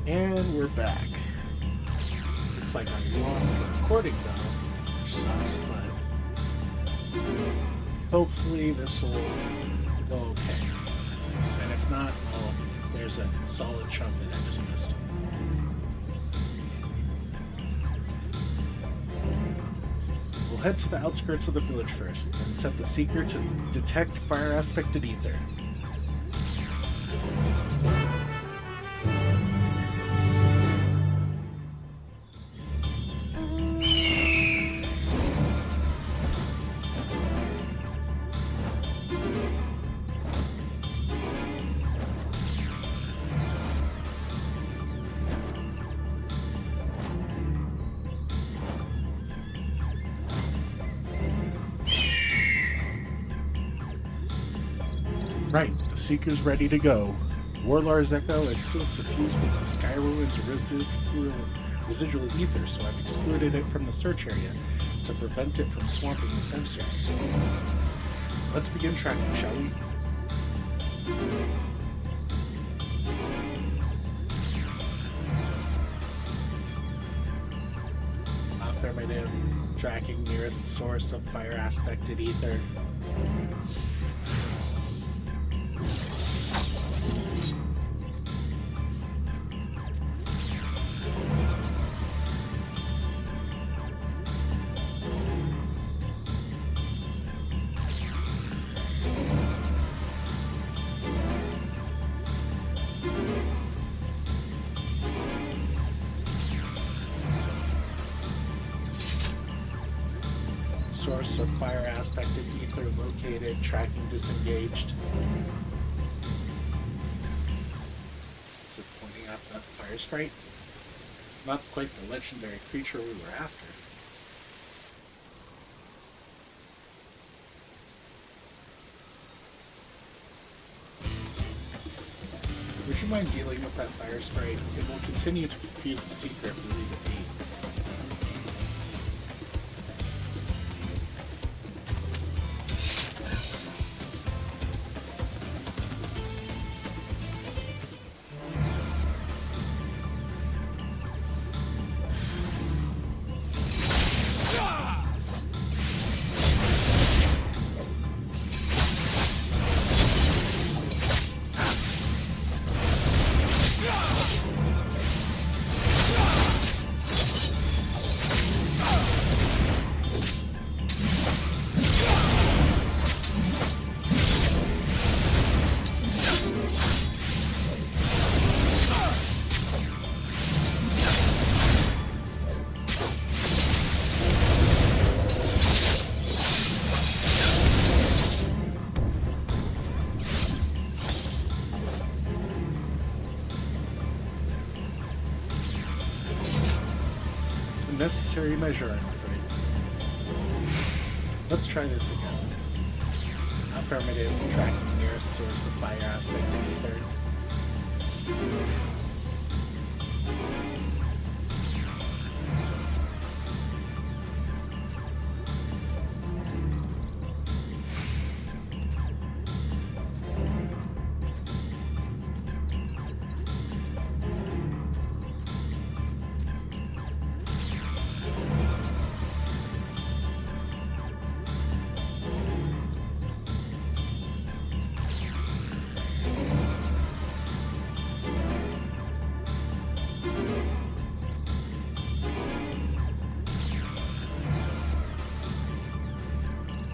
And we're back. Looks like I lost the recording though, which sucks, but hopefully this will go okay. And if not, well, there's a solid chunk that I just missed. We'll head to the outskirts of the village first, then set the seeker to detect fire aspected ether. Right, the Seeker's ready to go. Warlar's echo is still suffused with the Sky Ruin's residual ether, so I've excluded it from the search area to prevent it from swamping the sensors. Let's begin tracking, shall we? Affirmative. Tracking nearest source of fire aspected ether. Source of fire aspected ether located, tracking disengaged. Is it pointing out that fire sprite? Not quite the legendary creature we were after. Would you mind dealing with that fire sprite? It will continue to confuse the seeker if we leave it be. Necessary measure, I'm afraid. Let's try this again. Affirmative, tracking the nearest source of fire aspect of ether.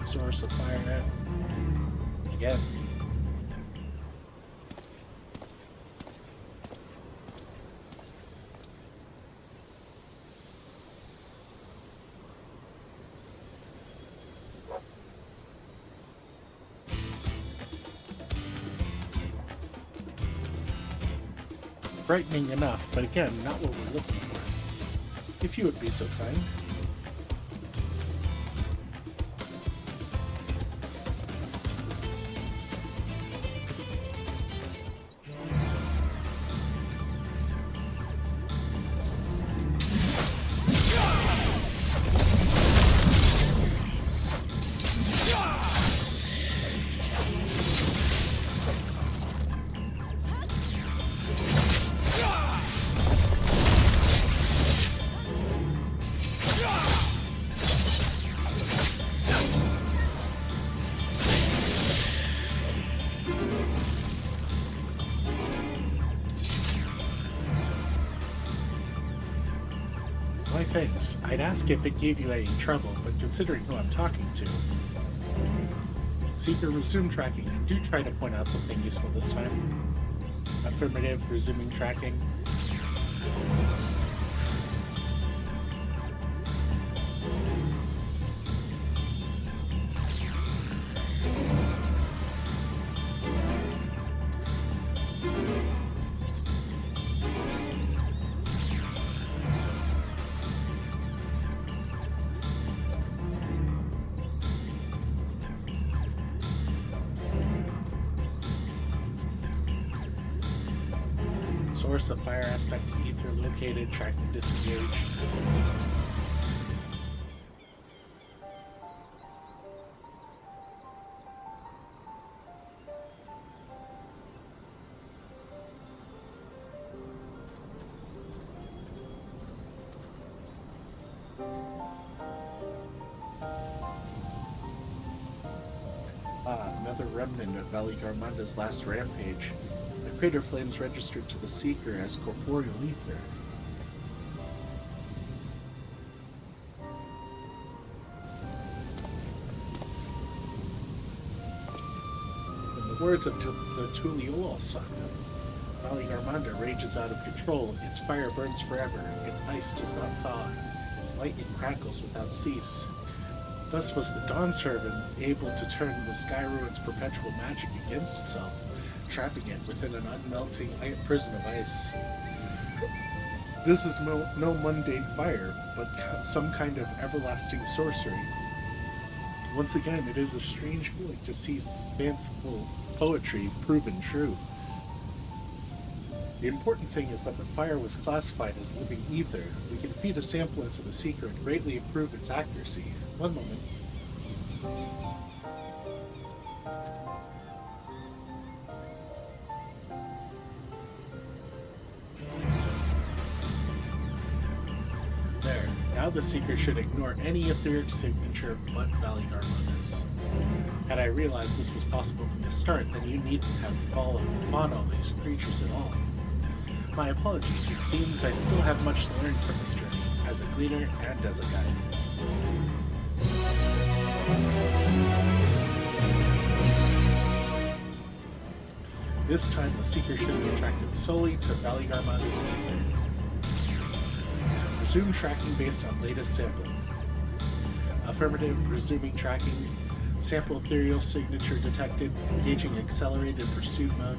Source of fire net. Again. Brightening enough, but again, not what we're looking for. If you would be so kind. Why thanks. I'd ask if it gave you any trouble, but considering who I'm talking to... Seeker, resume tracking, and do try to point out something useful this time. Affirmative, resuming tracking. Source of fire aspect ether located, tracking disengaged. Another remnant of Valley Garmanda's last rampage. The crater flames registered to the Seeker as corporeal ether. In the words of the Tuliol saga, Valley Garmanda rages out of control, its fire burns forever, its ice does not thaw, its lightning crackles without cease. Thus was the Dawn Servant able to turn the Sky Ruin's perpetual magic against itself, trapping it within an unmelting prison of ice. This is no mundane fire, but some kind of everlasting sorcery. Once again, it is a strange feeling to see fanciful poetry proven true. The important thing is that the fire was classified as living ether. We can feed a sample into the Seeker and greatly improve its accuracy. One moment. There. Now the Seeker should ignore any etheric signature but Valley Garmanda's. Had I realized this was possible from the start, then you needn't have fought all these creatures at all. My apologies, it seems I still have much to learn from this journey, as a gleaner and as a guide. This time the Seeker should be attracted solely to Valley Garmanda's ether. Resume tracking based on latest sample. Affirmative, resuming tracking. Sample ethereal signature detected, engaging accelerated pursuit mode.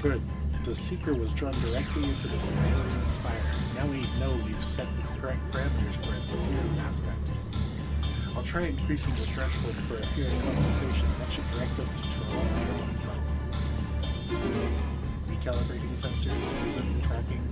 Good. The Seeker was drawn directly into the Sky Ruin's fire. Now we know we've set the correct parameters for its ethereal aspect. I'll try increasing the threshold for ethereal concentration. That should direct us to the draw itself. Recalibrating sensors, resuming tracking.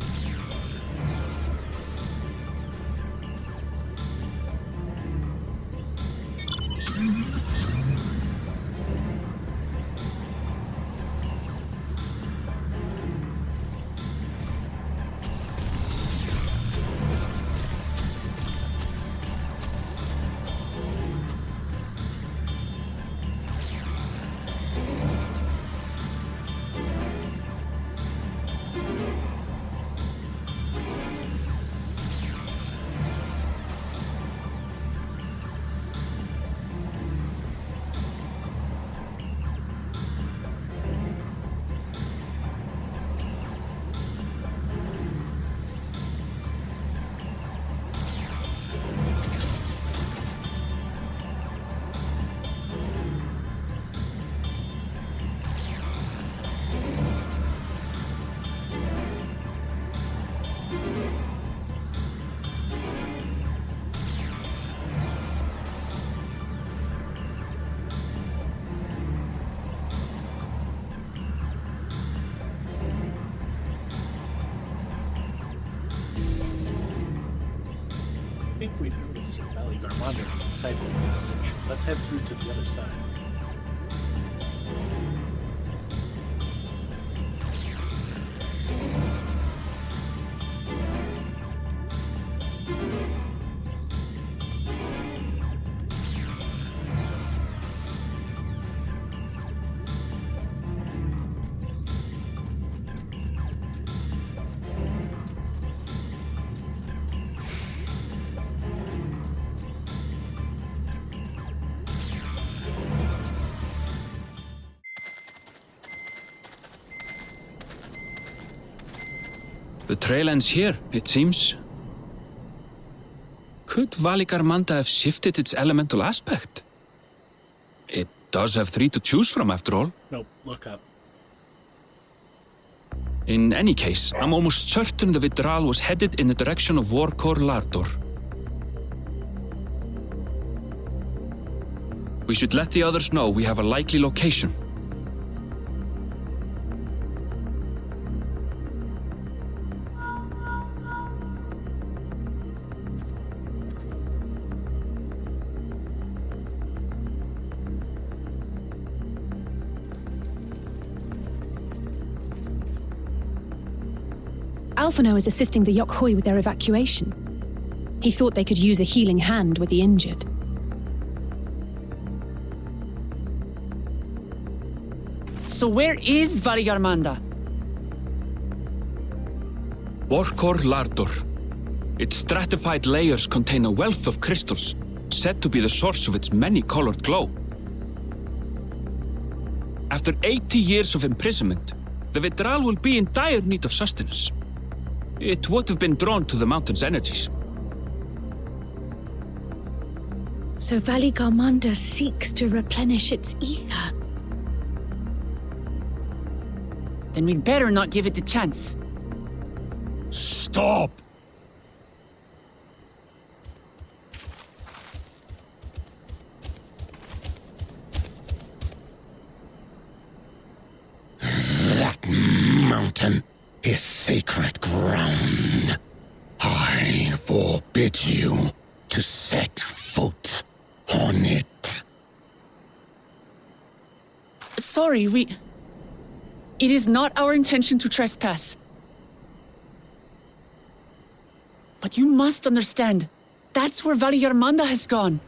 think we haven't seen Valley Garmanda was inside this passage. Let's head through to the other side. The trail ends here, it seems. Could Valley Garmanda have shifted its elemental aspect? It does have 3 to choose from, after all. Nope, look up. In any case, I'm almost certain the Vidral was headed in the direction of Warkor Lardor. We should let the others know we have a likely location. Alphino is assisting the Yokhoi with their evacuation. He thought they could use a healing hand with the injured. So where is Valley Garmanda? Warkor Lardor. Its stratified layers contain a wealth of crystals, said to be the source of its many-colored glow. After 80 years of imprisonment, the Vidral will be in dire need of sustenance. It would have been drawn to the mountain's energies. So Valley Garmanda seeks to replenish its ether. Then we'd better not give it the chance. Stop! That mountain is sacred ground. I forbid you to set foot on it. Sorry, It is not our intention to trespass. But you must understand, that's where Valley Garmanda has gone.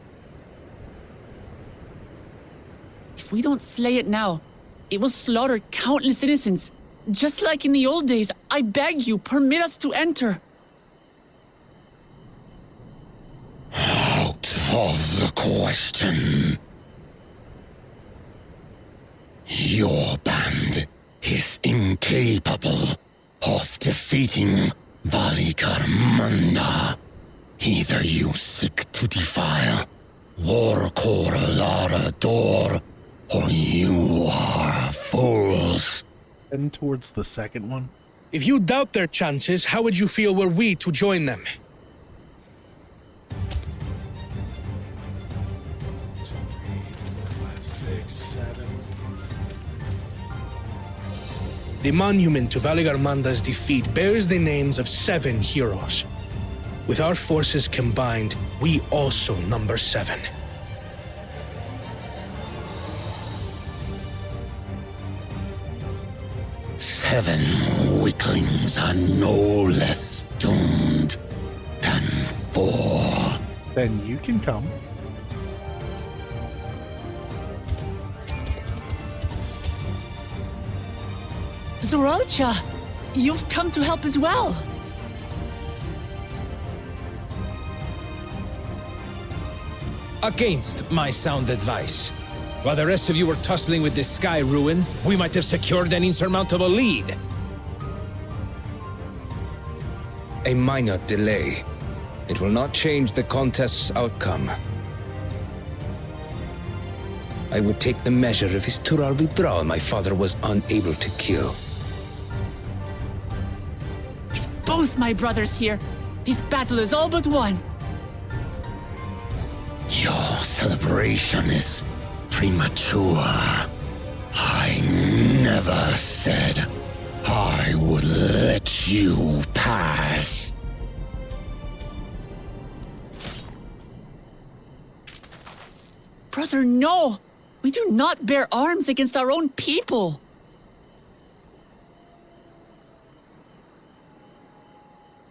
If we don't slay it now, it will slaughter countless innocents. Just like in the old days, I beg you, permit us to enter. Out of the question. Your band is incapable of defeating Valley Garmanda. Either you seek to defile Warkor Lardor, or you are fools. Heading towards the second one. If you doubt their chances, how would you feel were we to join them? 2, 3, 4, 5, 6, 7. The monument to Valley Garmanda's defeat bears the names of 7 heroes. With our forces combined, we also number 7. Seven weaklings are no less doomed than 4. Then you can come. Zoralcha, you've come to help as well. Against my sound advice. While the rest of you were tussling with this sky ruin, we might have secured an insurmountable lead. A minor delay. It will not change the contest's outcome. I would take the measure of this Tural Vidral my father was unable to kill. With both my brothers here, this battle is all but won. Your celebration is premature. I never said I would let you pass. Brother, no! We do not bear arms against our own people!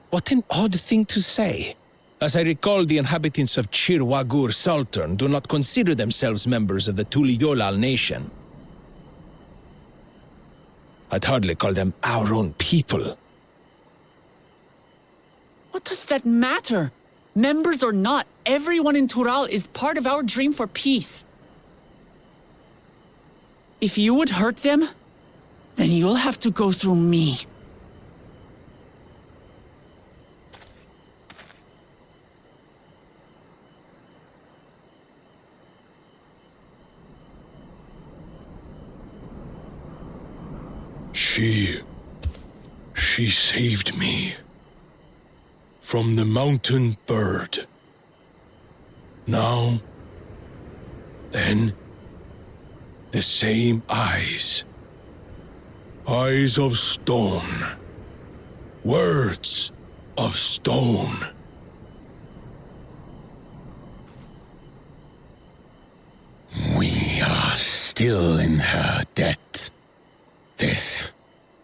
What an odd thing to say. As I recall, the inhabitants of Chirwagur Sultan do not consider themselves members of the Tuliyolal nation. I'd hardly call them our own people. What does that matter? Members or not, everyone in Tural is part of our dream for peace. If you would hurt them, then you'll have to go through me. She saved me from the mountain bird. Now, then, the same eyes. Eyes of stone. Words of stone. We are still in her debt. This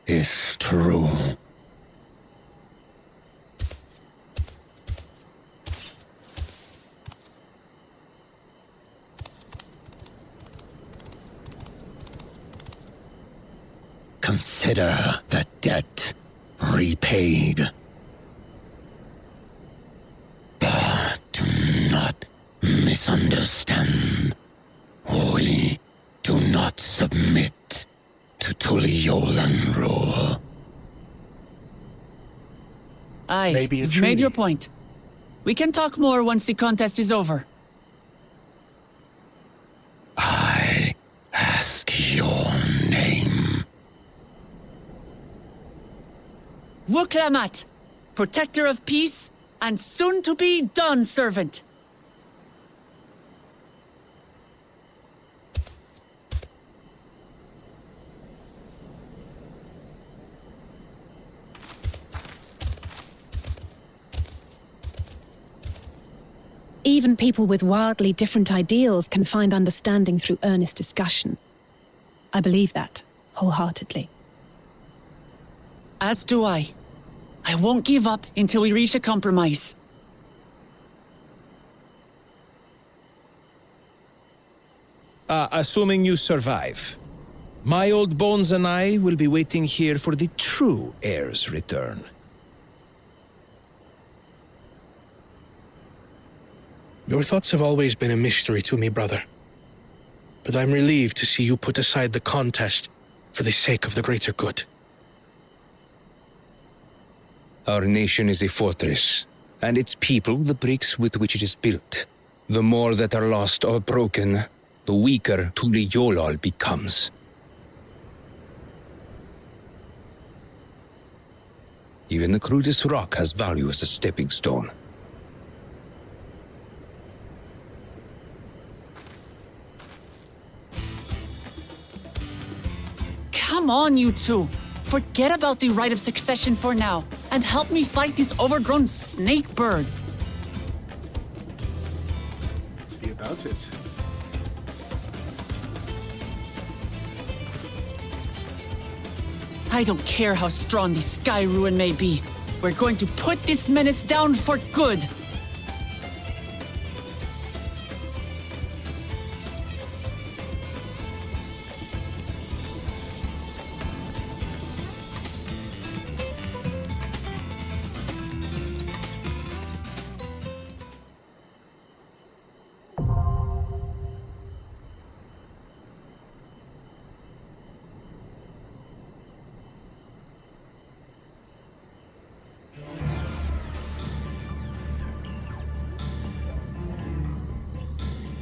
is true. Consider the debt repaid. But do not misunderstand. We do not submit to Tuliyolan rule. Aye, Maybe a you've treaty. made your point. We can talk more once the contest is over. I ask your name. Wuklamat, protector of peace, and soon-to-be Dawn servant. Even people with wildly different ideals can find understanding through earnest discussion. I believe that, wholeheartedly. As do I. I won't give up until we reach a compromise. Assuming you survive, my old bones and I will be waiting here for the true heir's return. Your thoughts have always been a mystery to me, brother. But I'm relieved to see you put aside the contest for the sake of the greater good. Our nation is a fortress, and its people the bricks with which it is built. The more that are lost or broken, the weaker Tuliyolal becomes. Even the crudest rock has value as a stepping stone. Come on, you two. Forget about the right of succession for now, and help me fight this overgrown snake bird. Let's be about it. I don't care how strong the Sky Ruin may be. We're going to put this menace down for good.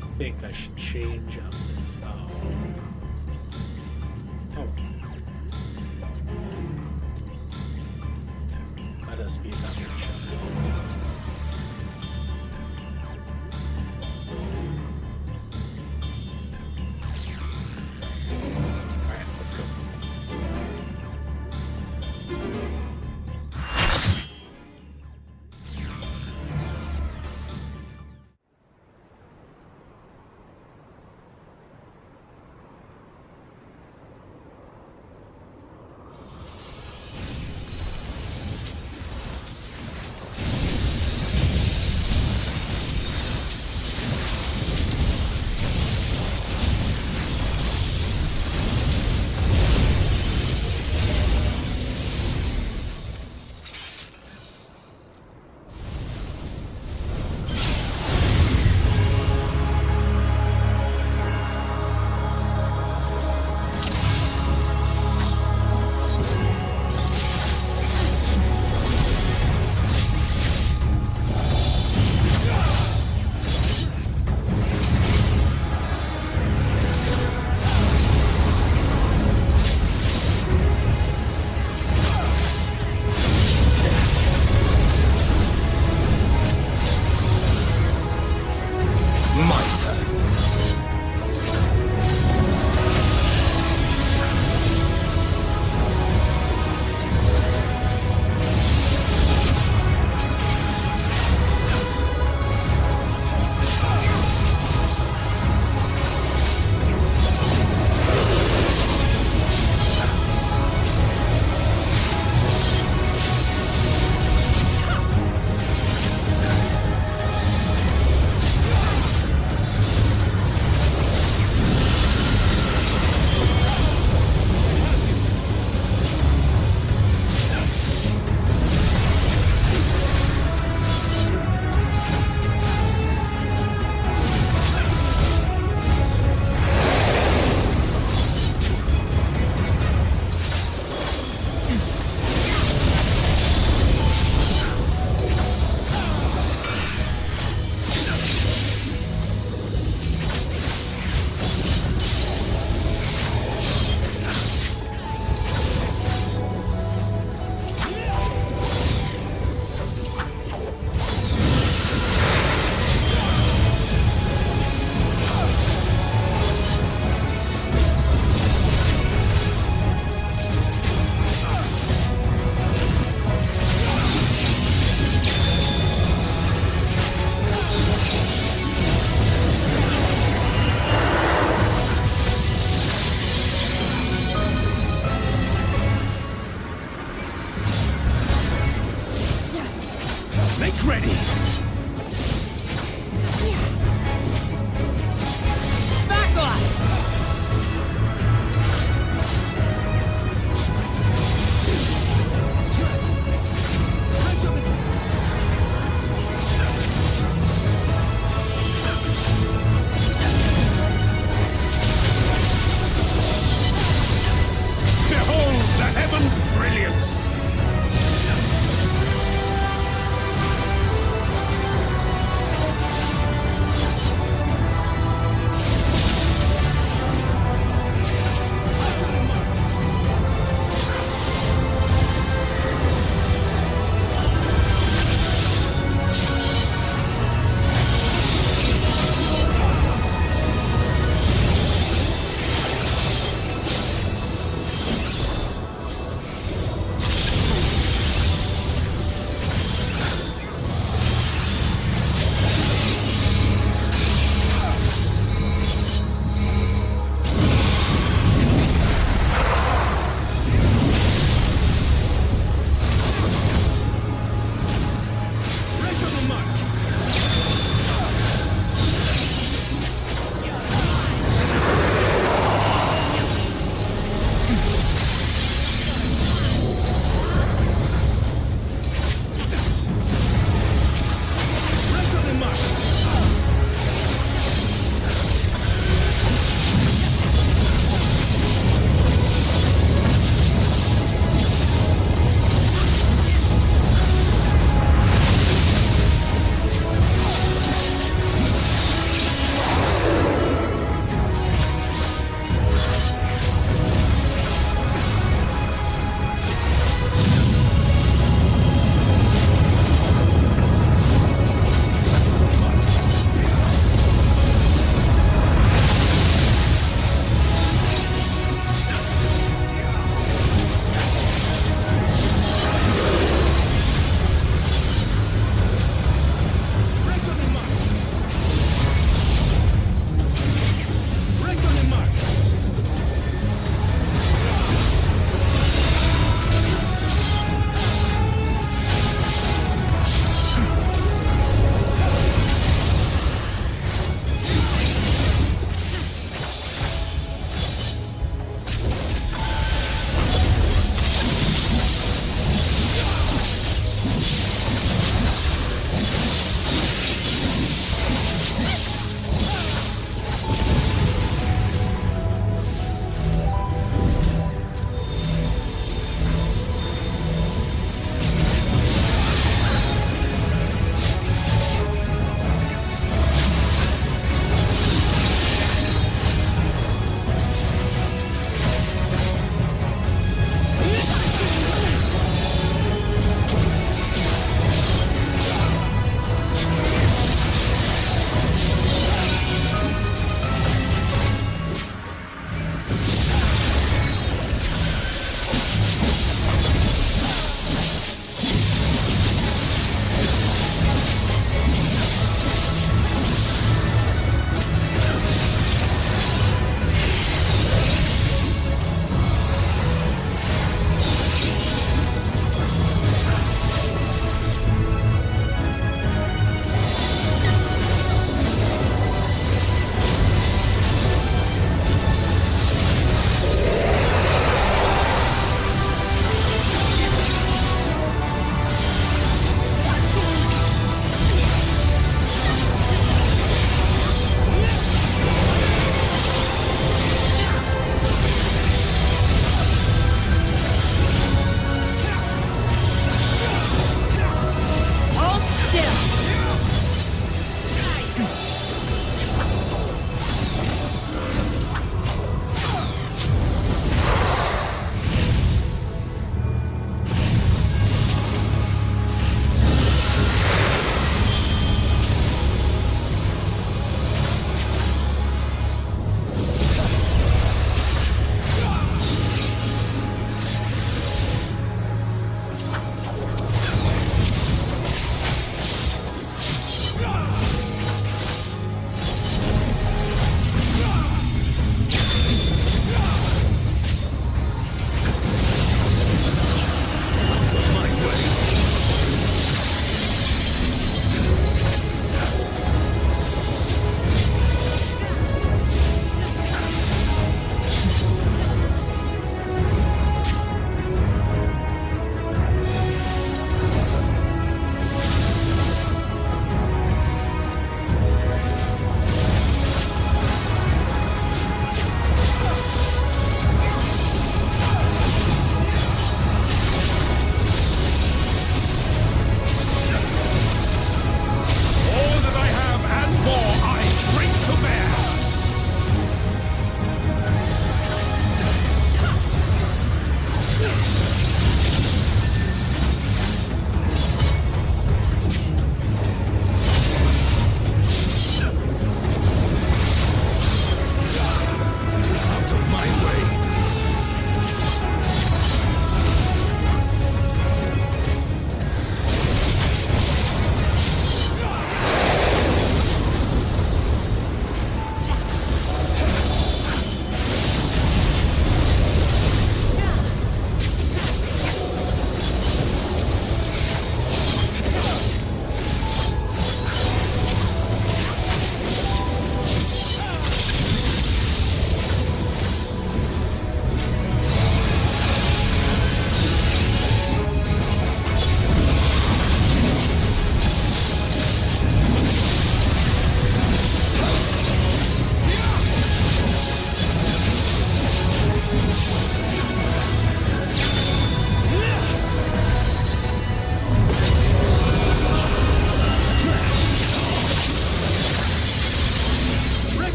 I think I should change outfits. Oh. Let us be about each other. Alright, let's go.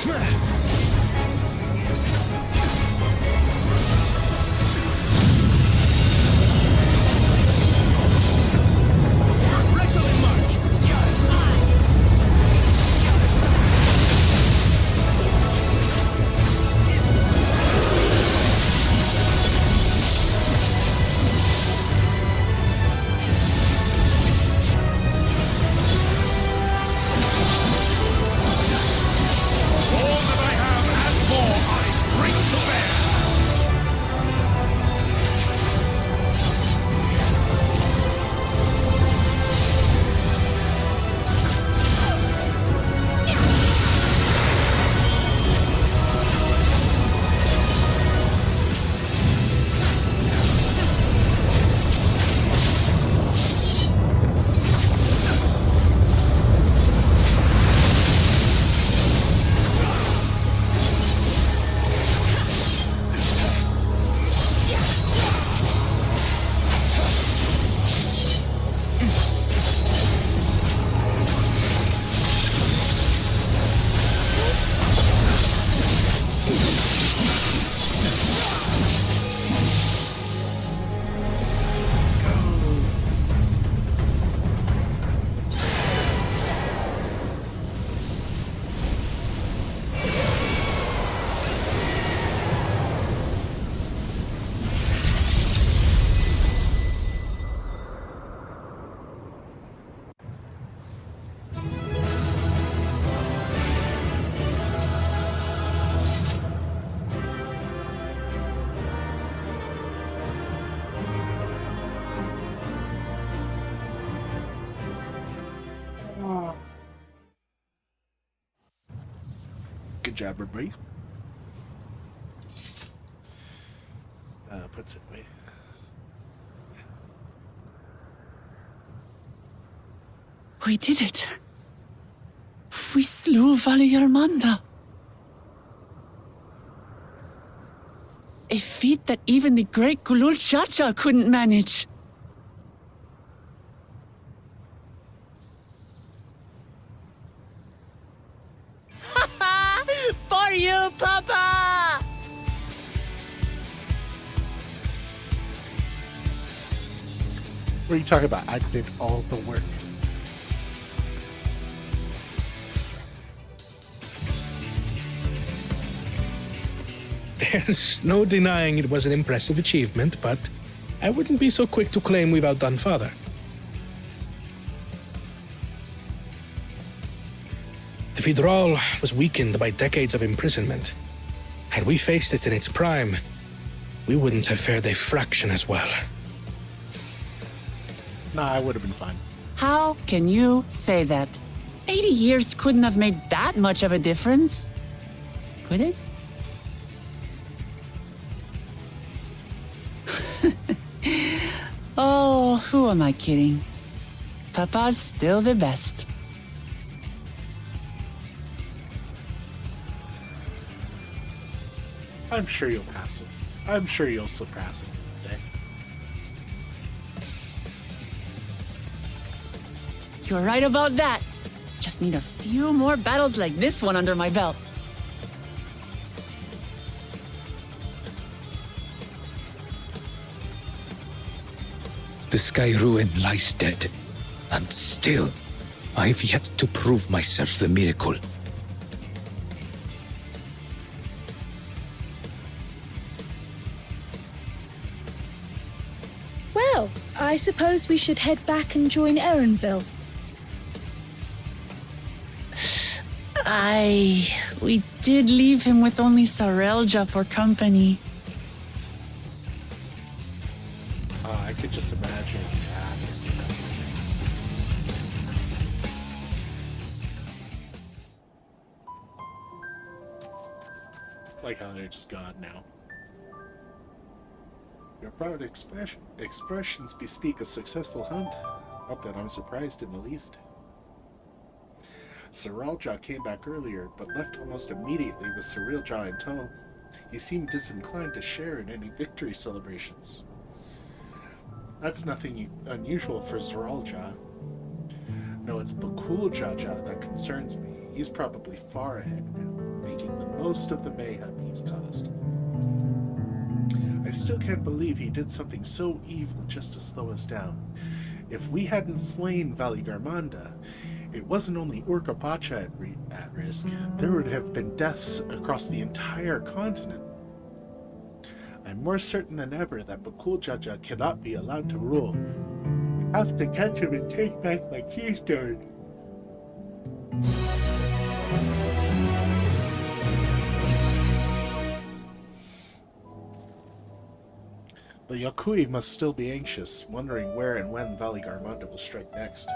Right on the mark. All that I have and more I bring to bear. Let's go. Good job, everybody. Puts it away. We did it. We slew Valiarmanda. A feat that even the great Gulul Chacha couldn't manage. For you, Papa! What are you talking about? I did all the work. There's no denying it was an impressive achievement, but I wouldn't be so quick to claim we've outdone Father. The Fidral was weakened by decades of imprisonment. Had we faced it in its prime, we wouldn't have fared a fraction as well. Nah, I would have been fine. How can you say that? 80 years couldn't have made that much of a difference. Could it? Oh, who am I kidding? Papa's still the best. I'm sure you'll pass it. I'm sure you'll surpass it today. You're right about that. Just need a few more battles like this one under my belt. The Sky Ruin lies dead, and still, I've yet to prove myself the miracle. Well, I suppose we should head back and join Erenville. We did leave him with only Sarelja for company. I could just imagine that. Like how they're just gone now. Your proud expressions bespeak a successful hunt. Not that I'm surprised in the least. Sarelja came back earlier, but left almost immediately with Sarelja in tow. He seemed disinclined to share in any victory celebrations. That's nothing unusual for Sarelja. No, it's Bakul Jaja that concerns me. He's probably far ahead now. Be making the most of the mayhem he's caused. I still can't believe he did something so evil just to slow us down. If we hadn't slain Valigarmanda, it wasn't only Urkapacha at risk, there would have been deaths across the entire continent. I'm more certain than ever that Bakuljaja cannot be allowed to rule. I have to catch him and take back my keystone. The Yakui must still be anxious, wondering where and when Valigarmanda will strike next.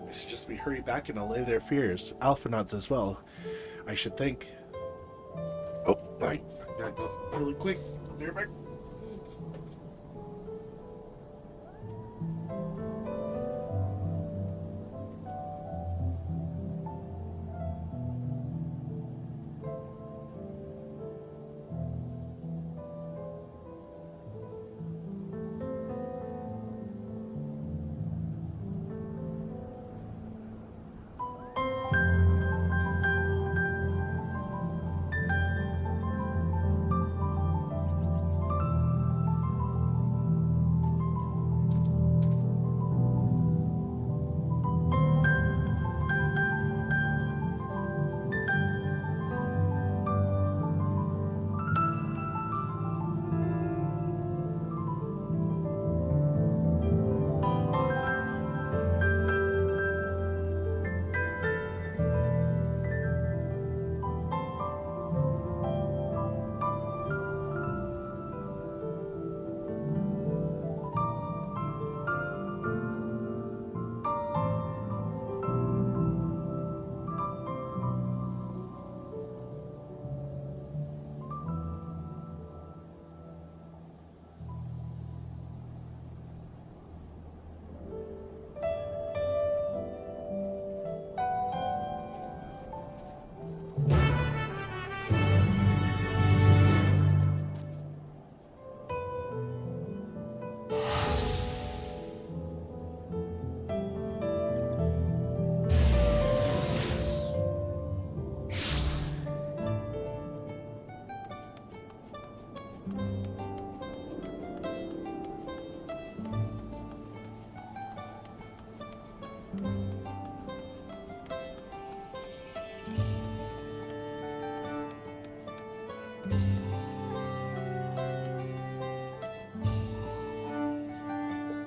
I suggest we hurry back and allay their fears. Alphanods as well, I should think. Oh, I gotta go really quick. I'll be right back.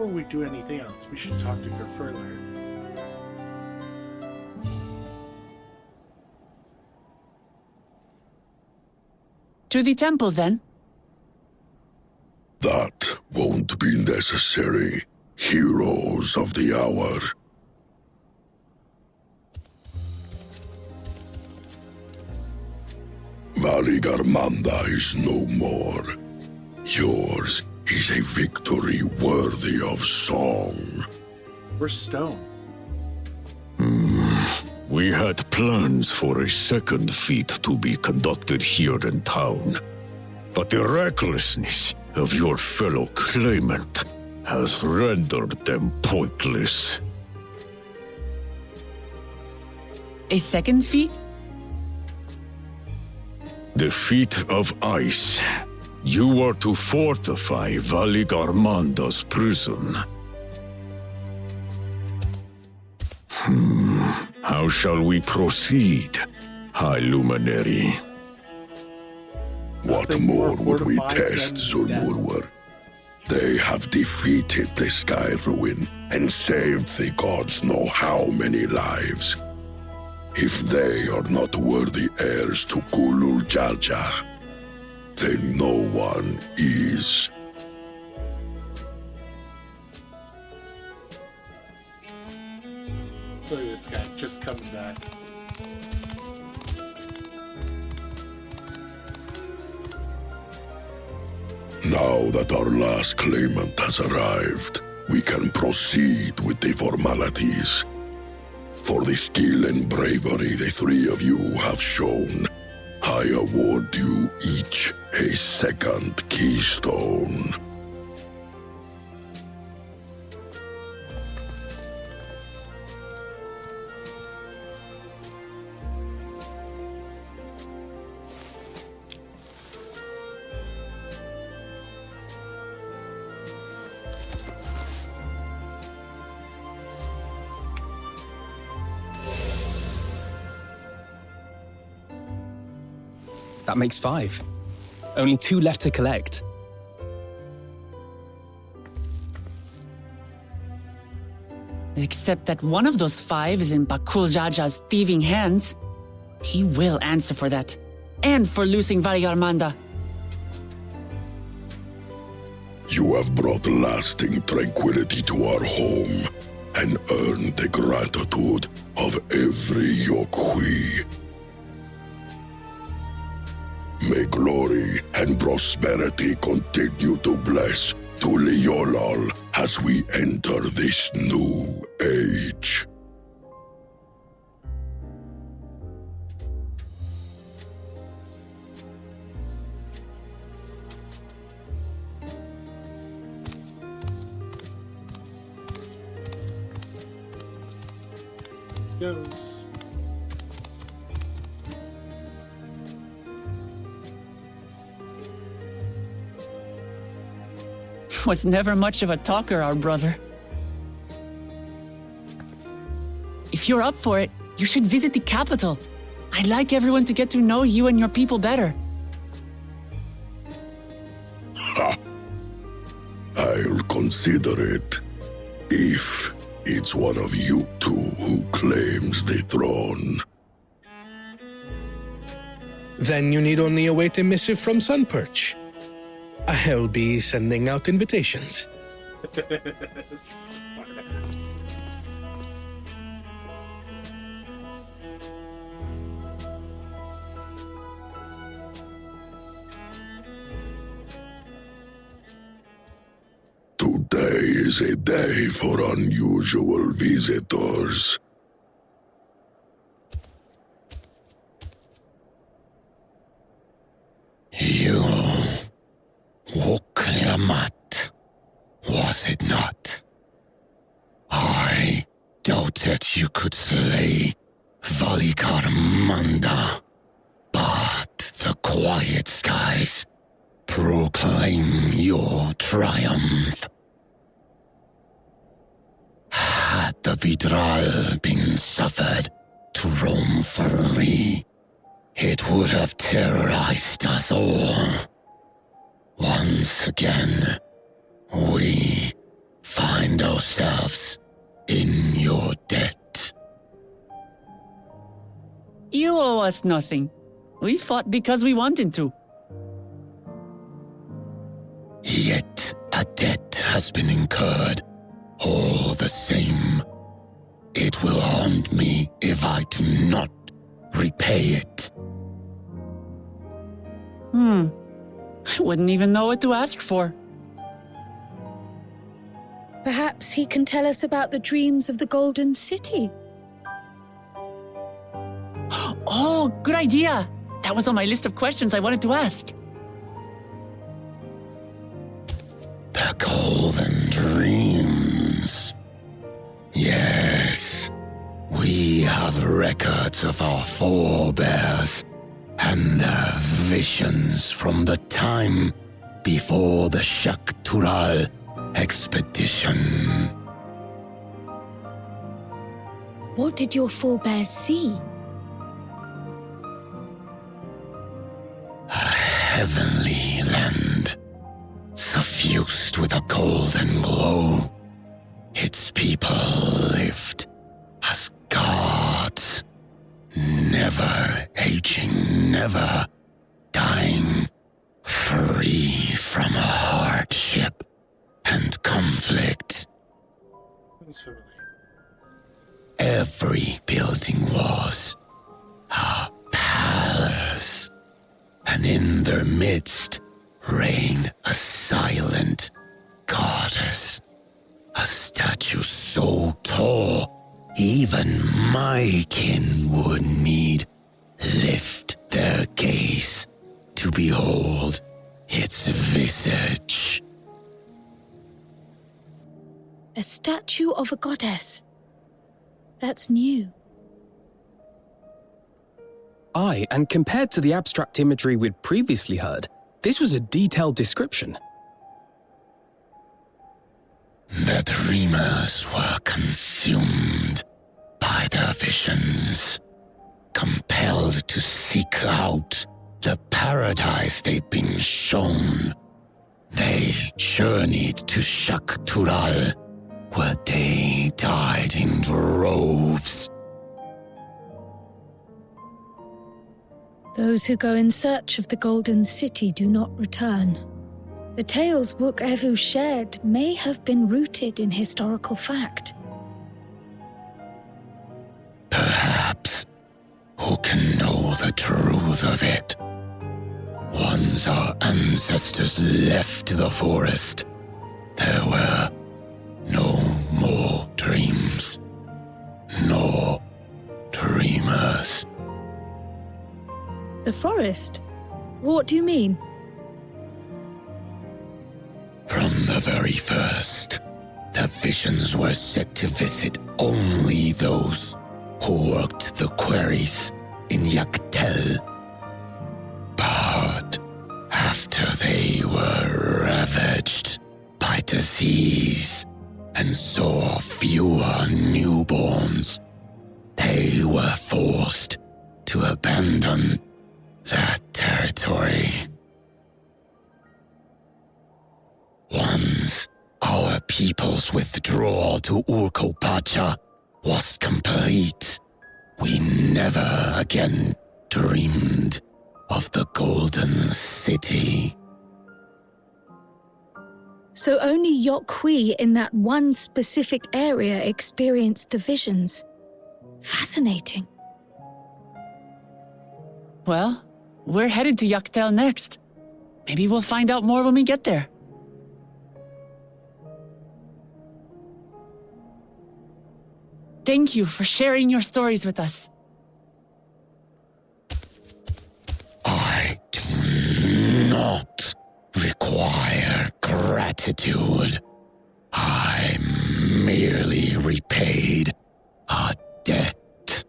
Before we do anything else, we should talk to Gerfurler. To the temple, then? That won't be necessary, heroes of the hour. Valigarmanda is no more. Yours is a victory worthy of song. We're stone. We had plans for a second feat to be conducted here in town, but the recklessness of your fellow claimant has rendered them pointless. A second feat? The feat of ice. You are to fortify Valigarmanda's prison. How shall we proceed, High Luminary? What more would we test, Zulmurwar? They have defeated the Sky Ruin and saved the gods know how many lives. If they are not worthy heirs to Kulul Jalja, then no one is. Look at this guy just coming back. Now that our last claimant has arrived, we can proceed with the formalities. For the skill and bravery the three of you have shown, I award you each a second keystone. That makes 5. Only 2 left to collect. Except that one of those 5 is in Bakul Jaja's thieving hands. He will answer for that. And for losing Valigarmanda. You have brought lasting tranquility to our home and earned the gratitude of every Yokhui. May glory and prosperity continue to bless Tuliolol as we enter this new age. Goes. Was never much of a talker, our brother. If you're up for it, you should visit the capital. I'd like everyone to get to know you and your people better. Ha! I'll consider it. If it's one of you two who claims the throne. Then you need only await a missive from Sunperch. I'll be sending out invitations. Smartass. Today is a day for unusual visitors. You Woklamat, was it not? I doubted you could slay Valigarmanda, but the quiet skies proclaim your triumph. Had the Vidral been suffered to roam free, it would have terrorized us all. Once again, we find ourselves in your debt. You owe us nothing. We fought because we wanted to. Yet a debt has been incurred. All the same, it will haunt me if I do not repay it. I wouldn't even know what to ask for. Perhaps he can tell us about the dreams of the Golden City. Oh, good idea! That was on my list of questions I wanted to ask. The Golden Dreams. Yes, we have records of our forebears and their visions from the time before the Shaktural expedition. What did your forebears see? A heavenly land, suffused with a golden glow. Its people lived as gods, never aging, never dying, free from hardship and conflict. Every building was a palace, and in their midst reigned a silent goddess, a statue so tall even my kin would need lift their gaze to behold its visage. A statue of a goddess. That's new. Aye, and compared to the abstract imagery we'd previously heard, this was a detailed description. The dreamers were consumed by their visions, compelled to seek out the paradise they've been shown. They journeyed to Shak-Tural, where they died in droves. Those who go in search of the Golden City do not return. The tales Wuk-Evu shared may have been rooted in historical fact. Perhaps. Who can know the truth of it? Once our ancestors left the forest, there were no more dreams, no dreamers. The forest? What do you mean? From the very first, the visions were set to visit only those who worked the quarries in Yaktel. But after they were ravaged by disease and saw fewer newborns, they were forced to abandon that territory. Once our people's withdrawal to Urkopacha was complete, we never again dreamed of the Golden City. So only Yokwi in that one specific area experienced the visions. Fascinating. Well, we're headed to Yaktel next. Maybe we'll find out more when we get there. Thank you for sharing your stories with us. I do not require gratitude. I merely repaid a debt.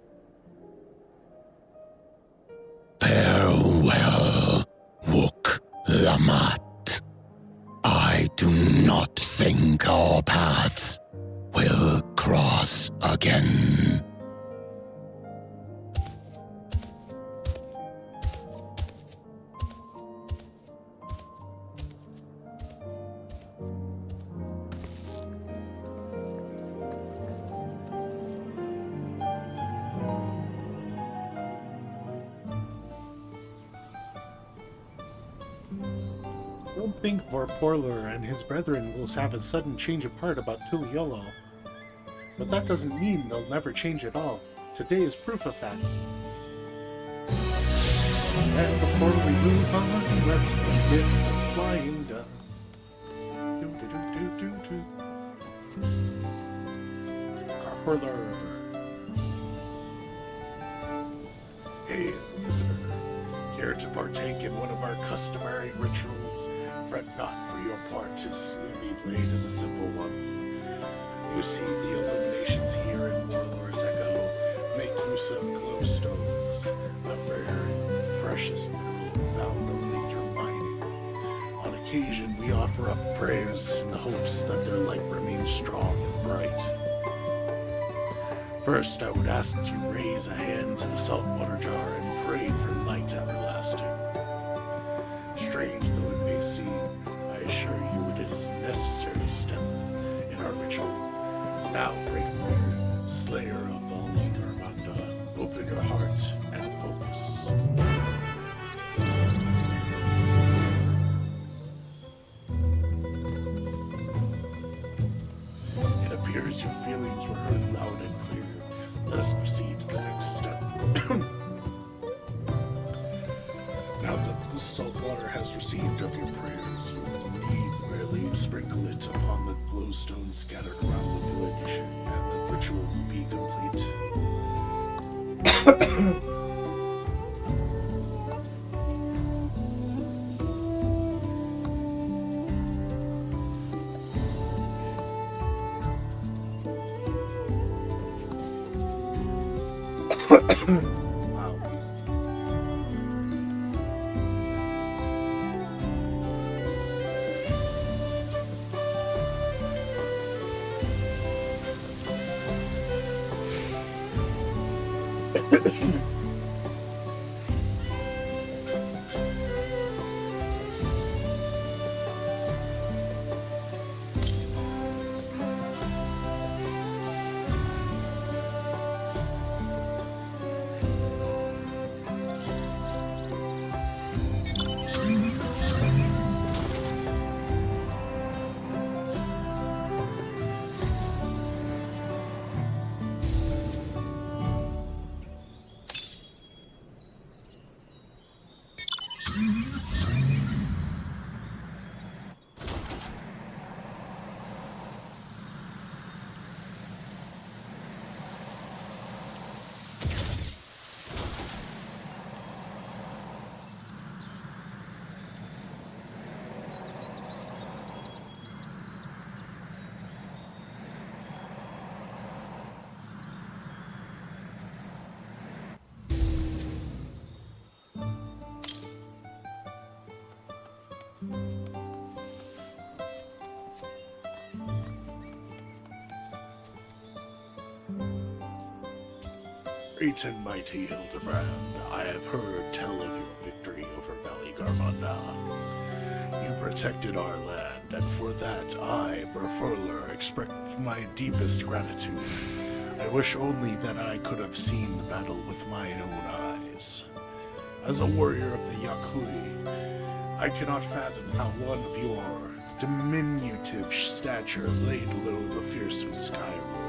Farewell, Wuk Lamat. I do not think our paths will cross again. Don't think Vorporler and his brethren will have a sudden change of heart about Tuliolo. But that doesn't mean they'll never change at all. Today is proof of that. And before we move on, let's get some flying done. Vorporler. Hey, visitor. Care to partake in one of our customary rituals? Fret not, for your part to be played as a simple one. You see the illuminations here in Warlord's Echo make use of glowstones, a rare and precious mineral found only through mining. On occasion, we offer up prayers in the hopes that their light remains strong and bright. First, I would ask that you raise a hand to the saltwater jar and pray for light everlasting. Strange though it may seem, I assure you it is a necessary step in our ritual. Now, great warrior, slayer of Valgarmanda, open your heart and focus. It appears your feelings were heard loud and clear. Let us proceed to the next step. Now that the salt water has received of your prayers, you need merely sprinkle it upon the glowstones scattered around the village, and the ritual will be complete. Wow. Great and mighty Hildebrand, I have heard tell of your victory over Valley Garmanda. You protected our land, and for that I, Berfurler, express my deepest gratitude. I wish only that I could have seen the battle with mine own eyes. As a warrior of the Yakui, I cannot fathom how one of your diminutive stature laid low the fearsome Skyward.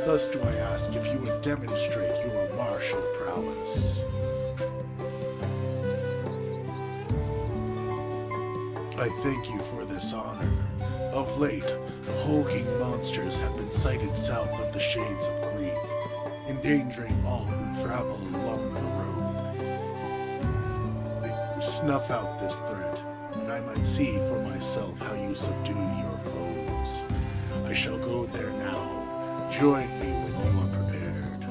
Thus do I ask if you would demonstrate your martial prowess. I thank you for this honor. Of late, hulking monsters have been sighted south of the Shades of Grief, endangering all who travel along the road. Snuff out this threat, and I might see for myself how you subdue your foes. I shall go there now. Join me when you are prepared.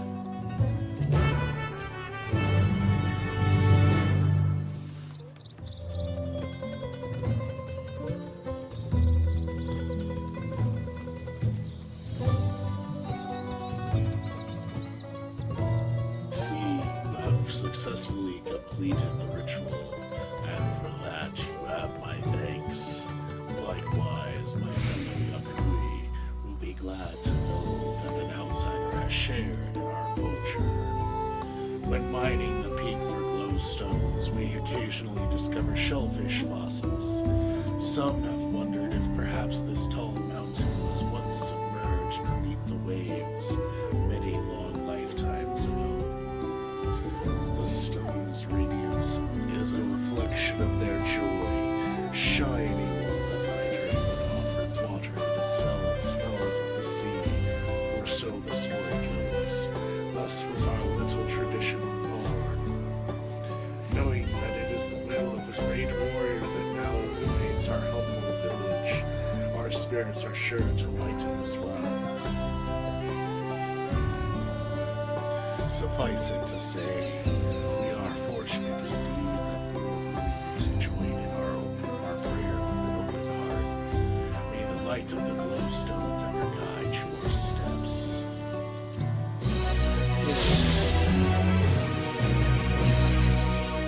See, you have successfully completed the ritual, and for that you have my thanks. Likewise, my fellow Yakui will be glad to know that an outsider has shared in our culture. When mining the peak for glowstones, we occasionally discover shellfish fossils. Some have wondered if perhaps this tall mountain was once submerged beneath the waves many long lifetimes ago. The stone's radiance is a reflection of their joy, shining over the hydrant that offered water that smells of the sea, or so the story goes. Thus was our little tradition born. Knowing that it is the will of the great warrior that now illuminates our humble village, our spirits are sure to lighten as well. Suffice it to say, we are fortunate indeed that we were willing to join in our prayer with an open heart. May the light of the glowstones ever guide your steps.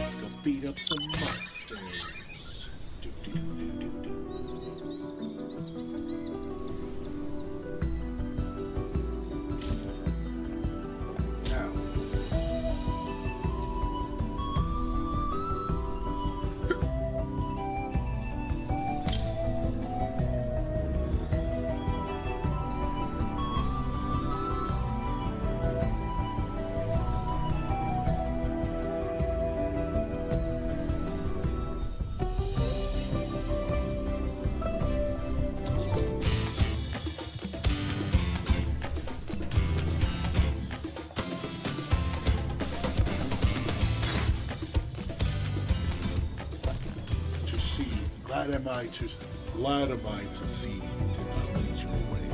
Let's go beat up some monsters. Now, glad am I to see you did not lose your way.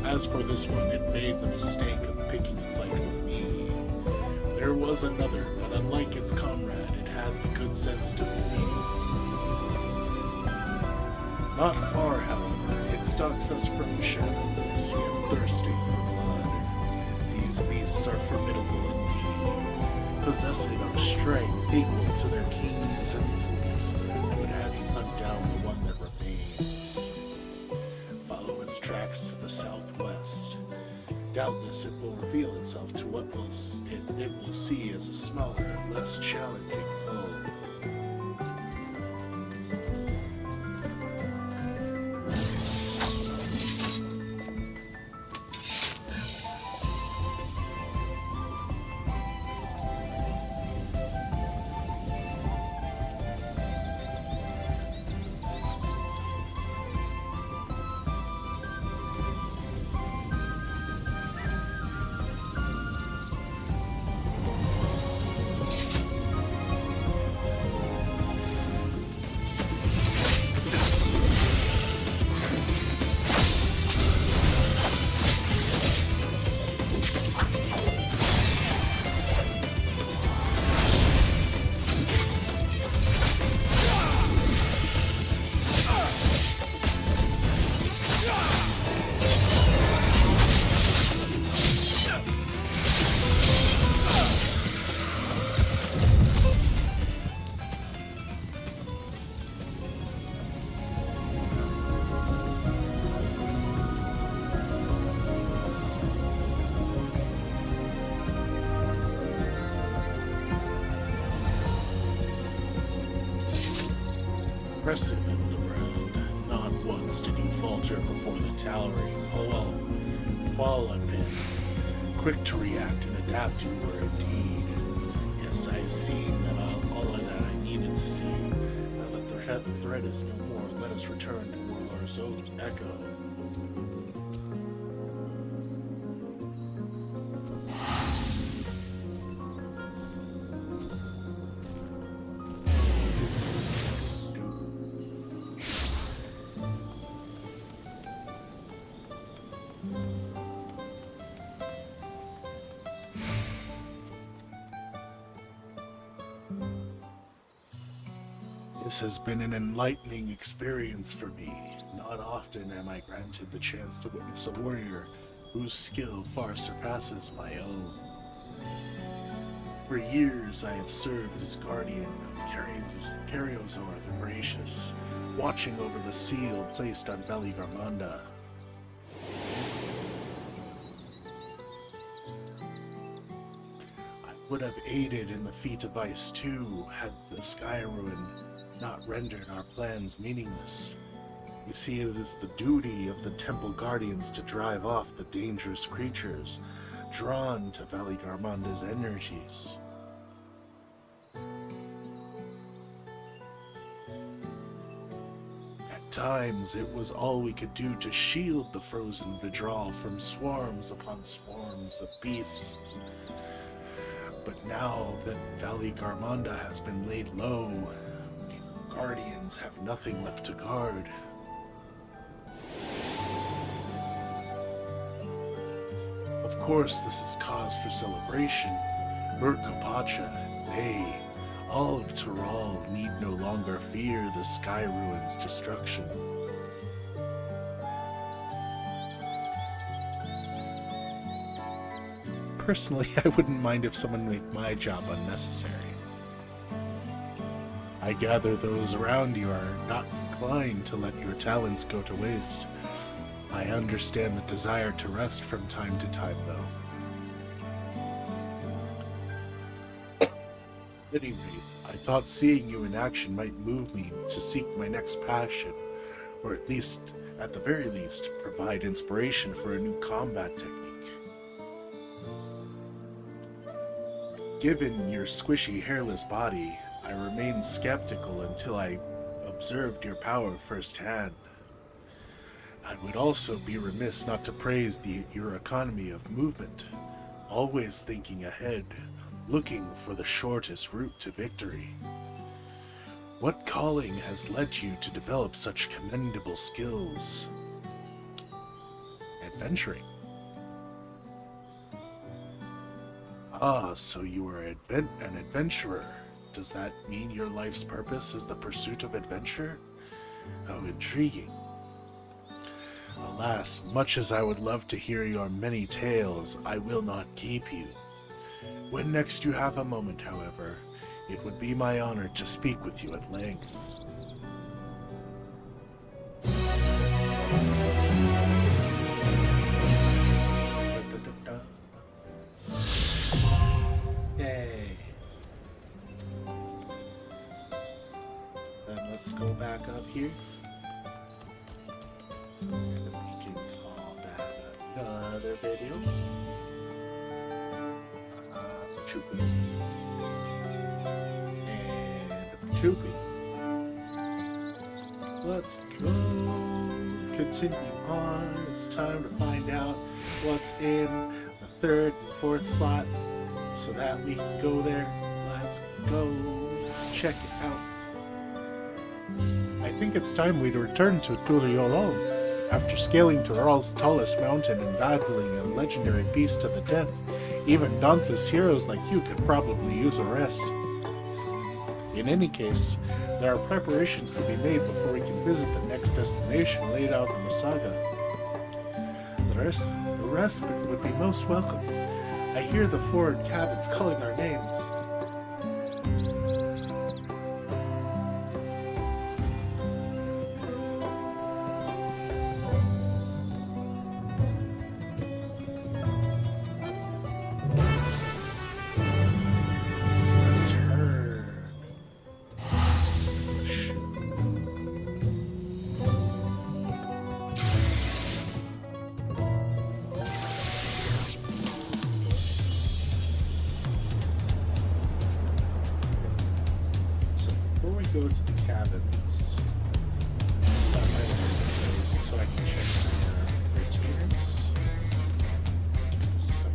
As for this one, it made the mistake of picking a fight with me. There was another, but unlike its comrade, it had the good sense to flee. Not far, however, it stalks us from shadows, yet thirsting for blood. These beasts are formidable indeed, possessing of strength equal to their keen senses, and would have you hunt down the one that remains. Follow its tracks to the southwest. Doubtless it will reveal itself to what it will see as a smaller, less challenging foe. Impressive, Hildebrand. Not once did you falter before the towering Hualapin. Quick to react and adapt to were indeed. Yes, I have seen that all that I needed to see. Now that the threat is no more, let us return to Warlord's Echo. This has been an enlightening experience for me. Not often am I granted the chance to witness a warrior whose skill far surpasses my own. For years I have served as guardian of Karyozor the Gracious, watching over the seal placed on Valigarmanda. I would have aided in the feat of ice too, had the sky ruin not rendered our plans meaningless. You see, it is the duty of the temple guardians to drive off the dangerous creatures drawn to Valigarmanda's energies. At times, it was all we could do to shield the frozen Vidral from swarms upon swarms of beasts. But now that Valigarmanda has been laid low, Guardians have nothing left to guard. Of course, this is cause for celebration. Urkapacha, nay, all of Tyrol need no longer fear the Sky Ruin's destruction. Personally, I wouldn't mind if someone made my job unnecessary. I gather those around you are not inclined to let your talents go to waste. I understand the desire to rest from time to time, though. At any rate, I thought seeing you in action might move me to seek my next passion, or at the very least, provide inspiration for a new combat technique. Given your squishy, hairless body, I remained skeptical until I observed your power firsthand. I would also be remiss not to praise your economy of movement, always thinking ahead, looking for the shortest route to victory. What calling has led you to develop such commendable skills? Adventuring. Ah, so you are an adventurer. Does that mean your life's purpose is the pursuit of adventure? How intriguing. Alas, much as I would love to hear your many tales, I will not keep you. When next you have a moment, however, it would be my honor to speak with you at length. Yay. Then let's go back up here. And we can call that another video. Choopy. And Choopy. Let's go. Continue on. It's time to find out what's in the third and fourth slot so that we can go there. Let's go check it out. I think it's time we return to Tuliolol. After scaling Tyrol's tallest mountain and battling a legendary beast to the death, even dauntless heroes like you could probably use a rest. In any case, there are preparations to be made before we can visit the next destination laid out in the saga. The respite would be most welcome. I hear the forward cabins calling our names. before we go to the cabins, let's set my inventory so I can check my retainers. So.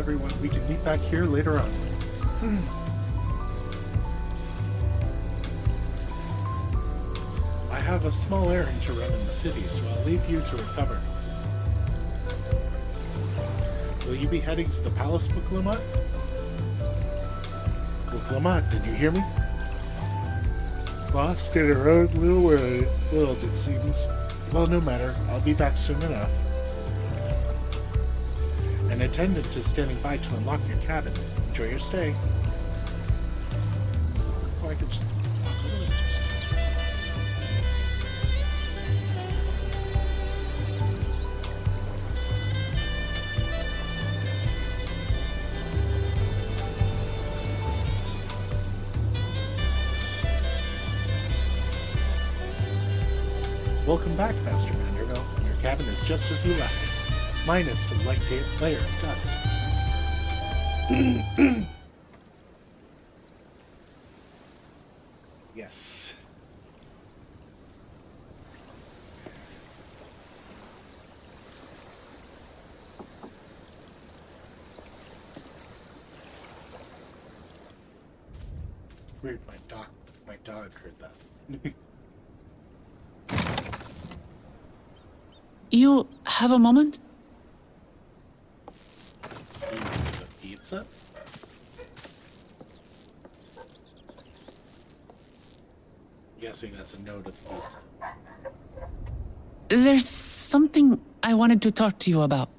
everyone. We can meet back here later on. I have a small errand to run in the city, so I'll leave you to recover. Will you be heading to the palace, Wuklamut? Wuklamut, did you hear me? Lost in her own little world, it seems. Well, no matter. I'll be back soon enough. An attendant is standing by to unlock your cabin. Enjoy your stay. Oh, I could just walk away. Welcome back, Master Vanderbilt. Your cabin is just as you left. Minus the light layer of dust. Yes. Weird, my dog heard that. You have a moment? The pizza? Guessing that's a no to the pizza. There's something I wanted to talk to you about.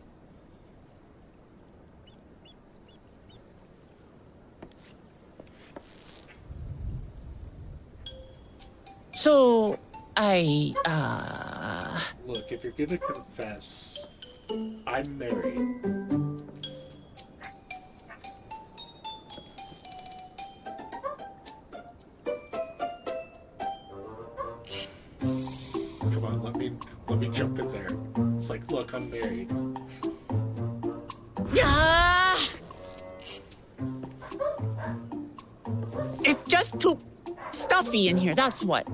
So, Look, if you're gonna confess, I'm married. Come on, let me jump in there. It's like, look, I'm married. Yeah. It's just too stuffy in here, that's what.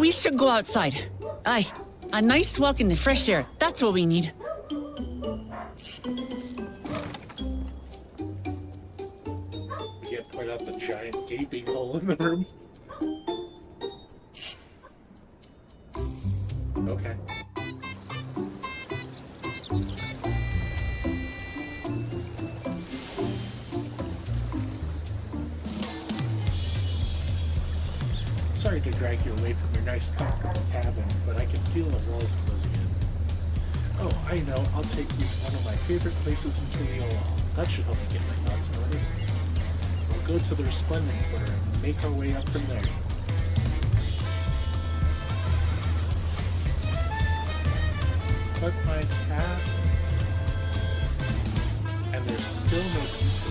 We should go outside. Aye, a nice walk in the fresh air. That's what we need. We can't point out the giant gaping hole in the room. Okay. Sorry to drag you away from your nice, comfortable cabin, but I can feel the walls closing in. Oh, I know. I'll take you to one of my favorite places in Dawntrail. That should help me get my thoughts in order. We'll go to the Resplendent Quarter and make our way up from there. But my cat... And there's still no pizza.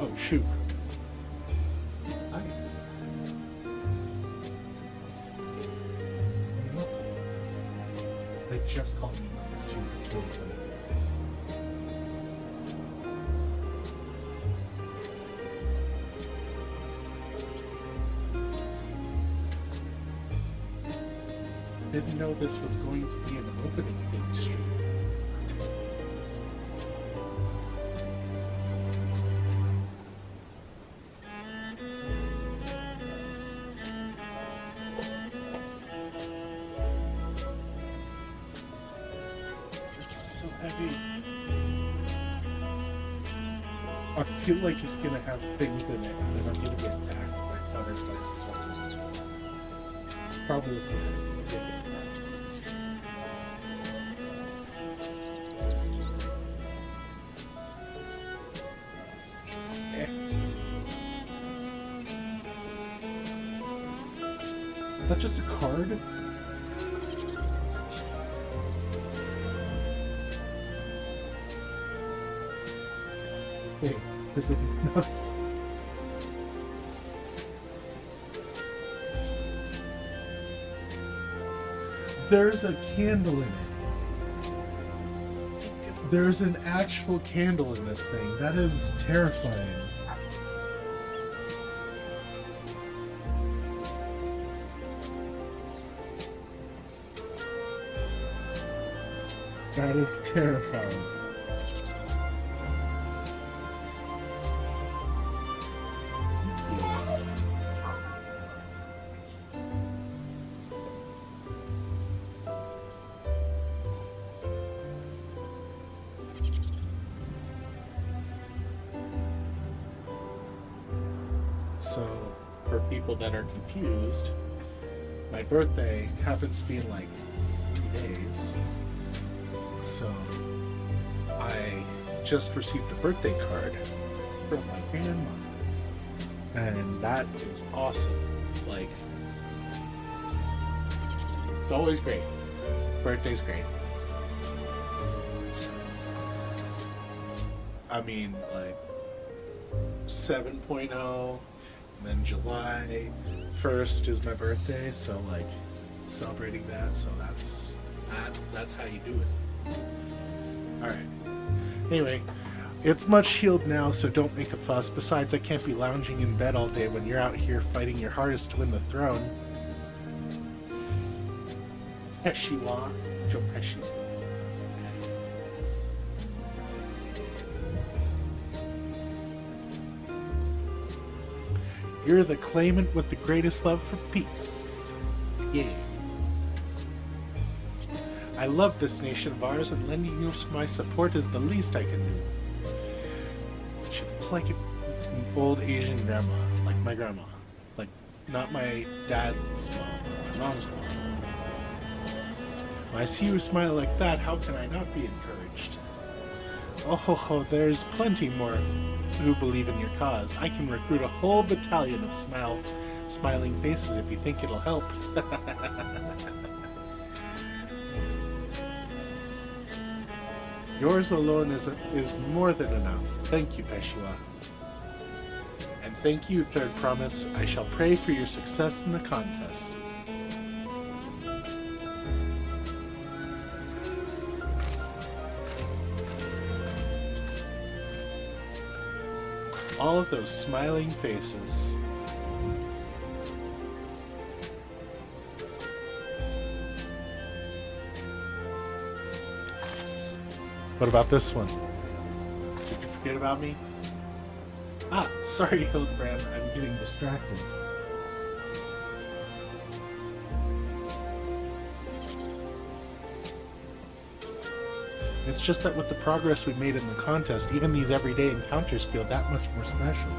Oh, shoot. Hi. They just called me. It's too funny. Didn't know this was going to be an opening thing stream. This is so heavy. I feel like it's gonna have things in it, and then I'm gonna get attacked by butterflies or something. Probably it's gonna get attacked. Is that just a card? Wait, there's a... No. There's a candle in it. There's an actual candle in this thing. That is terrifying. That is terrifying. So, for people that are confused, my birthday happens to be in like 3 days. So, I just received a birthday card from my grandma. And that is awesome. Like, it's always great. Birthday's great. So, I mean, like, 7.0, and then July 1st is my birthday, so, like, celebrating that, so that's how you do it. Alright. Anyway, it's much healed now, so don't make a fuss. Besides, I can't be lounging in bed all day when you're out here fighting your hardest to win the throne. Peshiwa. Joe Pesci. You're the claimant with the greatest love for peace. Yeah. I love this nation of ours, and lending you my support is the least I can do. She looks like an old Asian grandma, like my grandma. Like, not my dad's mom, but my mom's mom. When I see you smile like that, how can I not be encouraged? Oh, there's plenty more who believe in your cause. I can recruit a whole battalion of smiling faces if you think it'll help. Yours alone is more than enough. Thank you, Peshiwa. And thank you, Third Promise. I shall pray for your success in the contest. All of those smiling faces. What about this one? Did you forget about me? Ah, sorry, Hildebrand. I'm getting distracted. It's just that with the progress we made in the contest, even these everyday encounters feel that much more special.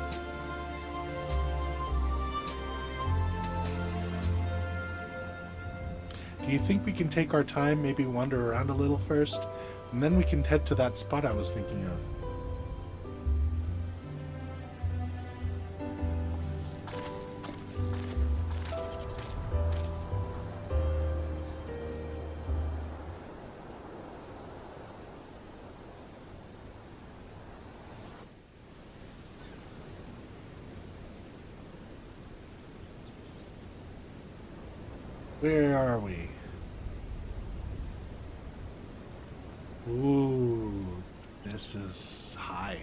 Do you think we can take our time, maybe wander around a little first? And then we can head to that spot I was thinking of. Where are we? Ooh, this is high.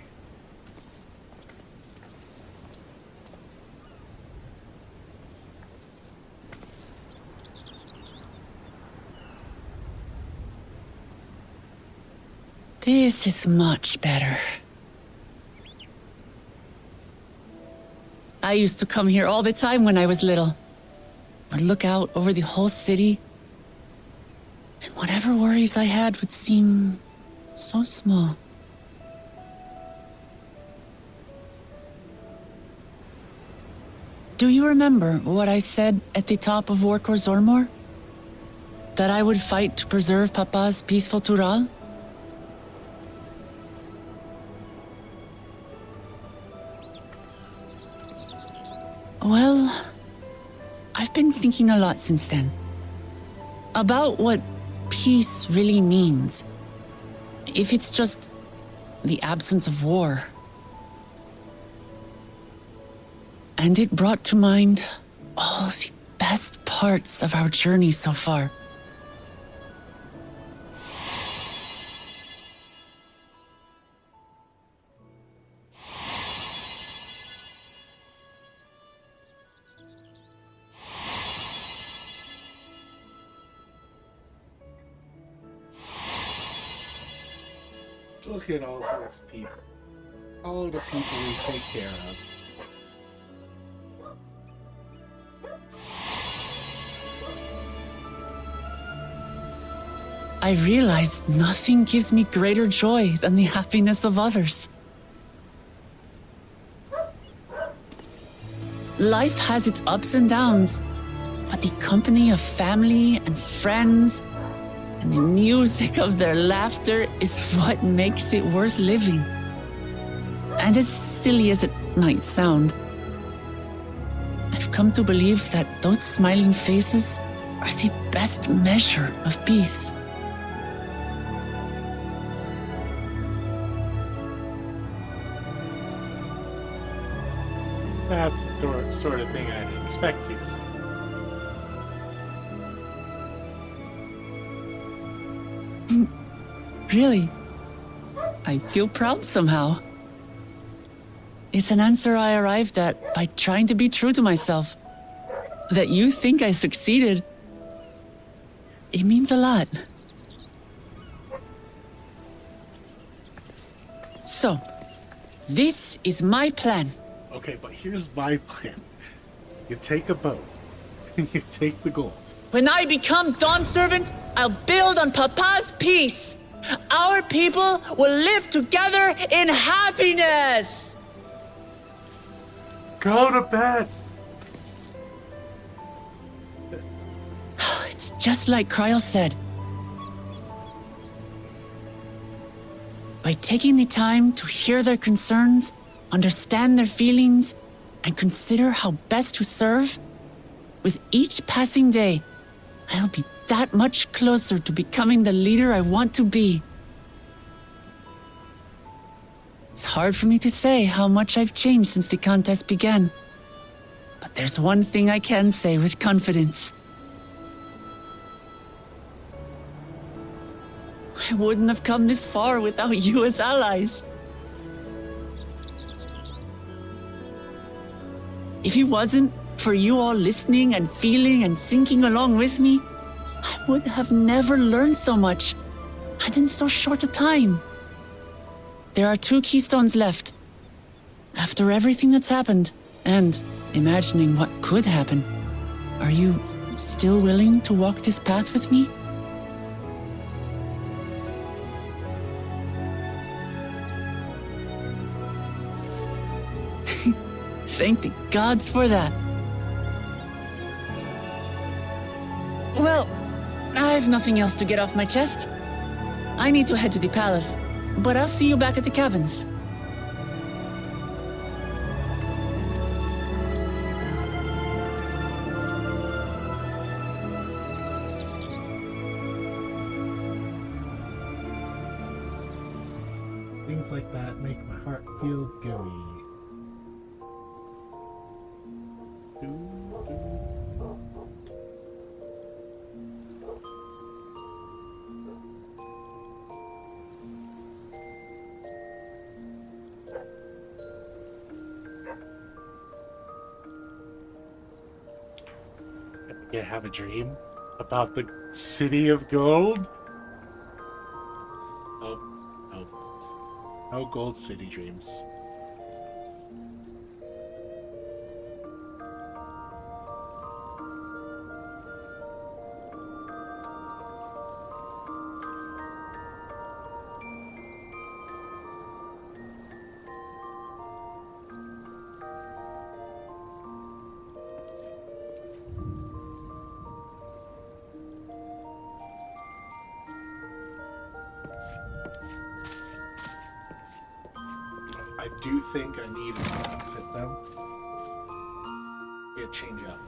This is much better. I used to come here all the time when I was little. Would look out over the whole city, and whatever worries I had would seem so small. Do you remember what I said at the top of Workor Zormor? That I would fight to preserve Papa's peaceful Tural? Well, I've been thinking a lot since then. About what peace really means. If it's just the absence of war. And it brought to mind all the best parts of our journey so far. Look at all those people. All the people we take care of. I realized nothing gives me greater joy than the happiness of others. Life has its ups and downs, but the company of family and friends and the music of their laughter is what makes it worth living. And as silly as it might sound, I've come to believe that those smiling faces are the best measure of peace. That's the sort of thing I'd expect you to say. Really? I feel proud somehow. It's an answer I arrived at by trying to be true to myself. That you think I succeeded, it means a lot. So, this is my plan. Okay, but here's my plan. You take a boat, and you take the gold. When I become Dawn Servant, I'll build on Papa's peace. Our people will live together in happiness. Go to bed. It's just like Kryl said. By taking the time to hear their concerns, understand their feelings, and consider how best to serve, with each passing day, I'll be that much closer to becoming the leader I want to be. It's hard for me to say how much I've changed since the contest began. But there's one thing I can say with confidence. I wouldn't have come this far without you as allies. If it wasn't for you all listening and feeling and thinking along with me, I would have never learned so much, and in so short a time. There are 2 keystones left. After everything that's happened, and imagining what could happen, are you still willing to walk this path with me? Thank the gods for that. Well, I've nothing else to get off my chest. I need to head to the palace, but I'll see you back at the cabins. Things like that make my heart feel gooey. You have a dream about the city of gold? No gold city dreams. I do think I need an outfit though. Yeah, change up.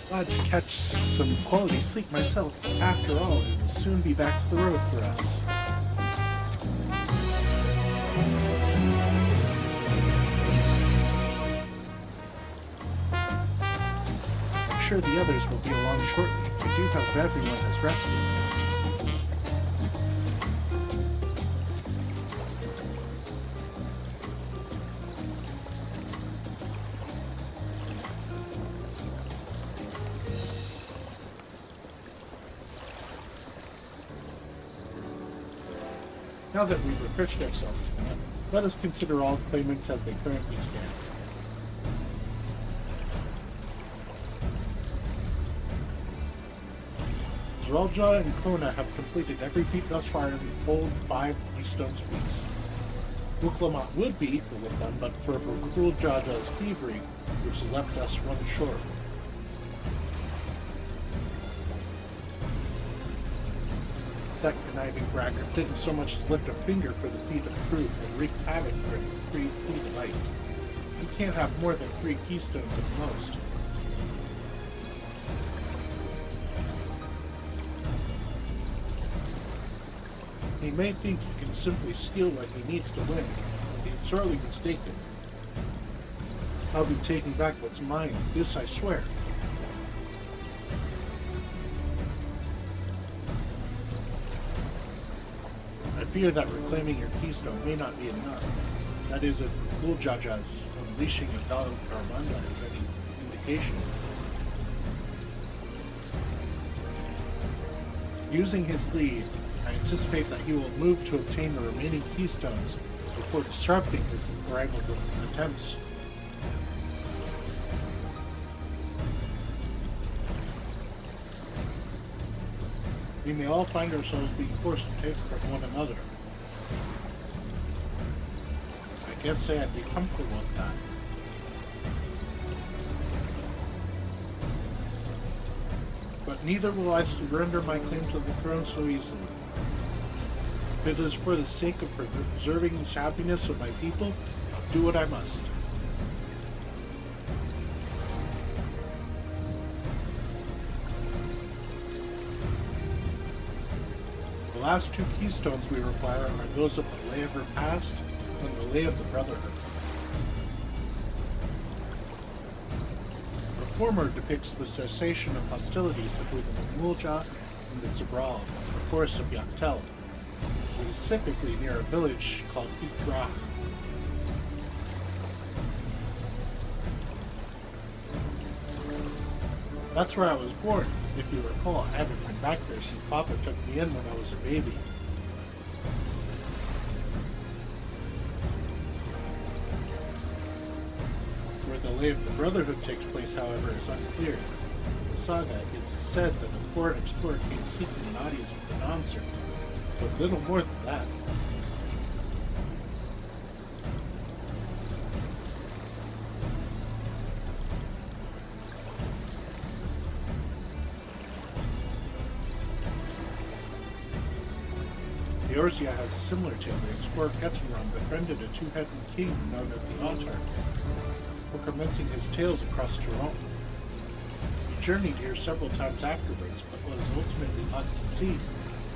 Glad to catch some quality sleep myself. After all, it will soon be back to the road for us. I'm sure the others will be along shortly. I do hope everyone has rested. Now that we've refreshed ourselves, let us consider all claimants as they currently stand. Zralja and Kona have completed every feat thus far in the old 5 Keystone Peaks. Uklamat would be equal with them, but for Brukul Jaja's thievery, which left us one short. That conniving braggart didn't so much as lift a finger for the feat of truth and wreaked havoc for a free device. He can't have more than 3 keystones at most. He may think he can simply steal what he needs to win. He's sorely mistaken. I'll be taking back what's mine, this I swear. I fear that reclaiming your keystone may not be enough. That is, if Guljaja's unleashing of Dal Garmanda is any indication. Using his lead, I anticipate that he will move to obtain the remaining keystones before disrupting his rival's attempts. We may all find ourselves being forced to take from one another. I can't say I'd be comfortable with that. But neither will I surrender my claim to the throne so easily. If it is for the sake of preserving the happiness of my people, I'll do what I must. The last two keystones we require are those of the Lay of her Past and the Lay of the Brotherhood. The former depicts the cessation of hostilities between the Mulja and the Zabral in the forests of Yaktel, specifically near a village called Ikra. That's where I was born. If you recall, I haven't been back there since Papa took me in when I was a baby. Where the Lay of the Brotherhood takes place, however, is unclear. In the saga, it is said that a foreign explorer came seeking an audience with the Dawntrail, but little more than that. Eorzea has a similar tale. The explorer Ketanram befriended a two-headed king known as the Autarch for commencing his tales across Tyrone. He journeyed here several times afterwards, but was ultimately lost at sea.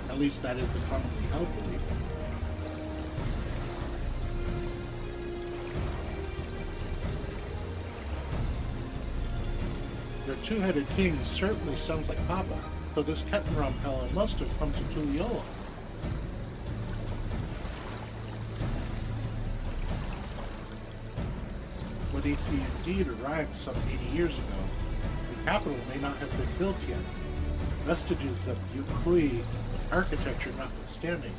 At least that is the commonly held belief. The two-headed king certainly sounds like Papa, so this Ketanram fellow must have come to Tuliyola. But if he indeed arrived some 80 years ago, the capital may not have been built yet, vestiges of Yukui architecture notwithstanding.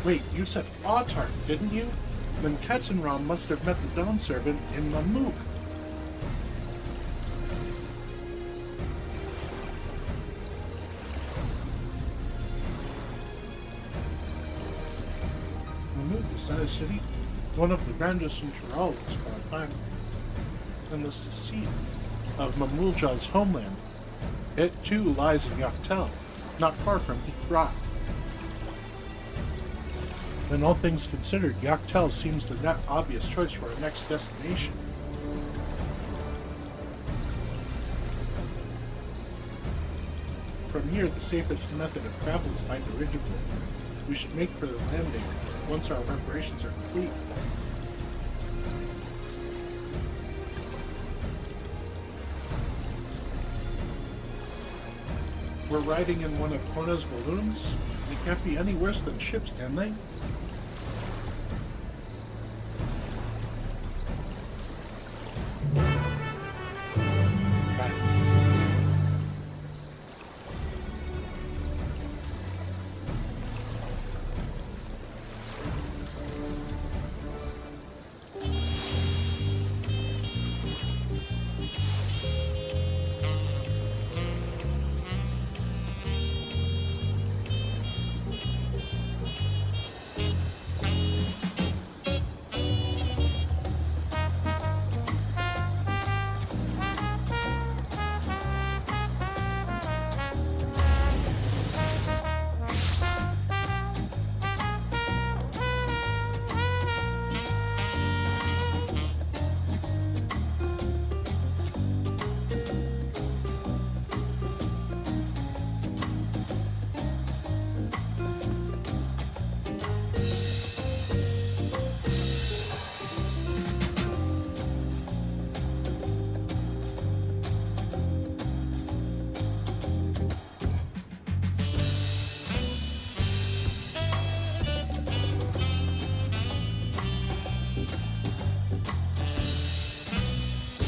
Wait, you said Autarch, didn't you? Then Ketanram must have met the Dawn Servant in Man-mool. A city, one of the grandest in Tyrol once upon a time, and the seat of Mamulja's homeland. It too lies in Yaktel, not far from Ikra. And all things considered, Yaktel seems the net obvious choice for our next destination. From here, the safest method of travel is by dirigible. We should make for the landing once our preparations are complete. We're riding in one of Kona's balloons? They can't be any worse than ships, can they?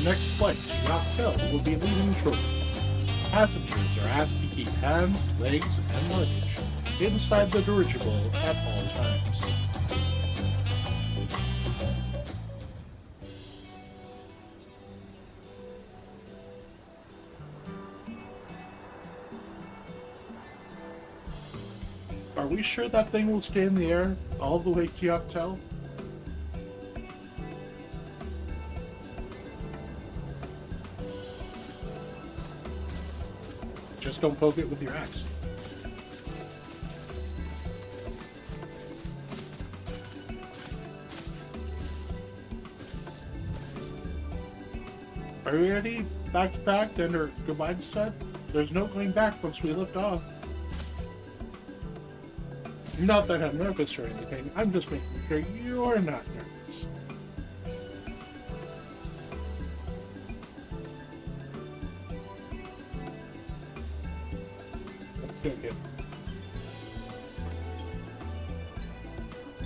next flight to Dawntrail will be leaving shortly. Passengers are asked to keep hands, legs, and luggage inside the dirigible at all times. Are we sure that thing will stay in the air all the way to Dawntrail? Just don't poke it with your axe. Are we ready? Back to back, and our goodbyes said? There's no going back once we lift off. Not that I'm nervous or anything, I'm just making sure you're not nervous. Let's take it.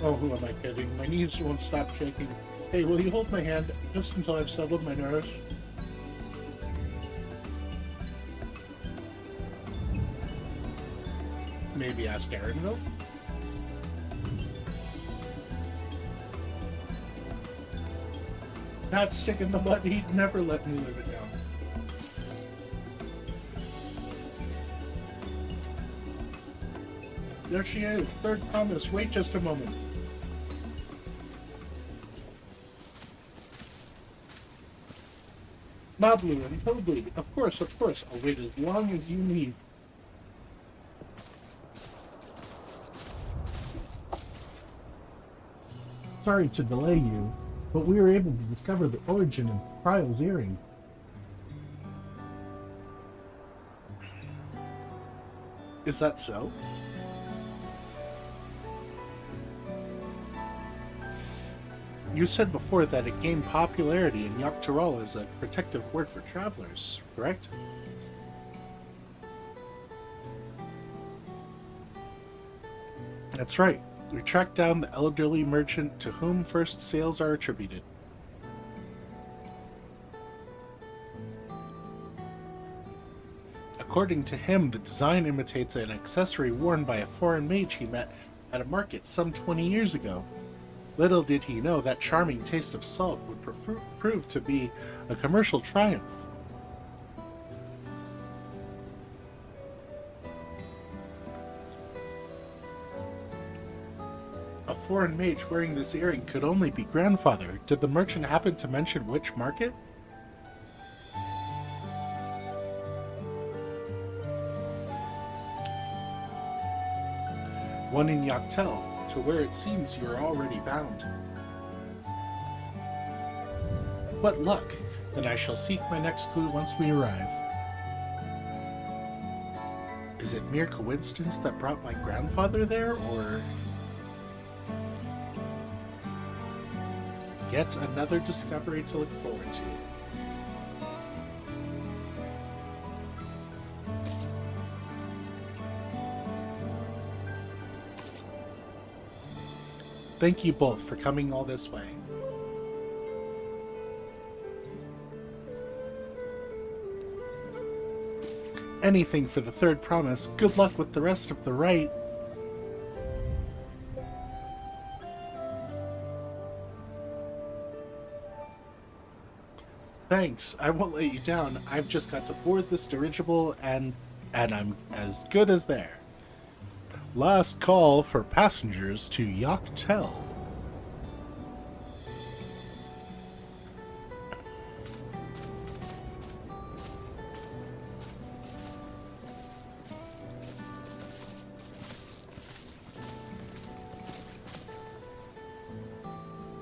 Oh, who am I kidding? My knees won't stop shaking. Hey, will you hold my hand just until I've settled my nerves? Maybe ask Aaronville? That stick in the mud, he'd never let me live it down. There she is, third promise. Wait just a moment. Man-mool and totally. Of course. I'll wait as long as you need. Sorry to delay you, but we were able to discover the origin of Trial's earring. Is that so? You said before that it gained popularity in Dawntrail as a protective word for travelers, correct? That's right. We tracked down the elderly merchant to whom first sales are attributed. According to him, the design imitates an accessory worn by a foreign mage he met at a market some 20 years ago. Little did he know that charming taste of salt would prove to be a commercial triumph. A foreign mage wearing this earring could only be grandfather. Did the merchant happen to mention which market? One in Dawntrail, to where it seems you are already bound. What luck! Then I shall seek my next clue once we arrive. Is it mere coincidence that brought my grandfather there, or... yet another discovery to look forward to. Thank you both for coming all this way. Anything for the third promise. Good luck with the rest of the rite. Thanks, I won't let you down. I've just got to board this dirigible and I'm as good as there. Last call for passengers to Dawntrail.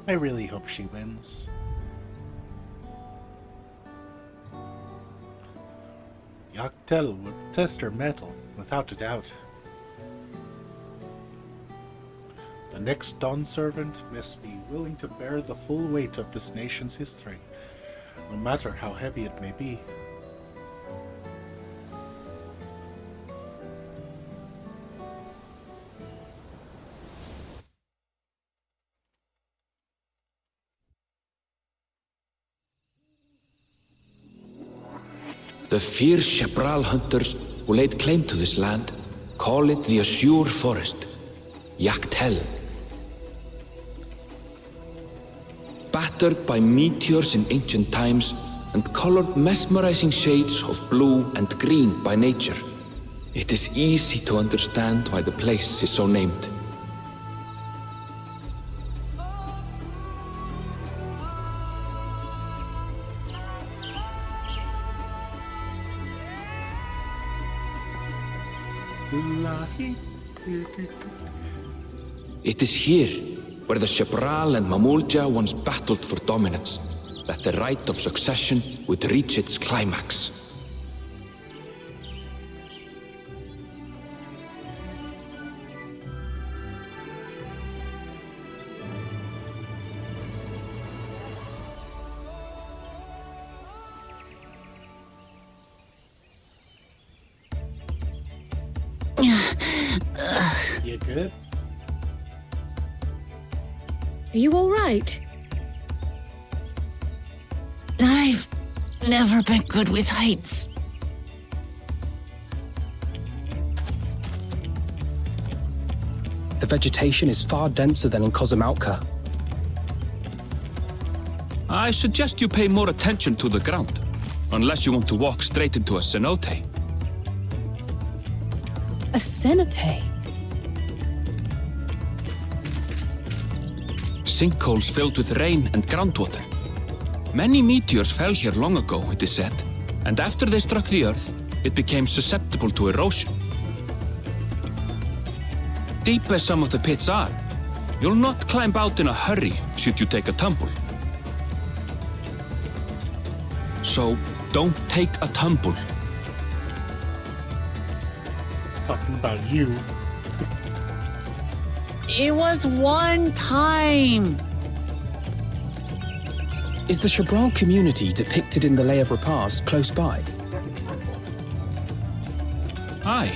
I really hope she wins. Dawntrail would test her mettle, without a doubt. The next Dawn servant must be willing to bear the full weight of this nation's history, no matter how heavy it may be. The fierce Shabral hunters who laid claim to this land call it the Azure Forest, Yaktel. Battered by meteors in ancient times and colored mesmerizing shades of blue and green by nature, it is easy to understand why the place is so named. It is here, where the Shabral and Mamulja once battled for dominance, that the right of succession would reach its climax. You good? Are you all right? I've never been good with heights. The vegetation is far denser than in Kozumautka. I suggest you pay more attention to the ground, unless you want to walk straight into a cenote. A cenote? Sinkholes filled with rain and groundwater. Many meteors fell here long ago, it is said, and after they struck the earth, it became susceptible to erosion. Deep as some of the pits are, you'll not climb out in a hurry should you take a tumble. So, don't take a tumble. Talking about you. It was one time. Is the Shabral community depicted in the Lay of Repast close by? Aye.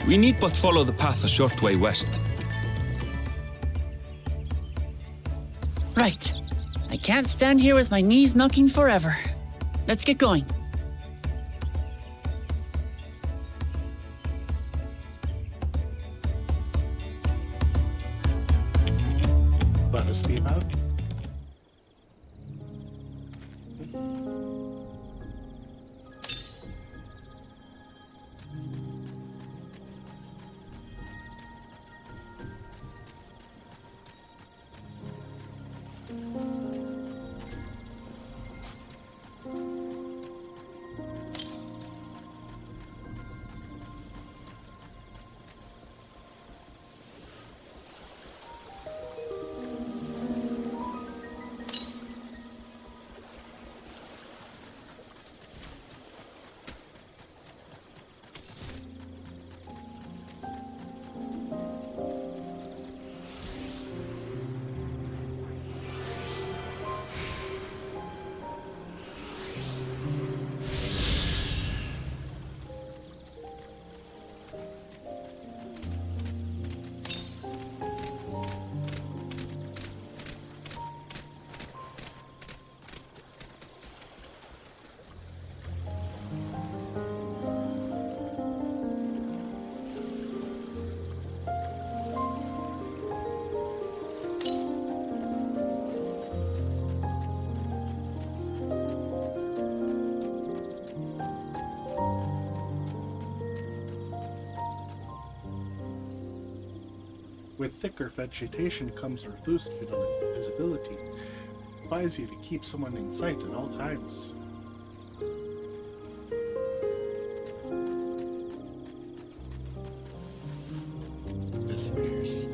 We need but follow the path a short way west. Right. I can't stand here with my knees knocking forever. Let's get going. Let us be about. With thicker vegetation comes reduced visibility. Advise you to keep someone in sight at all times. Disappears.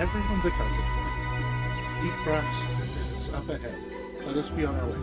Everyone's accounted for. Eatbrax is up ahead. Let us be on our way.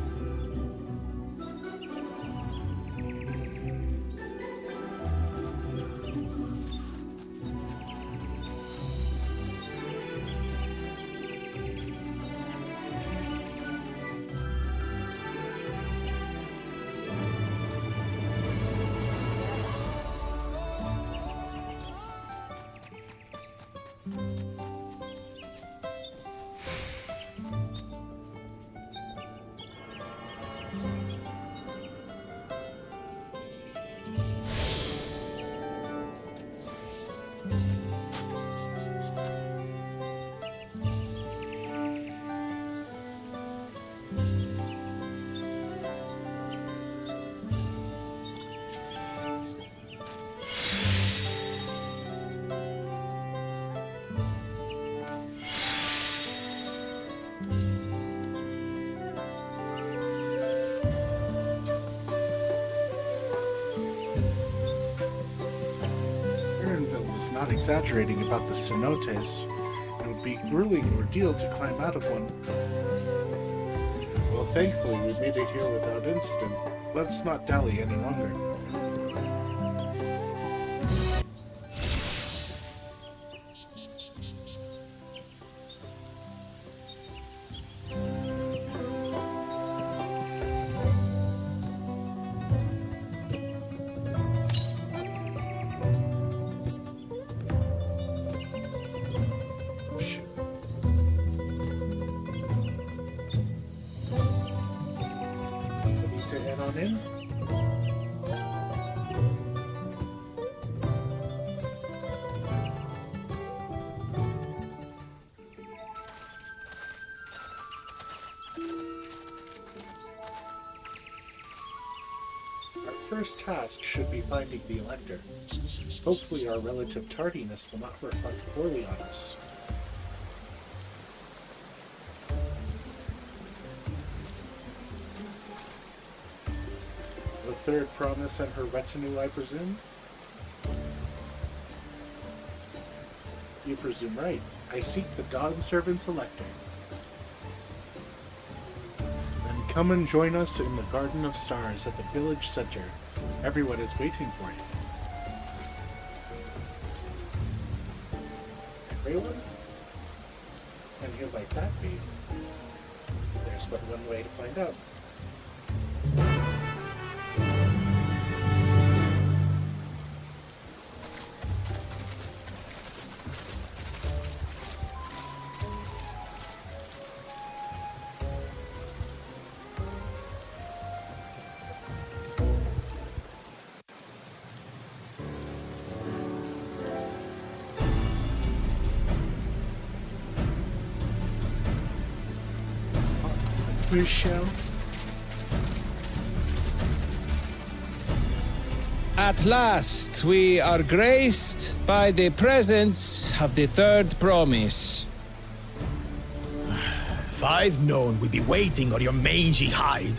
Not exaggerating about the cenotes. It would be a grueling ordeal to climb out of one. Well, thankfully we made it here without incident. Let's not dally any longer. In. Our first task should be finding the Elector. Hopefully our relative tardiness will not reflect poorly on us. Third promise and her retinue, I presume? You presume right. I seek the Dawn Servant's Elector. Then come and join us in the Garden of Stars at the village center. Everyone is waiting for you. Everyone? And who might that be? There's but one way to find out. Show. At last, we are graced by the presence of the third promise. If I'd known we'd be waiting on your mangy hide,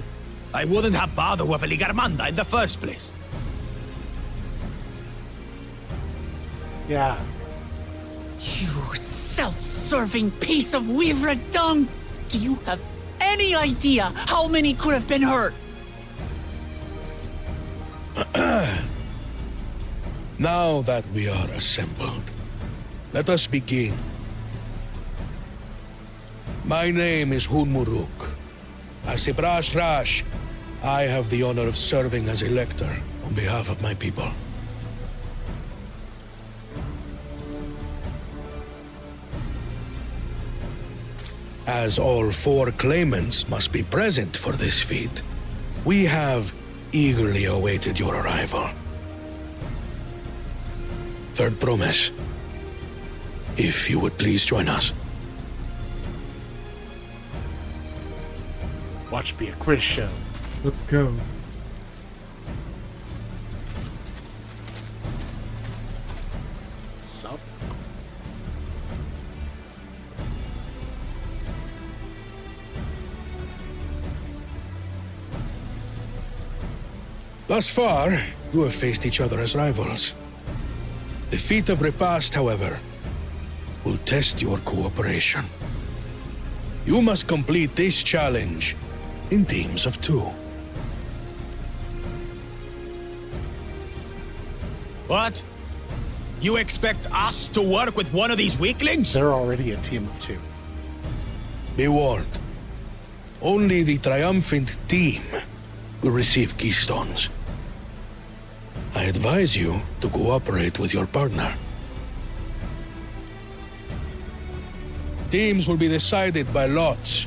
I wouldn't have bothered with Ligarmanda in the first place. Yeah. You self-serving piece of weaver dung! Do you have any idea how many could have been hurt? Now that we are assembled, let us begin. My name is Hunmuruk. As Ibrash Rash, I have the honor of serving as Elector on behalf of my people. As all four claimants must be present for this feat, we have eagerly awaited your arrival. Third promise, if you would please join us. Watch be a quiz show. Let's go. Sup? Thus far, you have faced each other as rivals. The feat of repast, however, will test your cooperation. You must complete this challenge in teams of 2. What? You expect us to work with one of these weaklings? They're already a team of 2. Be warned. Only the triumphant team will receive keystones. I advise you to cooperate with your partner. Teams will be decided by lots.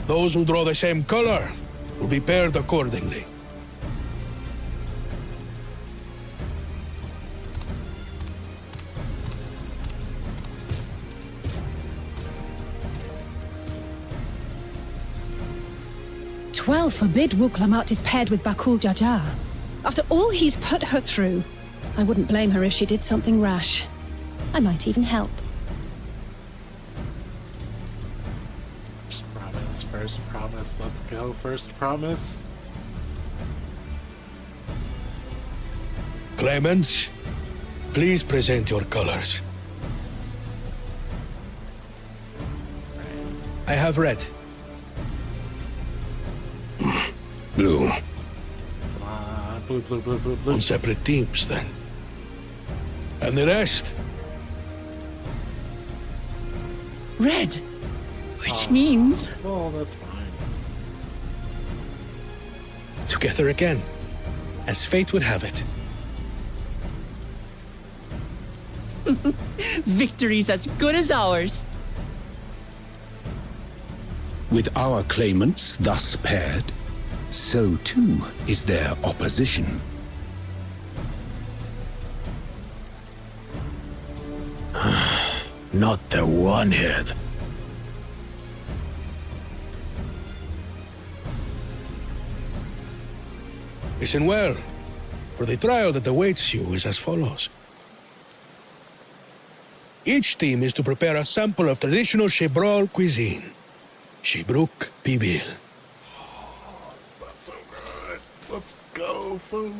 Those who draw the same color will be paired accordingly. Well, forbid Wuklamat is paired with Bakul Jaja. After all he's put her through, I wouldn't blame her if she did something rash. I might even help. First promise, let's go, first promise. Claimants, please present your colors. I have red. Blue. Blue, blue, blue, blue, blue. On separate teams, then. And the rest? Red. Which means... Oh, that's fine. Together again, as fate would have it. Victory's as good as ours. With our claimants thus paired, so too is their opposition. Not the one-head. Listen well, for the trial that awaits you is as follows. Each team is to prepare a sample of traditional Shebrol cuisine. Shibruk Pibil. Oh, that's so good. Let's go, food.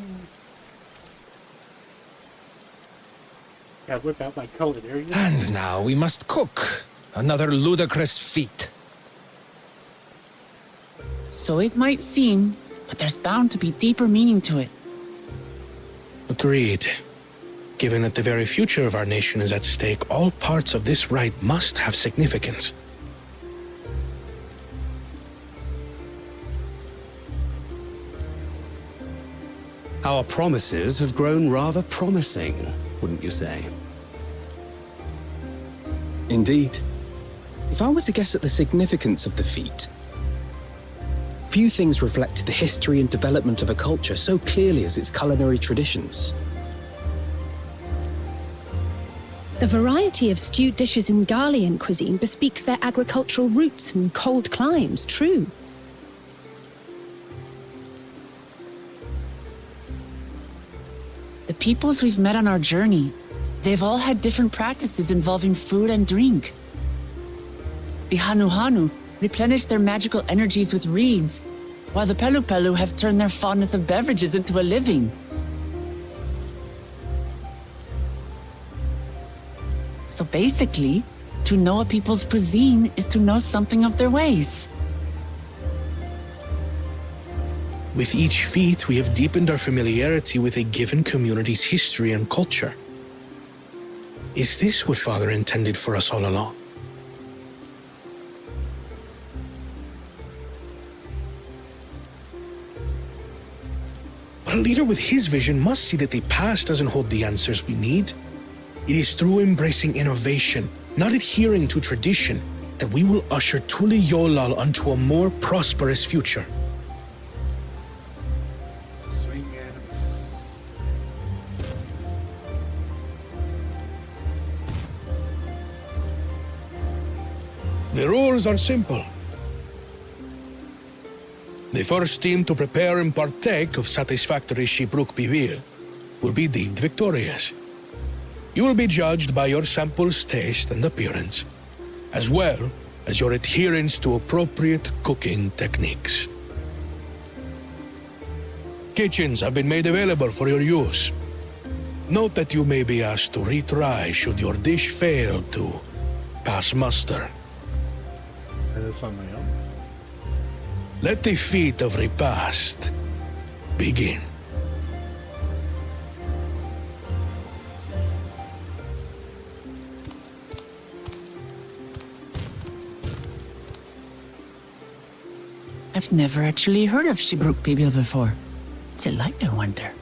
Gotta whip out my culinary. And now we must cook. Another ludicrous feat. So it might seem, but there's bound to be deeper meaning to it. Agreed. Given that the very future of our nation is at stake, all parts of this rite must have significance. Our promises have grown rather promising, wouldn't you say? Indeed. If I were to guess at the significance of the feat, few things reflect the history and development of a culture so clearly as its culinary traditions. The variety of stewed dishes in Garlean cuisine bespeaks their agricultural roots and cold climes, true. The peoples we've met on our journey, they've all had different practices involving food and drink. The Hanu replenish their magical energies with reeds, while the Pelu have turned their fondness of beverages into a living. So basically, to know a people's cuisine is to know something of their ways. With each feat, we have deepened our familiarity with a given community's history and culture. Is this what Father intended for us all along? But a leader with his vision must see that the past doesn't hold the answers we need. It is through embracing innovation, not adhering to tradition, that we will usher Tuli Yolal onto a more prosperous future. Swing animus. The rules are simple. The first team to prepare and partake of satisfactory Shibruk Bivir will be deemed victorious. You will be judged by your sample's taste and appearance, as well as your adherence to appropriate cooking techniques. Kitchens have been made available for your use. Note that you may be asked to retry should your dish fail to pass muster. And it's on my own. Let the feat of repast begin. I've never actually heard of Shibruk Bibil before. What's it like, I wonder?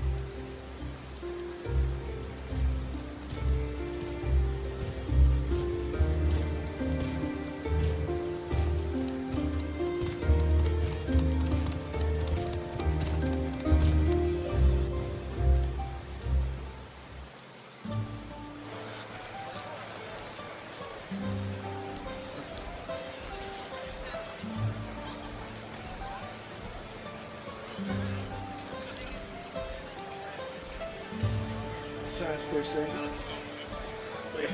Sad for a second. Wait.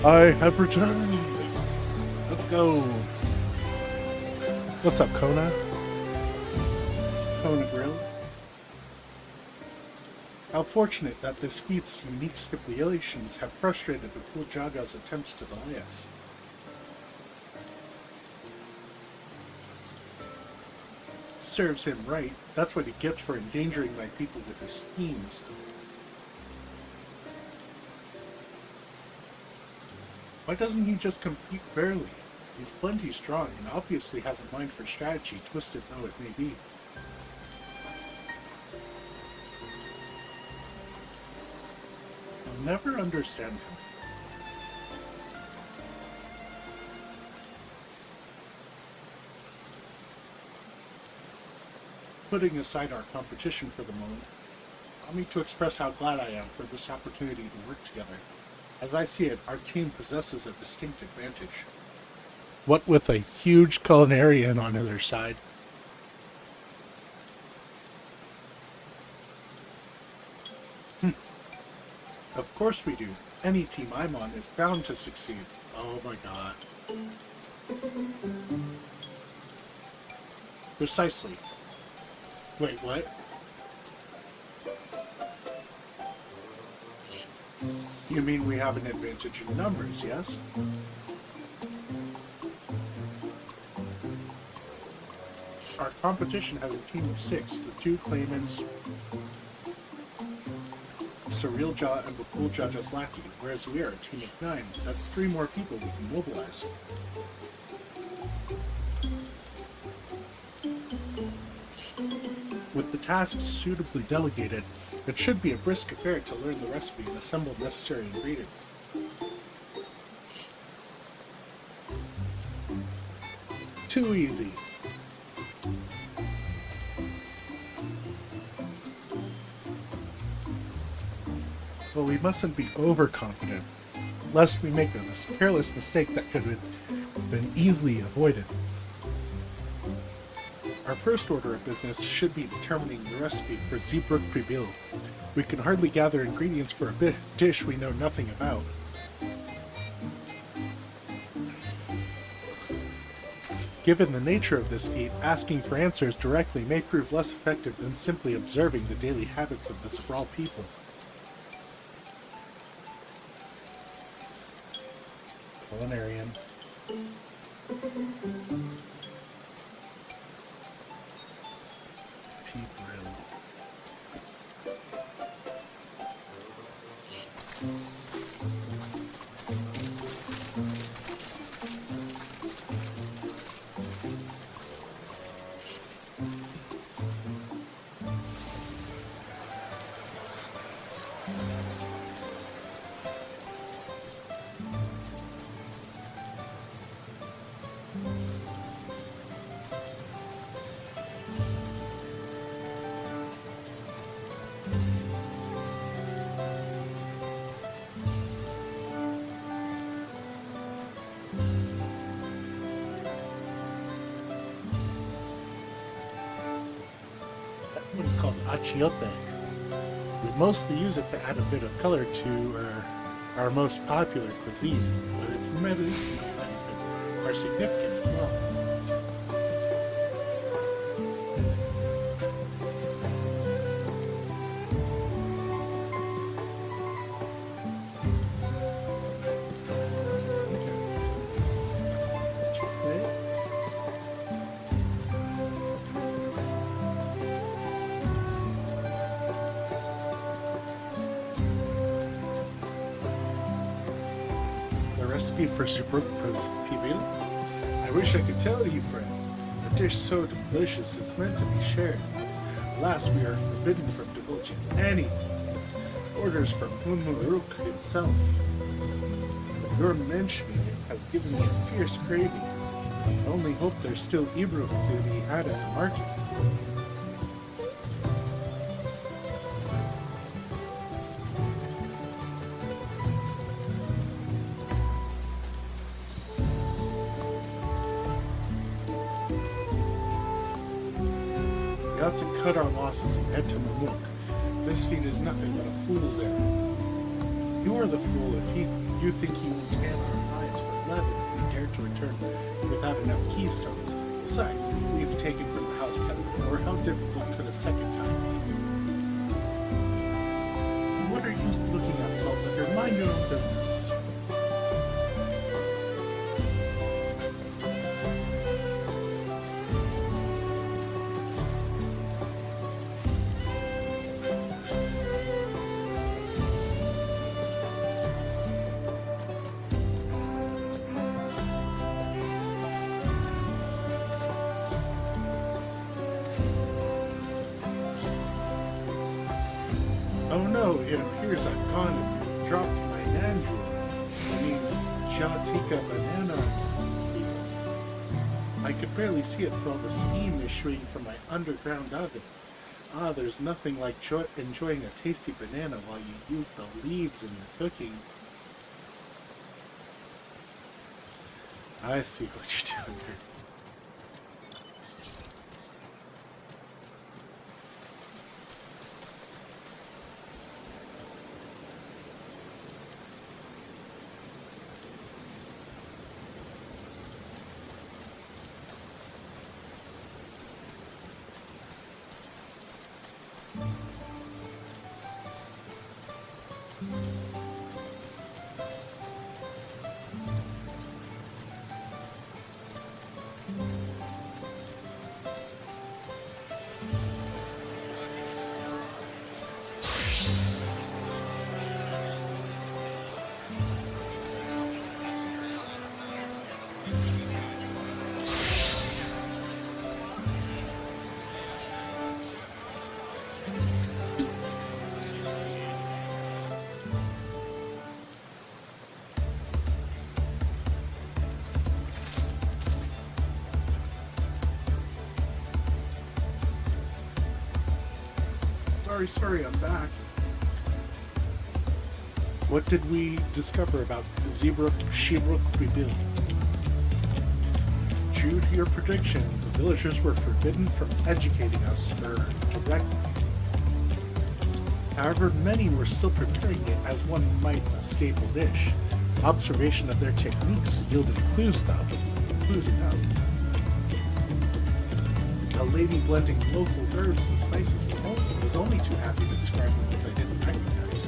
I have returned. Let's go. What's up, Kona? Kona Grill. How fortunate that this feat's unique stipulations have frustrated the Bakul Jaga's attempts to delay us. Serves him right. That's what he gets for endangering my people with his schemes. Why doesn't he just compete fairly? He's plenty strong and obviously has a mind for strategy, twisted though it may be. I'll never understand him. Putting aside our competition for the moment, allow me to express how glad I am for this opportunity to work together. As I see it, our team possesses a distinct advantage. What with a huge culinarian on either side. Of course we do. Any team I'm on is bound to succeed. Oh my god. Precisely. Wait, what? You mean we have an advantage in numbers, yes? Our competition has a team of 6, the 2 claimants, Surreal Jaw and Bakul Jaja's lackey, whereas we are a team of 9. That's 3 more people we can mobilize. With the tasks suitably delegated, it should be a brisk affair to learn the recipe and assemble necessary ingredients. Too easy. Well, we mustn't be overconfident, lest we make a careless mistake that could have been easily avoided. Our first order of business should be determining the recipe for Zeebrugg Pribil. We can hardly gather ingredients for a dish we know nothing about. Given the nature of this feat, asking for answers directly may prove less effective than simply observing the daily habits of the Zabral people. Culinarian. It's called achiote. We mostly use it to add a bit of color to our most popular cuisine, but its medicinal benefits are significant as well. Recipe for Zeebrugg Pribil? I wish I could tell you, friend. A dish so delicious is meant to be shared. Alas, we are forbidden from divulging anything. Orders from Man-mool himself. Your mentioning it has given me a fierce craving. I only hope there's still Ibruk to be had at the market. We ought to cut our losses and head to Man-mool. This feat is nothing but a fool's errand. You are the fool if you think you will tan our eyes for leather if we dare to return without enough keystones. Besides, we have taken from the house kept before. How difficult could a second time be? What are you looking at, Saltlicker? Mind your own business. Oh no, it appears I've gone and dropped my man-mool. Jatika banana peel. I could barely see it for all the steam issuing from my underground oven. Ah, there's nothing like enjoying a tasty banana while you use the leaves in your cooking. I see what you're doing here. Sorry, I'm back. What did we discover about Zeebruk Shebruk rebuild? True to your prediction, the villagers were forbidden from educating us directly. However, many were still preparing it as one might a staple dish. Observation of their techniques yielded clues enough. A lady blending local herbs and spices was only too happy to describe the ones I didn't recognize,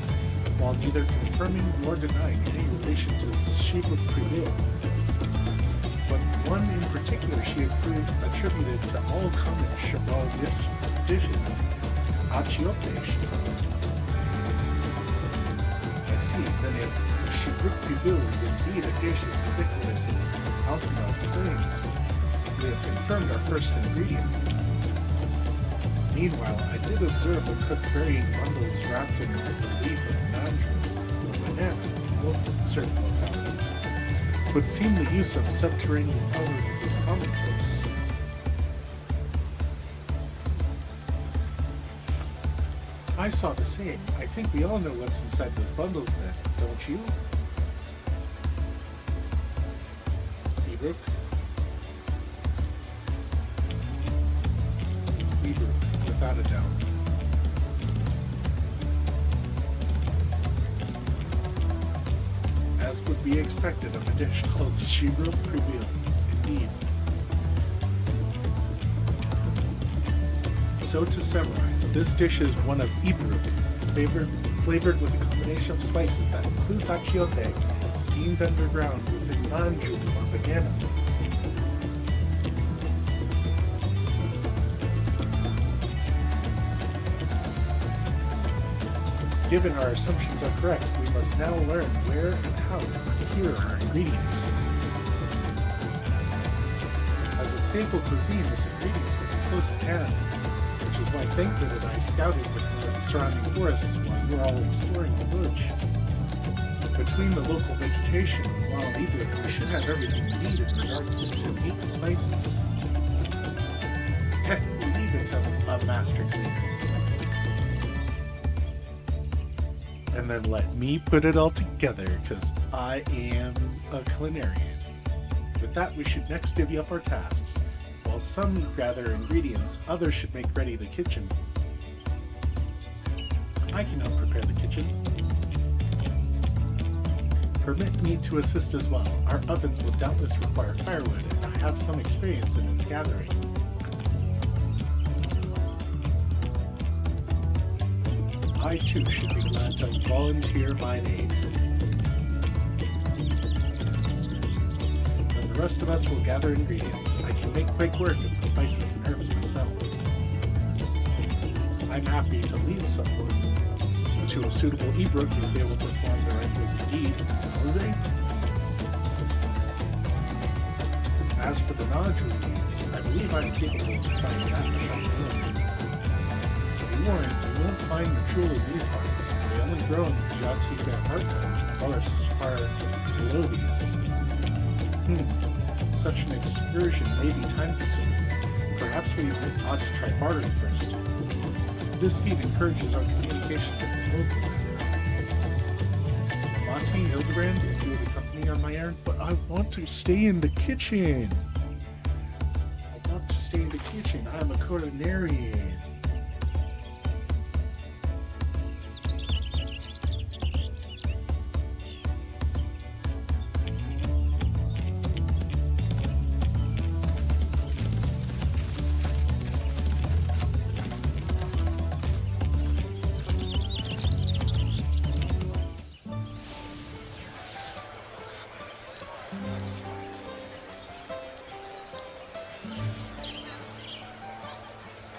while neither confirming nor denying any relation to Shebruk Prevail. But one in particular she attributed to all common Shabal dishes, Achiote Shebruk. I see, then if Shebruk Prevail is indeed a dish as ubiquitous as Alphamel claims, we have confirmed our first ingredient. Meanwhile, I did observe a cook burying bundles wrapped in the leaf of man-mool or banana, certain localities. It would seem the use of subterranean elements is commonplace. I saw the same. I think we all know what's inside those bundles then, don't you? Ebrook? Without a doubt. As would be expected of a dish called Shebruk Prevail, indeed. So to summarize, this dish is one of Ebrook, flavored with a combination of spices that includes achiote, steamed underground within man-mool or banana leaves. Given our assumptions are correct, we must now learn where and how to procure our ingredients. As a staple cuisine, its ingredients will be close at hand, which is why Thancred and I scouted the surrounding forests while we were all exploring the village. Between the local vegetation and wild Ebrook, we should have everything we need in regards to meat and spices. Heck, we even have a master cleaner. And then let me put it all together, because I am a culinarian. With that, we should next divvy up our tasks. While some gather ingredients, others should make ready the kitchen. I can help prepare the kitchen. Permit me to assist as well. Our ovens will doubtless require firewood, and I have some experience in its gathering. I too should be glad to volunteer my name. When the rest of us will gather ingredients, I can make quick work of the spices and herbs myself. I'm happy to lead someone to a suitable e-brook if they will perform the reckless deed. Jose? As for the nodule leaves, I believe I'm capable of applying that much on my own. Be warned, you won't find nodule in these parts. They only grow in the Jatika heartland, or far below these. Such an excursion may be time-consuming. Perhaps we ought to try bartering first. This feat encourages our communication with the locals. Monty, Hildebrand, if you would accompany on my errand, but I want to stay in the kitchen. I'm a culinarian.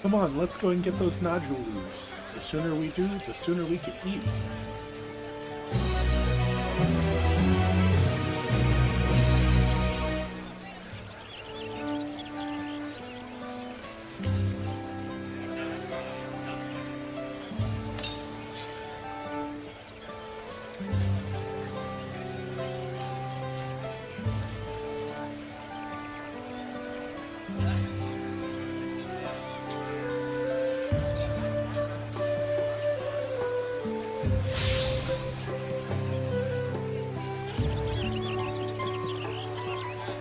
Come on, let's go and get those nodule leaves. The sooner we do, the sooner we can eat.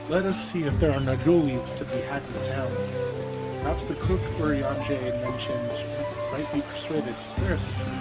Let us see if there are nodule leaves to be had in town. Perhaps the cook Urianje mentioned might be persuaded to spare us a few.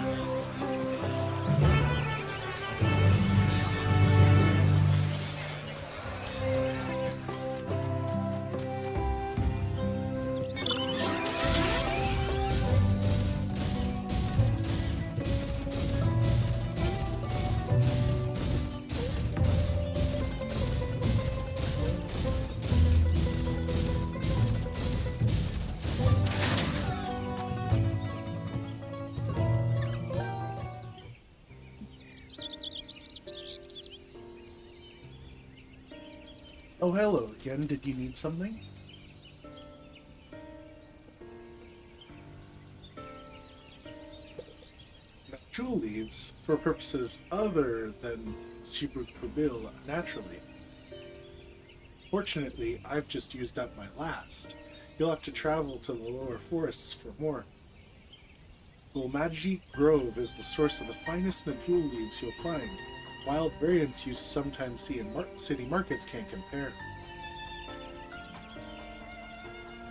Oh, hello again. Did you need something? Nodule leaves, for purposes other than Sibruk Pubil naturally. Fortunately, I've just used up my last. You'll have to travel to the lower forests for more. Bulmaji Grove is the source of the finest nodule leaves you'll find. Wild variants you sometimes see in city markets can't compare.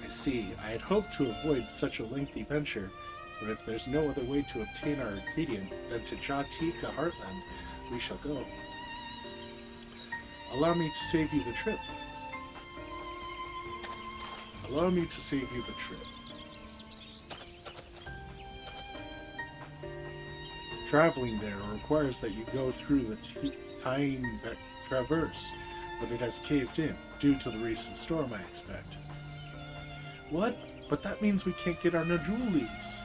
I see. I had hoped to avoid such a lengthy venture, but if there's no other way to obtain our ingredient than to Jatika Heartland, we shall go. Allow me to save you the trip. Traveling there requires that you go through the Tyne Traverse, but it has caved in, due to the recent storm, I expect. What? But that means we can't get our nodule leaves.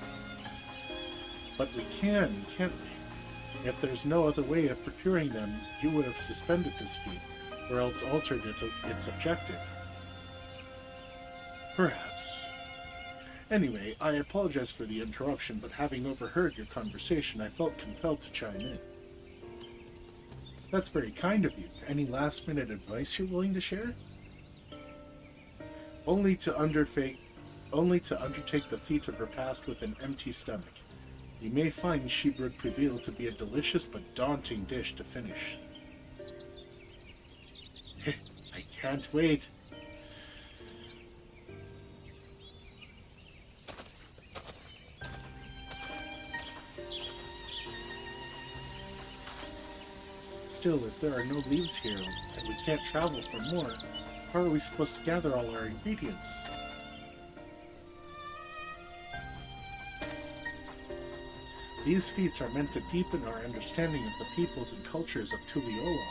But we can, can't we? If there's no other way of procuring them, you would have suspended this feat, or else altered its objective. Perhaps. Anyway, I apologize for the interruption, but having overheard your conversation, I felt compelled to chime in. That's very kind of you. Any last-minute advice you're willing to share? Only to undertake the feat of repast with an empty stomach. You may find Sibruk Pubil to be a delicious but daunting dish to finish. I can't wait. Still, if there are no leaves here, and we can't travel for more, how are we supposed to gather all our ingredients? These feats are meant to deepen our understanding of the peoples and cultures of Tuliolal.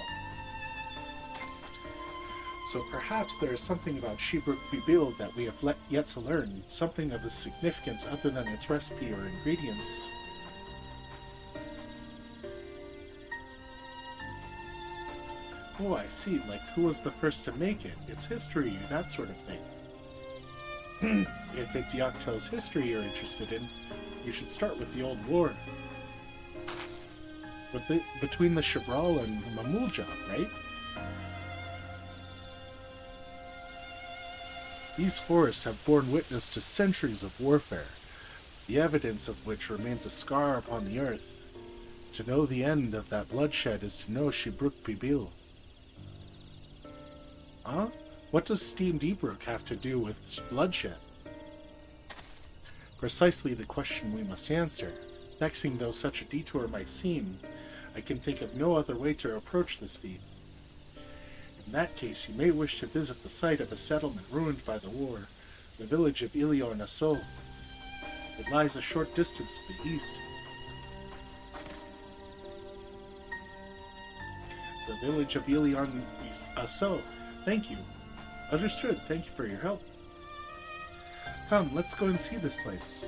So perhaps there is something about Shebruk Bibil that we have yet to learn, something of its significance other than its recipe or ingredients. Oh, I see, like who was the first to make it, its history, that sort of thing. If it's Yakto's history you're interested in, you should start with the old war. Between the Shabral and Man-mool, right? These forests have borne witness to centuries of warfare, the evidence of which remains a scar upon the earth. To know the end of that bloodshed is to know Shebruk Bibil. Huh? What does steamed Ebruk have to do with bloodshed? Precisely the question we must answer. Vexing though such a detour might seem, I can think of no other way to approach this feat. In that case, you may wish to visit the site of a settlement ruined by the war, the village of Ilion Asso. It lies a short distance to the east. The village of Ilion Asso. Thank you. Understood. Thank you for your help. Come, let's go and see this place.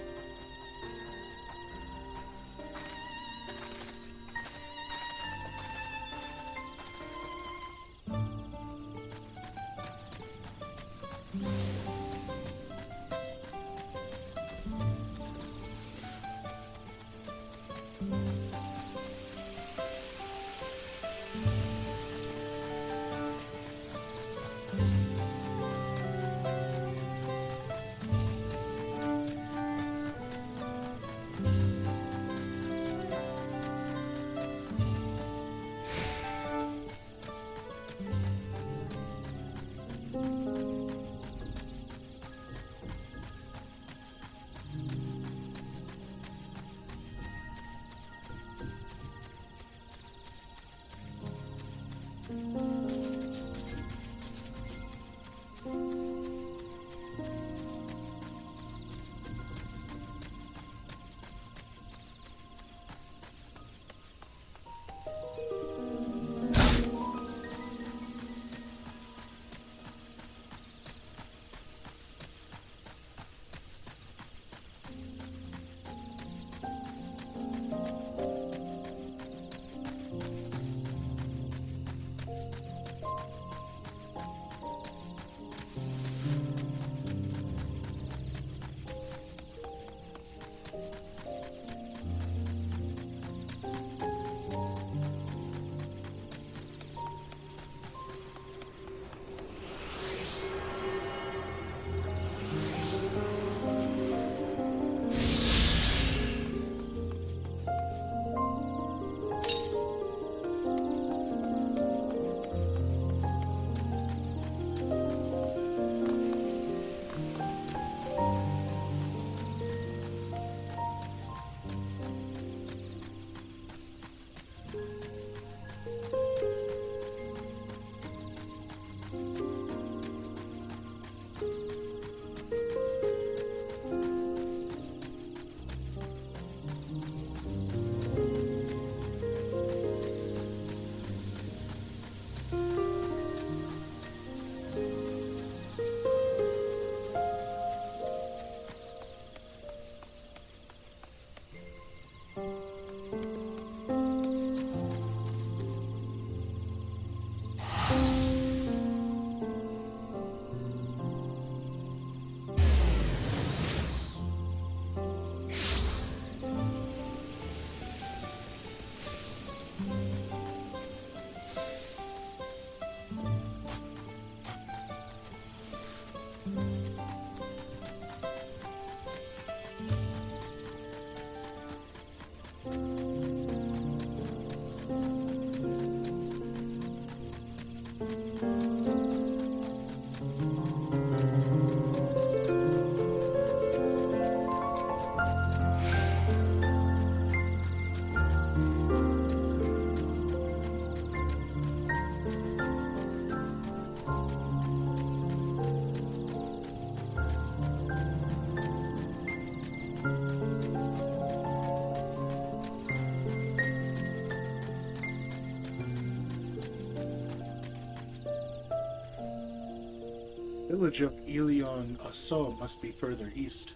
village of Ilion Asso must be further east.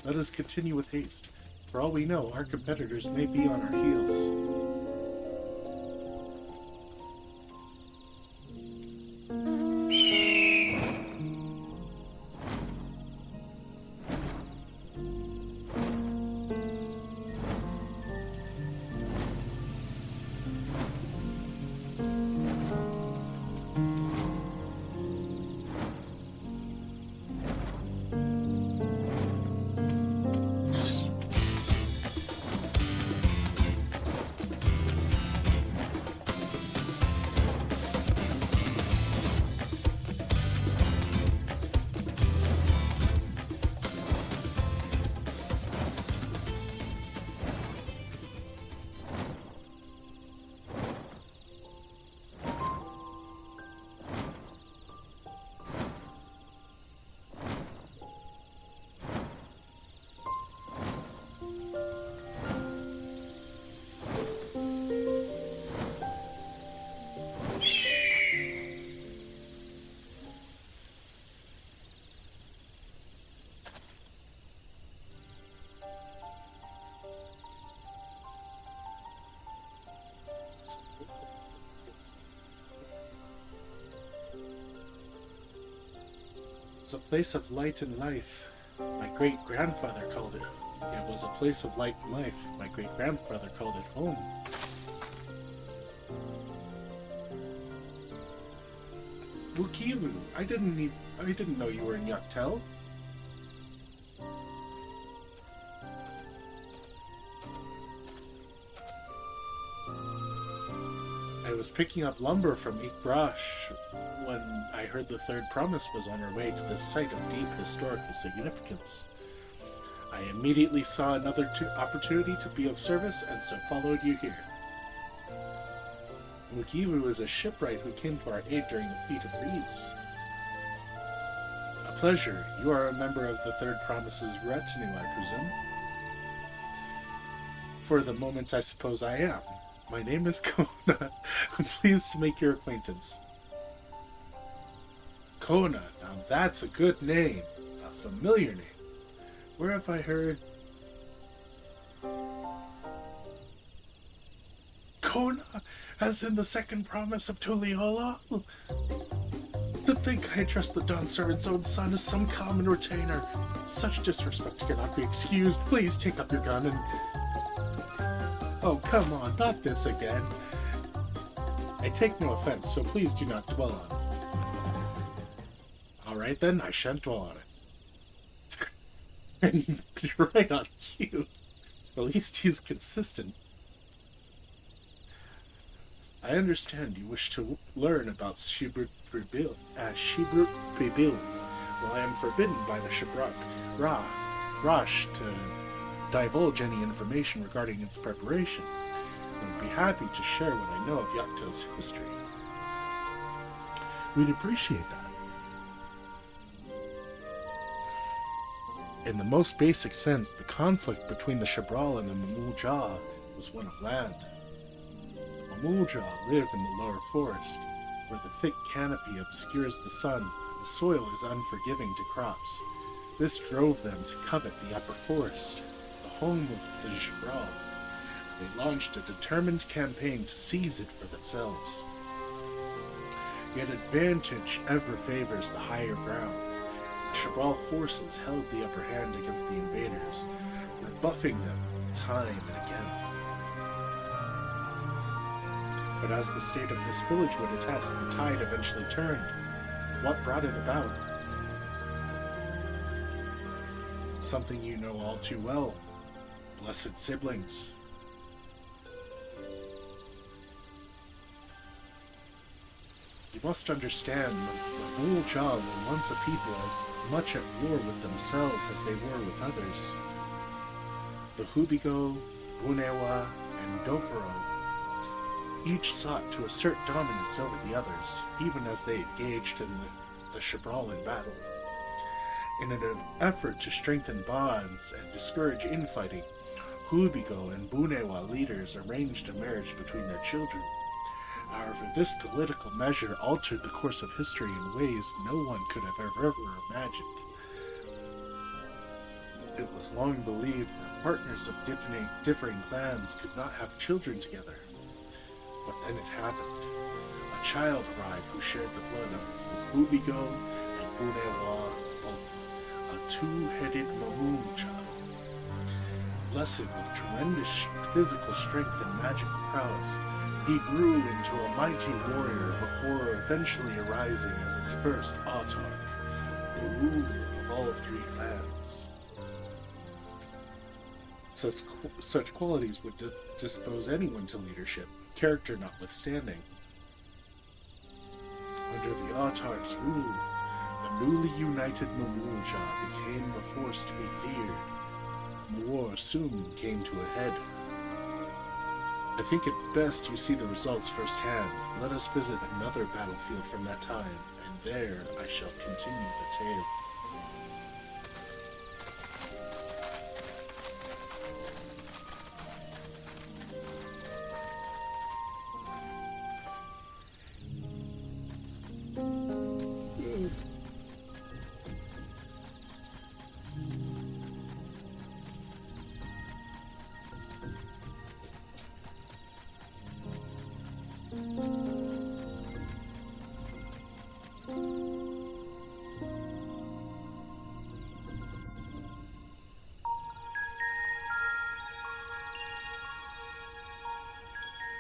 Let us continue with haste. For all we know, our competitors may be on our heels. A place of light and life. My great-grandfather called it. It was a place of light and life. My great-grandfather called it home. Wukivu, I didn't know you were in Yatel. I was picking up lumber from Ikbrash when I heard the third promise was on her way to this site of deep historical significance. I immediately saw another opportunity to be of service, and so followed you here. Mukivu is a shipwright who came to our aid during the Feat of Reeds. A pleasure. You are a member of the Third Promise's retinue, I presume? For the moment, I suppose I am. My name is Kona. I'm pleased to make your acquaintance. Kona, now that's a good name. A familiar name. Where have I heard? Kona, as in the second promise of Tuliyola? To think I addressed the Dawn Servant's own son as some common retainer. Such disrespect cannot be excused. Please take up your gun and... Oh, come on, not this again. I take no offense, so please do not dwell on it. Alright then, I shan't dwell on it. You're right on cue. At least he's consistent. I understand you wish to learn about Shibrut Pribil. Well, I am forbidden by the Shabrak Rosh to divulge any information regarding its preparation. I would be happy to share what I know of Yakto's history. We'd appreciate that. In the most basic sense, the conflict between the Shabral and the Man-mool was one of land. The Man-mool live in the lower forest, where the thick canopy obscures the sun and the soil is unforgiving to crops. This drove them to covet the upper forest, the home of the Shabral. They launched a determined campaign to seize it for themselves. Yet advantage ever favors the higher ground. The Shabral forces held the upper hand against the invaders, rebuffing them time and again. But as the state of this village would attest, the tide eventually turned. What brought it about? Something you know all too well. Blessed siblings. You must understand, the Man-mool were once a people as much at war with themselves as they were with others. The Hubigo, Bunewa, and Dobro each sought to assert dominance over the others, even as they engaged in the Shabral in battle. In an effort to strengthen bonds and discourage infighting, Hubigo and Bunewa leaders arranged a marriage between their children. However, this political measure altered the course of history in ways no one could have ever imagined. It was long believed that partners of differing clans could not have children together. But then it happened. A child arrived who shared the blood of Bubigo and Bunewa, both a two-headed Man-mool child. Blessed with tremendous physical strength and magical prowess, he grew into a mighty warrior before eventually arising as its first autarch, the ruler of all three clans. Such qualities would dispose anyone to leadership, character notwithstanding. Under the autarch's rule, the newly united Man-mool became a force to be feared. The war soon came to a head. I think it best you see the results firsthand. Let us visit another battlefield from that time, and there I shall continue the tale.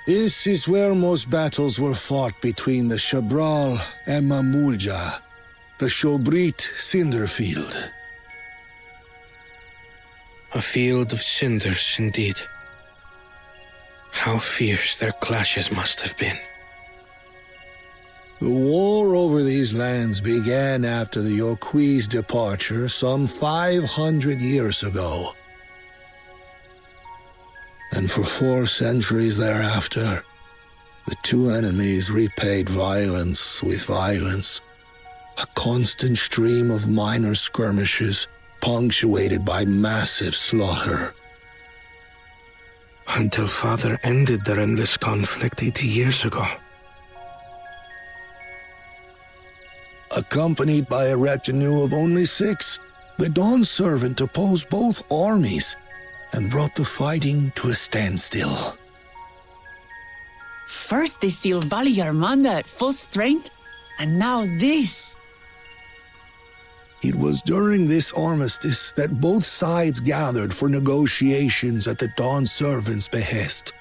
This is where most battles were fought between the Shabral and Man-moolja, the Shobrit Cinder Field. A field of cinders, indeed. How fierce their clashes must have been. The war over these lands began after the Yokui's departure some 500 years ago. And for 4 centuries thereafter, the two enemies repaid violence with violence, a constant stream of minor skirmishes punctuated by massive slaughter. Until Father ended their endless conflict 80 years ago. Accompanied by a retinue of only 6, the Dawn Servant opposed both armies and brought the fighting to a standstill. First they sealed Valley Armanda at full strength, and now this. It was during this armistice that both sides gathered for negotiations at the Dawn Servant's behest.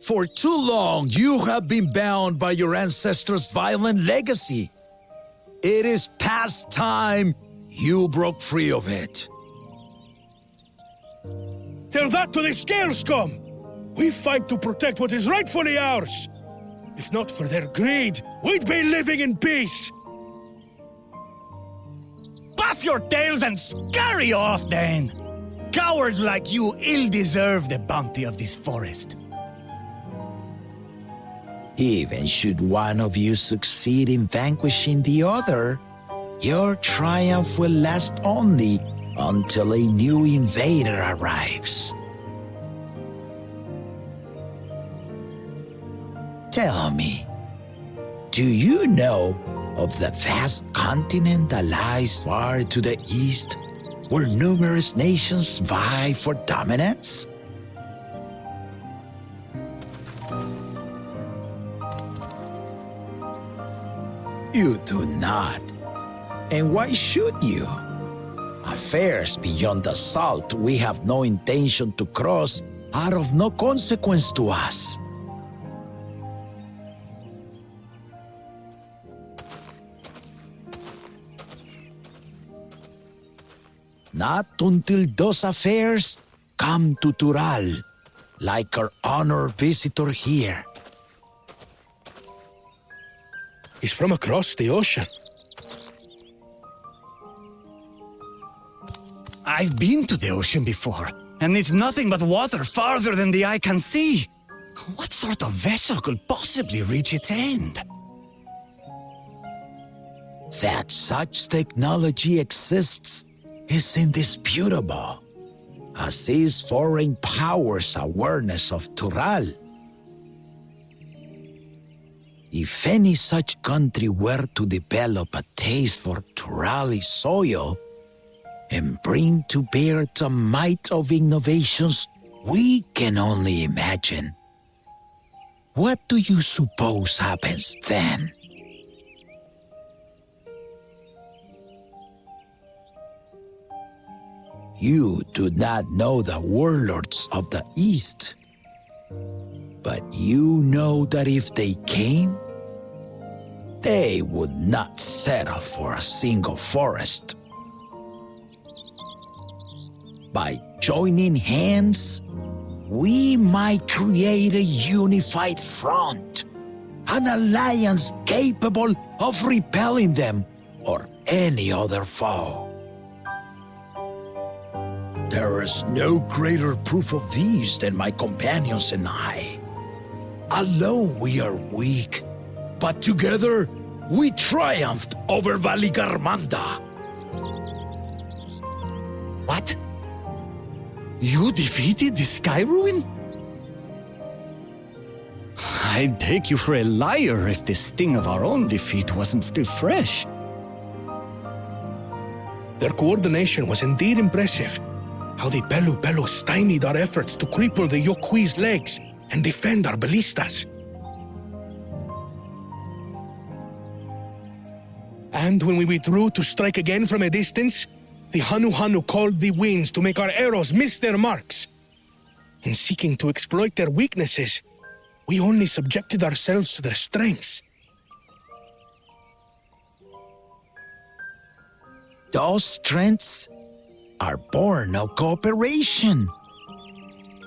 For too long, you have been bound by your ancestors' violent legacy. It is past time you broke free of it. Tell that to the Scale Scum! We fight to protect what is rightfully ours. If not for their greed, we'd be living in peace. Puff your tails and scurry off, then! Cowards like you ill-deserve the bounty of this forest. Even should one of you succeed in vanquishing the other, your triumph will last only until a new invader arrives. Tell me, do you know of the vast continent that lies far to the east, where numerous nations vie for dominance? You do not. And why should you? Affairs beyond the salt we have no intention to cross are of no consequence to us. Not until those affairs come to Tural, like our honored visitor here. is from across the ocean. I've been to the ocean before, and it's nothing but water farther than the eye can see. What sort of vessel could possibly reach its end? That such technology exists is indisputable, as is foreign powers' awareness of Tural. If any such country were to develop a taste for Turali soil and bring to bear the might of innovations we can only imagine, what do you suppose happens then? You do not know the warlords of the East, but you know that if they came, they would not settle for a single forest. By joining hands, we might create a unified front, an alliance capable of repelling them or any other foe. There is no greater proof of these than my companions and I. Alone we are weak, but together we triumphed over Valigarmanda. What? You defeated the Sky Ruin? I'd take you for a liar if the sting of our own defeat wasn't still fresh. Their coordination was indeed impressive. How the Pelu stymied our efforts to cripple the Yokui's legs and defend our ballistas. And when we withdrew to strike again from a distance, the Hanu called the winds to make our arrows miss their marks. In seeking to exploit their weaknesses, we only subjected ourselves to their strengths. Those strengths are born of cooperation.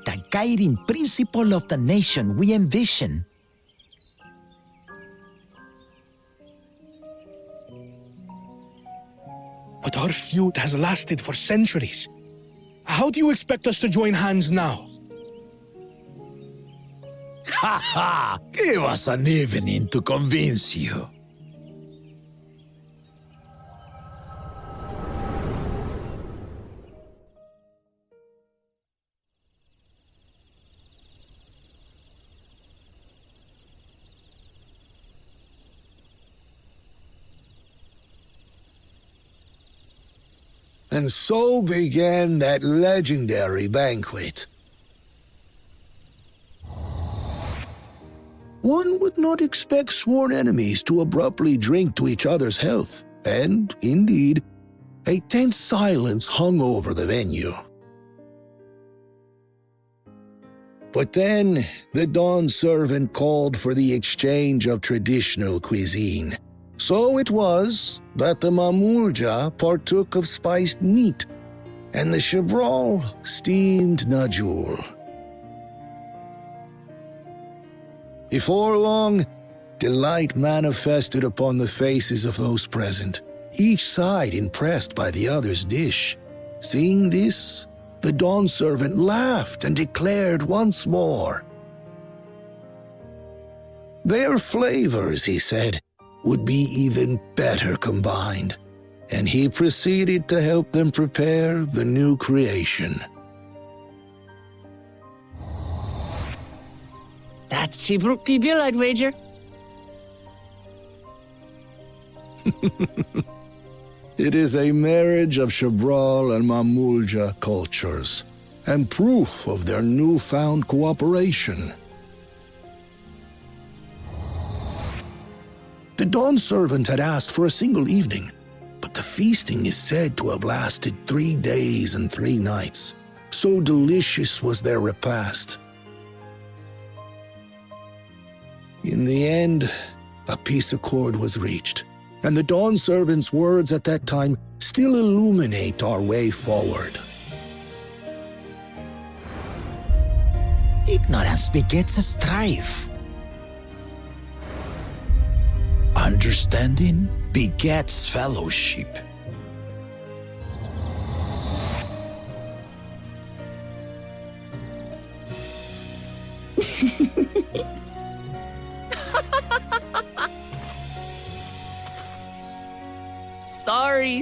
The guiding principle of the nation we envision. But our feud has lasted for centuries. How do you expect us to join hands now? Ha ha! Give us an evening to convince you. And so began that legendary banquet. One would not expect sworn enemies to abruptly drink to each other's health, and, indeed, a tense silence hung over the venue. But then, the Dawn servant called for the exchange of traditional cuisine. So it was that the Mamulja partook of spiced meat, and the Chebral steamed Najul. Before long, delight manifested upon the faces of those present, each side impressed by the other's dish. Seeing this, the Dawn servant laughed and declared once more. Their flavors, he said, would be even better combined, and he proceeded to help them prepare the new creation. That's Shibruk Pibil, I'd wager. It is a marriage of Chebral and Mamulja cultures, and proof of their newfound cooperation. The Dawn servant had asked for a single evening, but the feasting is said to have lasted 3 days and 3 nights. So delicious was their repast. In the end, a peace accord was reached, and the Dawn servant's words at that time still illuminate our way forward. Ignorance begets strife. And Understanding begets fellowship.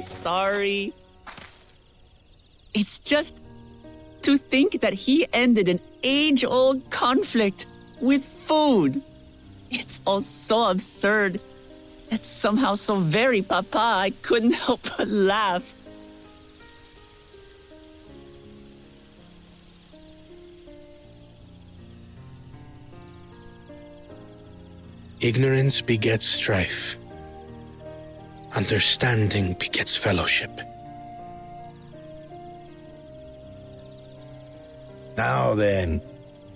Sorry. It's just to think that he ended an age-old conflict with food. It's all so absurd. It's somehow so very papa, I couldn't help but laugh. Ignorance begets strife. Understanding begets fellowship. Now then,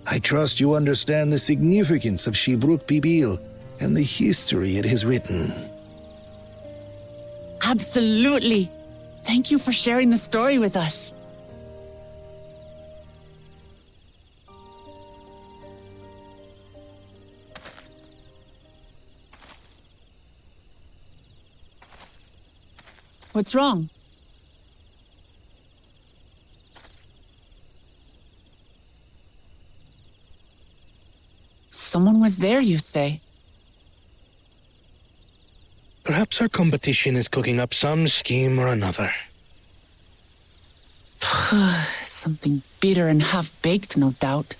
I trust you understand the significance of Shibruk Pibil and the history it has written. Absolutely. Thank you for sharing the story with us. What's wrong? Someone was there, you say? Perhaps our competition is cooking up some scheme or another. Something bitter and half-baked, no doubt.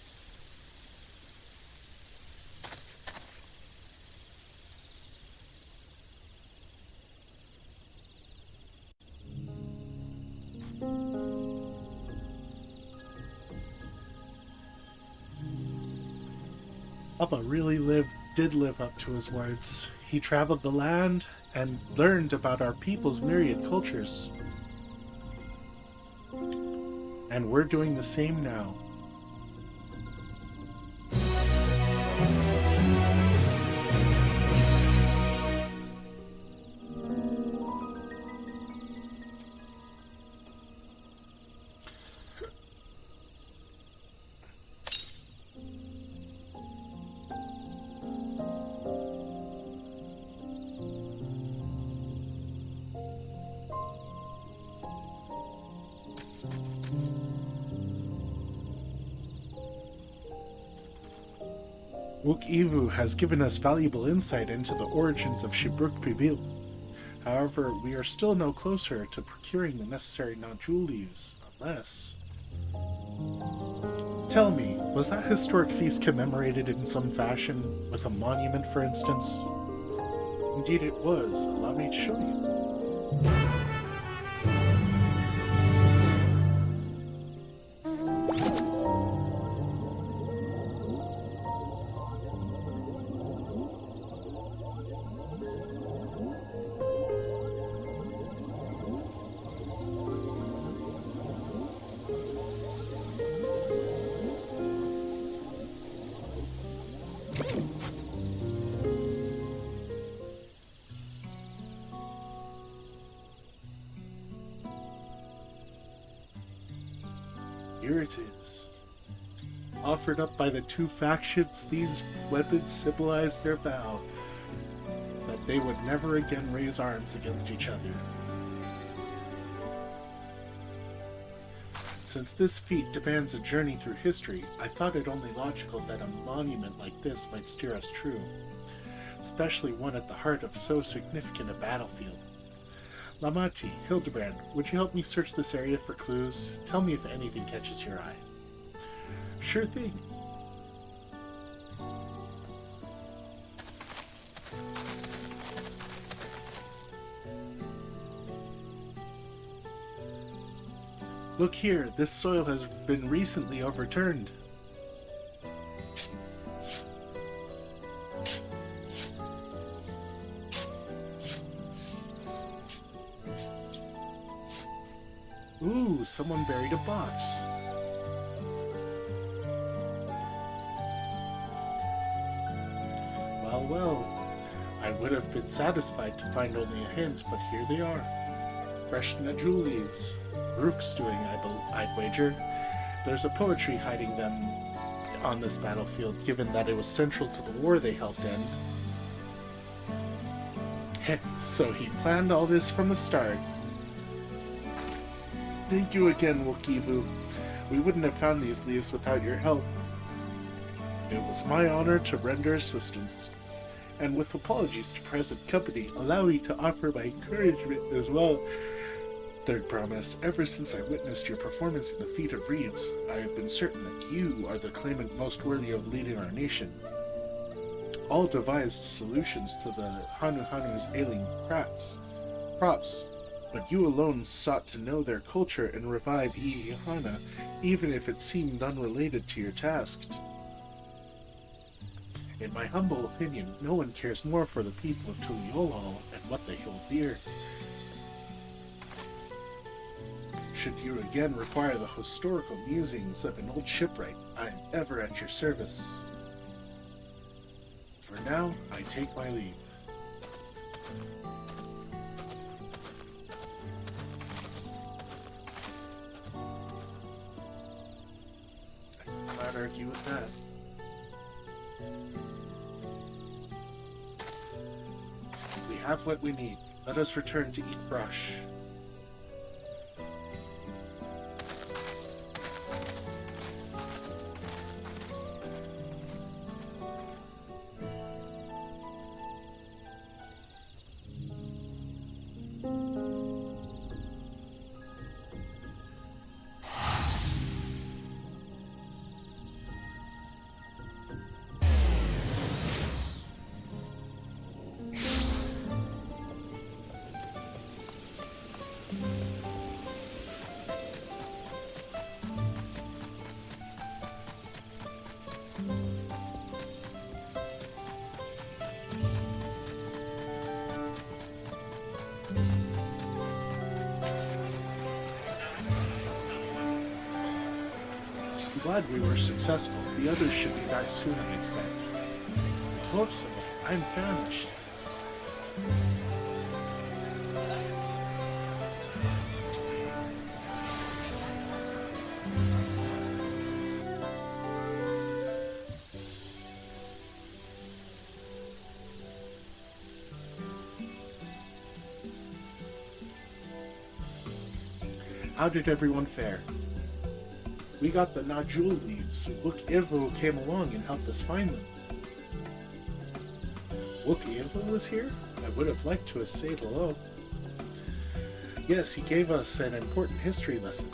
Papa really did live up to his words. He traveled the land and learned about our people's myriad cultures. And we're doing the same now. Wook-Evu has given us valuable insight into the origins of Shibruk Pibil. However, we are still no closer to procuring the necessary nodule leaves, unless... Tell me, was that historic feast commemorated in some fashion, with a monument, for instance? Indeed it was. Allow me to show you. Here it is. Offered up by the two factions, these weapons symbolize their vow that they would never again raise arms against each other. Since this feat demands a journey through history, I thought it only logical that a monument like this might steer us true, especially one at the heart of so significant a battlefield. Lamati, Hildebrand, would you help me search this area for clues? Tell me if anything catches your eye. Sure thing. Look here, this soil has been recently overturned. Ooh, someone buried a box. Well, I would have been satisfied to find only a hint, but here they are. Fresh nodule leaves. Rook's doing, I'd wager. There's a poetry hiding them on this battlefield, given that it was central to the war they helped end. So he planned all this from the start. Thank you again, Wokivu. We wouldn't have found these leaves without your help. It was my honor to render assistance. And with apologies to present company, allow me to offer my encouragement as well. Third promise, ever since I witnessed your performance in the Feat of Reeds, I have been certain that you are the claimant most worthy of leading our nation. All devised solutions to the Hanu's ailing crops, but you alone sought to know their culture and revive Ihana, even if it seemed unrelated to your task. In my humble opinion, no one cares more for the people of Tuliolol and what they hold dear. Should you again require the historical musings of an old shipwright, I am ever at your service. For now, I take my leave. I cannot argue with that. We have what we need. Let us return to eat brush. Glad we were successful. The others should be back soon, I expect. I hope so. I'm famished. How did everyone fare? We got the Najul leaves. Wook Ivo came along and helped us find them. Wook Ivo was here? I would have liked to have said hello. Yes, he gave us an important history lesson.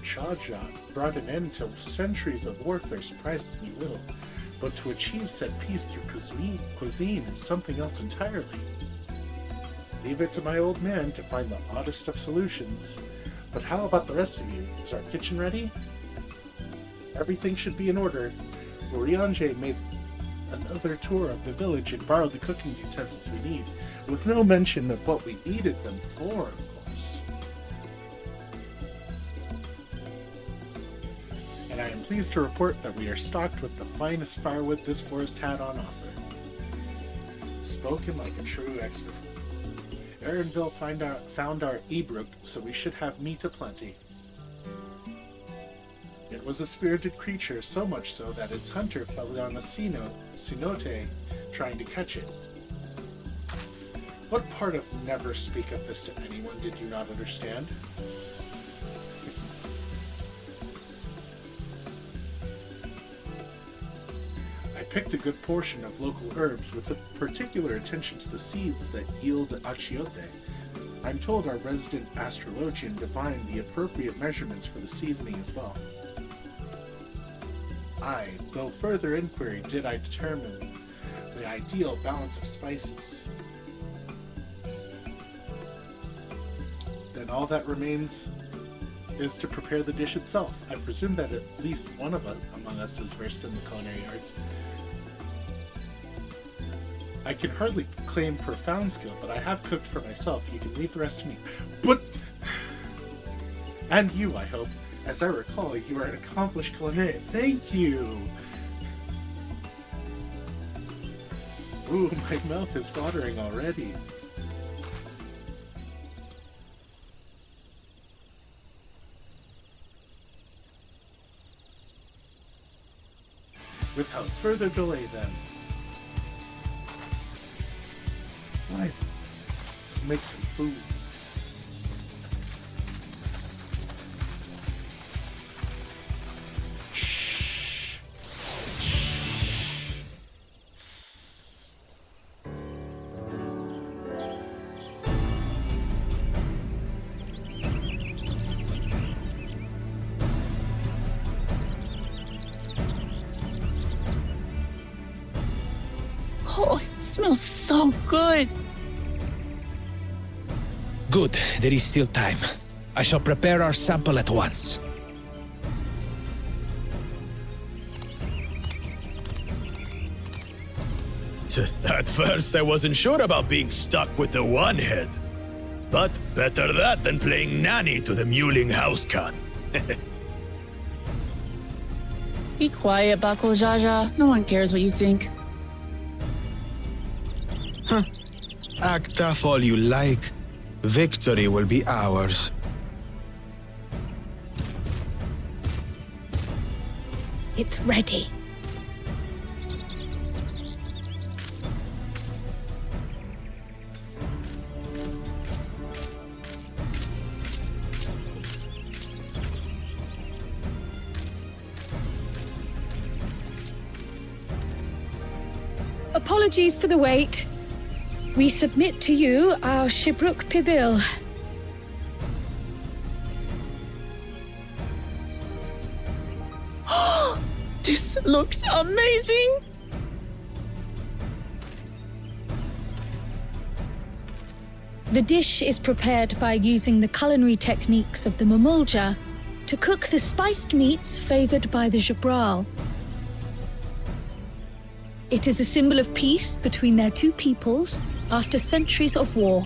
Chaja brought an end to centuries of warfare surprises me little, but to achieve said peace through cuisine is something else entirely. Leave it to my old man to find the oddest of solutions. But how about the rest of you? Is our kitchen ready? Everything should be in order. Urianje made another tour of the village and borrowed the cooking utensils we need, with no mention of what we needed them for, of course. And I am pleased to report that we are stocked with the finest firewood this forest had on offer. Spoken like a true expert. Erinville found our Ebrook, so we should have meat aplenty. It was a spirited creature, so much so that its hunter fell on a cenote trying to catch it. What part of never speak of this to anyone did you not understand? I picked a good portion of local herbs with a particular attention to the seeds that yield achiote. I'm told our resident astrologian divined the appropriate measurements for the seasoning as well. Though further inquiry did I determine the ideal balance of spices. Then all that remains is to prepare the dish itself. I presume that at least one of us among us is versed in the culinary arts. I can hardly claim profound skill, but I have cooked for myself. You can leave the rest to me. But... And you, I hope. As I recall, you are an accomplished culinarian. Thank you! Ooh, my mouth is watering already. Without further delay, then. Right. Let's make some food. Oh, it smells so good. Good, there is still time. I shall prepare our sample at once. At first, I wasn't sure about being stuck with the one head. But better that than playing nanny to the mewling house cat. Be quiet, Bakul Jaja. No one cares what you think. Act tough all you like. Victory will be ours. It's ready. Apologies for the wait. We submit to you our Shibruk Pibil. This looks amazing! The dish is prepared by using the culinary techniques of the Mamulja to cook the spiced meats favored by the Jabral. It is a symbol of peace between their two peoples after centuries of war.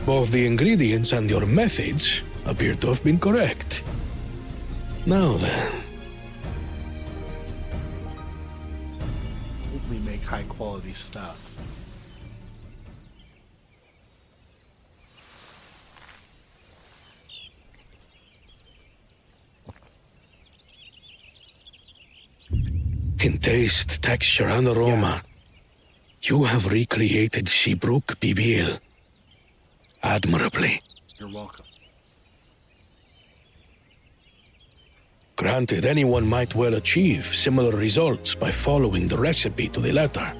Both the ingredients and your methods appear to have been correct. Now then. We make high quality stuff. In taste, texture, and aroma, you have recreated Shibruk Pibil admirably. You're welcome. Granted, anyone might well achieve similar results by following the recipe to the letter.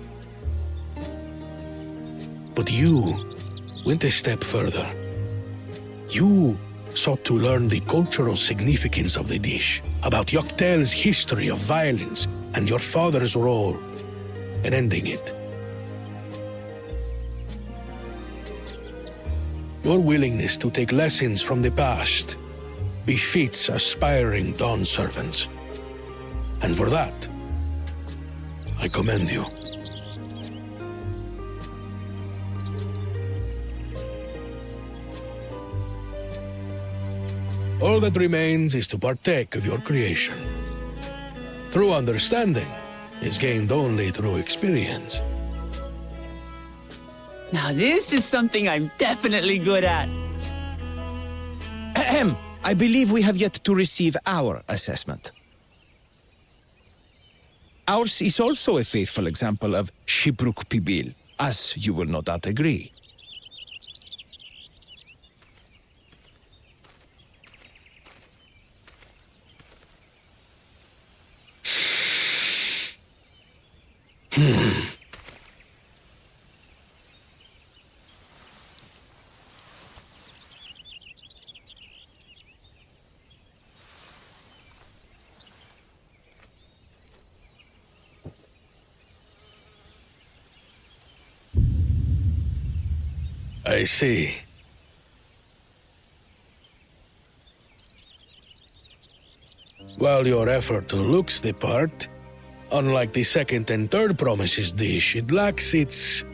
But you went a step further. You sought to learn the cultural significance of the dish, about Yoktel's history of violence and your father's role in ending it. Your willingness to take lessons from the past befits aspiring Dawn servants. And for that, I commend you. All that remains is to partake of your creation. True understanding is gained only through experience. Now this is something I'm definitely good at. Ahem. I believe we have yet to receive our assessment. Ours is also a faithful example of Shibruk Pibil, as you will no doubt agree. I see. While your effort looks the part, Unlike the second and third promises dish, it lacks its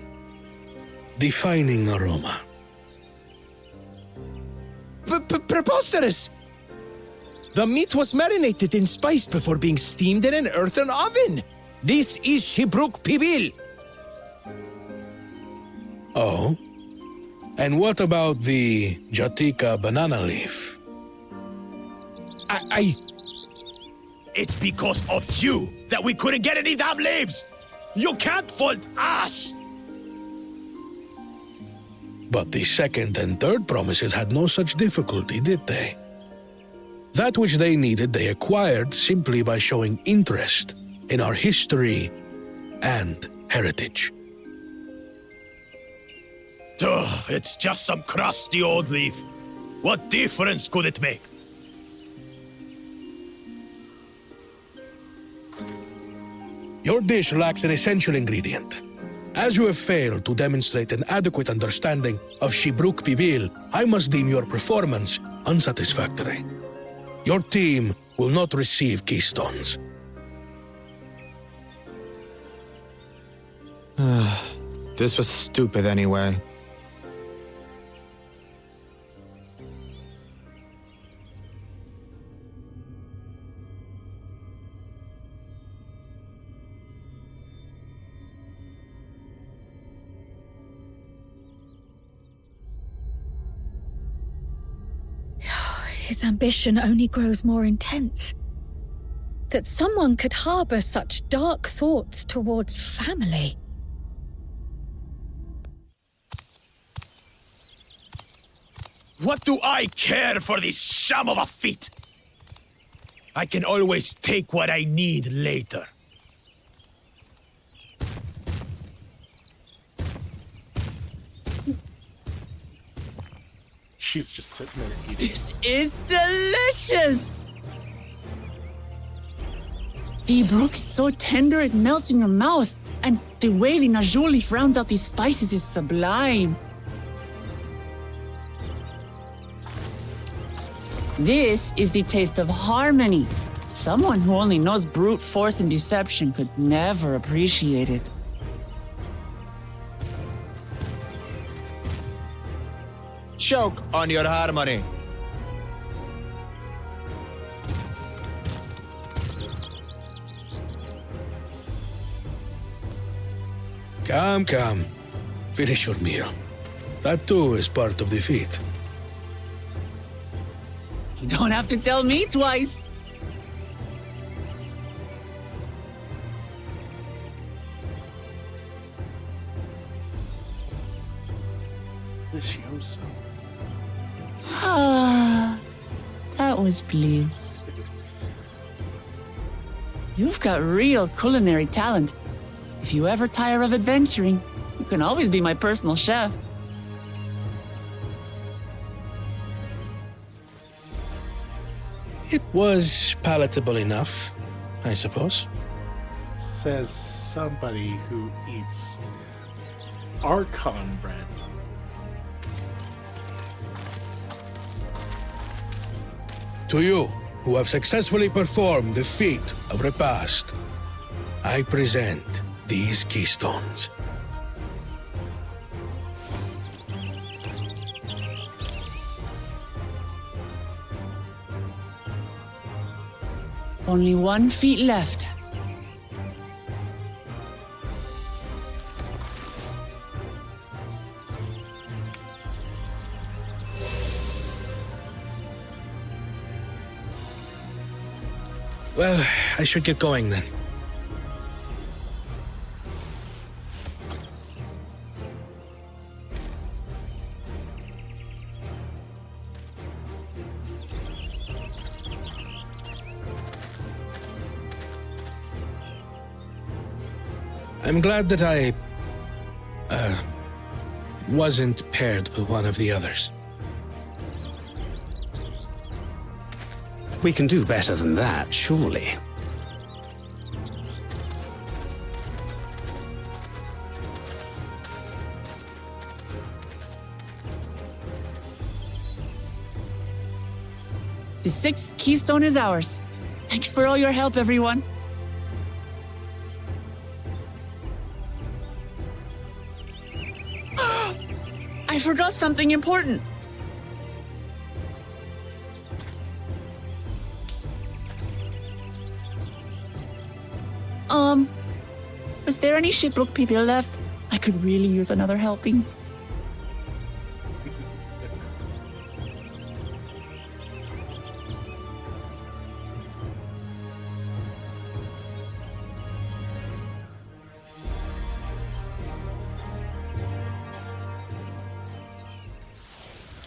defining aroma. Preposterous! The meat was marinated and spiced before being steamed in an earthen oven. This is Shibruk Pibil. Oh? And what about the Jatika banana leaf? It's because of you that we couldn't get any damn leaves! You can't fault us! But the second and third promises had no such difficulty, did they? That which they needed they acquired simply by showing interest in our history and heritage. Ugh, it's just some crusty old leaf. What difference could it make? Your dish lacks an essential ingredient. As you have failed to demonstrate an adequate understanding of Shibruk Pibil, I must deem your performance unsatisfactory. Your team will not receive keystones. This was stupid anyway. His ambition only grows more intense. That someone could harbor such dark thoughts towards family. What do I care for this sham of a feat? I can always take what I need later. She's just sitting there eating. This is delicious! The brook is so tender it melts in your mouth, and the way the najul leaf rounds out these spices is sublime. This is the taste of harmony. Someone who only knows brute force and deception could never appreciate it. Choke on your harmony. Come. Finish your meal. That too is part of the feat. You don't have to tell me twice. Delicioso. Ah, that was bliss. You've got real culinary talent. If you ever tire of adventuring, you can always be my personal chef. It was palatable enough, I suppose. Says somebody who eats Archon bread. To you, who have successfully performed the feat of repast, I present these keystones. Only 1 feet left. Well, I should get going then. I'm glad that I wasn't paired with one of the others. We can do better than that, surely. The 6th keystone is ours. Thanks for all your help, everyone. I forgot something important. Was there any Shipbrook people left? I could really use another helping.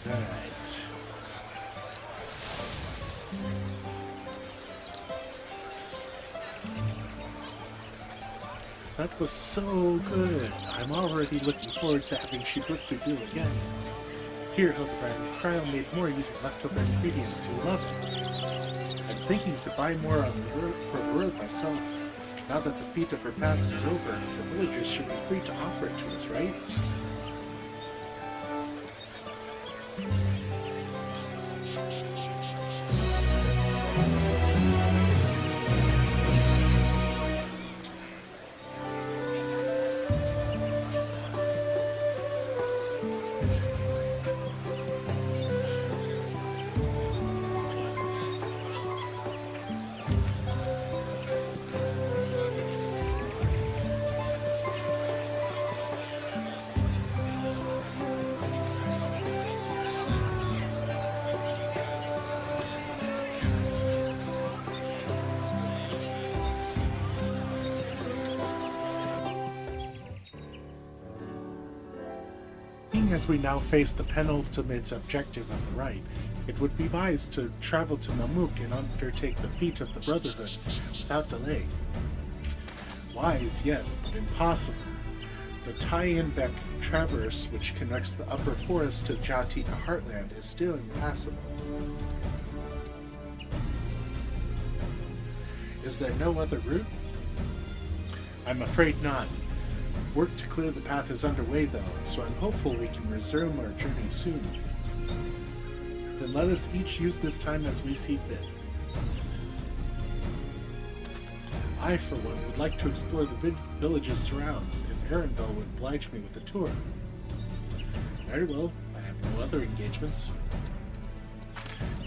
Alright. That was so good. I'm already looking forward to having Shipbrook Bibil again. Here, Hildebrand, Cryo made more using leftover ingredients. You'll love it. I'm thinking to buy more on the road for the road myself. Now that the feat of her past is over, the villagers should be free to offer it to us, right? As we now face the penultimate objective of the rite, it would be wise to travel to Mamuk and undertake the feat of the Brotherhood without delay. Wise, yes, but impossible. The Tyenbeck Traverse, which connects the upper forest to Jatika Heartland, is still impassable. Is there no other route? I'm afraid not. Work to clear the path is underway, though, so I'm hopeful we can resume our journey soon. Then let us each use this time as we see fit. I, for one, would like to explore the village's surrounds, if Erenville would oblige me with a tour. Very well, I have no other engagements.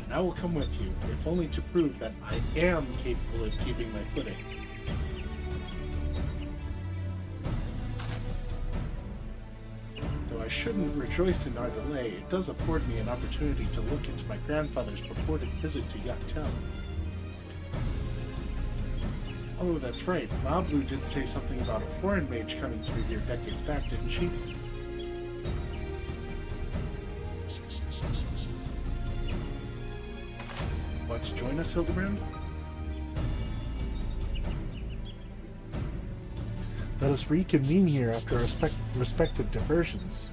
And I will come with you, if only to prove that I am capable of keeping my footing. I shouldn't rejoice in our delay, it does afford me an opportunity to look into my grandfather's purported visit to Yaktel. Oh, that's right, Mablu did say something about a foreign mage coming through here decades back, didn't she? Want to join us, Hildebrand? Let us reconvene here after our respective diversions.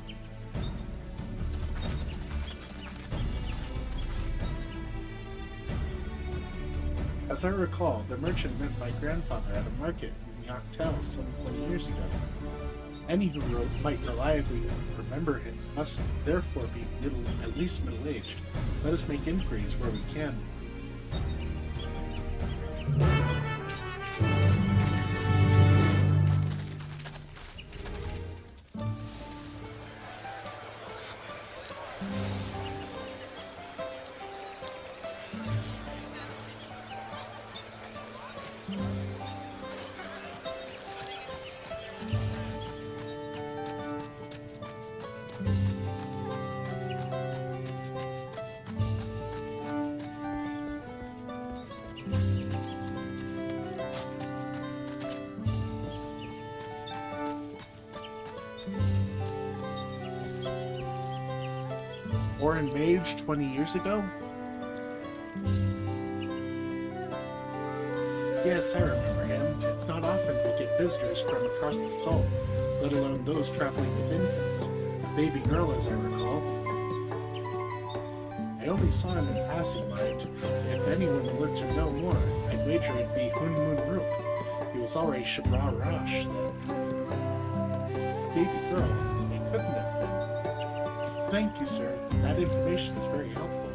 As I recall, the merchant met my grandfather at a market in Yaktel some 20 years ago. Any who might reliably remember him must therefore be at least middle-aged. Let us make inquiries where we can. Foreign mage 20 years ago? Yes, I remember him. It's not often we get visitors from across the salt, let alone those traveling with infants. A baby girl, as I recall. I only saw him in passing, mind. If anyone were to know more, I'd wager it'd be Hun Mun Rook. He was already Shabra Rash then. Baby girl, it couldn't have been. Thank you, sir. That information is very helpful.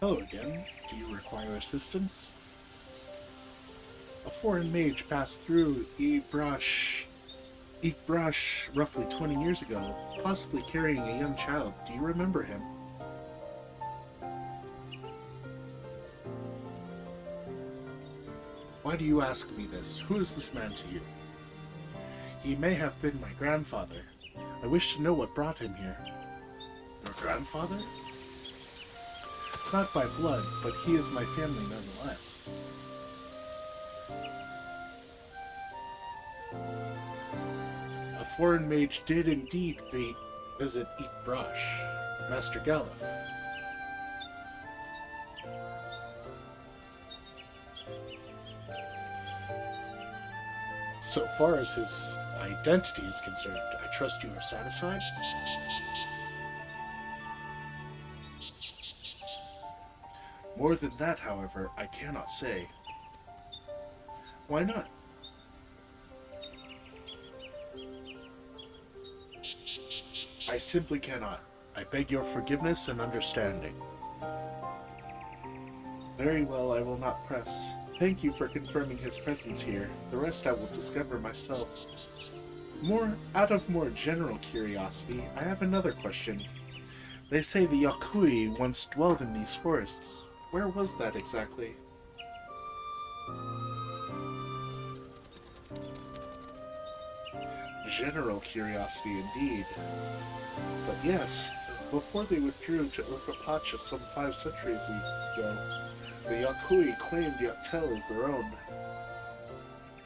Hello again. Do you require assistance? A foreign mage passed through Ibrash roughly 20 years ago, possibly carrying a young child. Do you remember him? Why do you ask me this? Who is this man to you? He may have been my grandfather. I wish to know what brought him here. Your grandfather? Not by blood, but he is my family nonetheless. A foreign mage did indeed visit Ibrash, Master Galef. So far as his identity is concerned, I trust you are satisfied? More than that, however, I cannot say. Why not? I simply cannot. I beg your forgiveness and understanding. Very well, I will not press. Thank you for confirming his presence here. The rest I will discover myself. Out of more general curiosity, I have another question. They say the Yakui once dwelled in these forests. Where was that exactly? General curiosity indeed. But yes, before they withdrew to Urkapacha some 5 centuries ago, the Yakui claimed Yaktel as their own.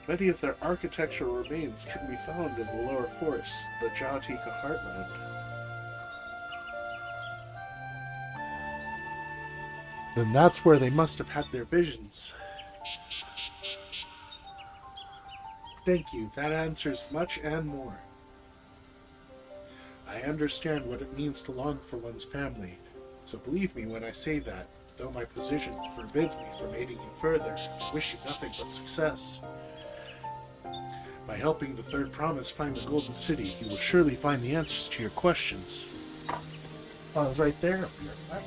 Many of their architectural remains can be found in the lower forests, the Jawatika heartland. Then that's where they must have had their visions. Thank you, that answers much and more. I understand what it means to long for one's family, so believe me when I say that, though my position forbids me from aiding you further, I wish you nothing but success. By helping the Third Promise find the Golden City, you will surely find the answers to your questions. Oh, it's right there. I'll be right back.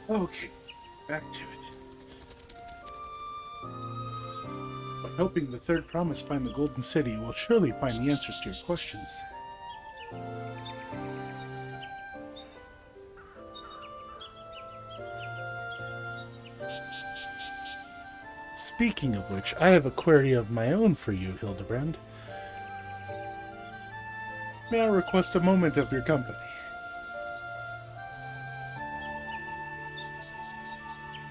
Okay, back to it. By helping the third promise find the Golden City, we'll surely find the answers to your questions. Speaking of which, I have a query of my own for you, Hildebrand. May I request a moment of your company?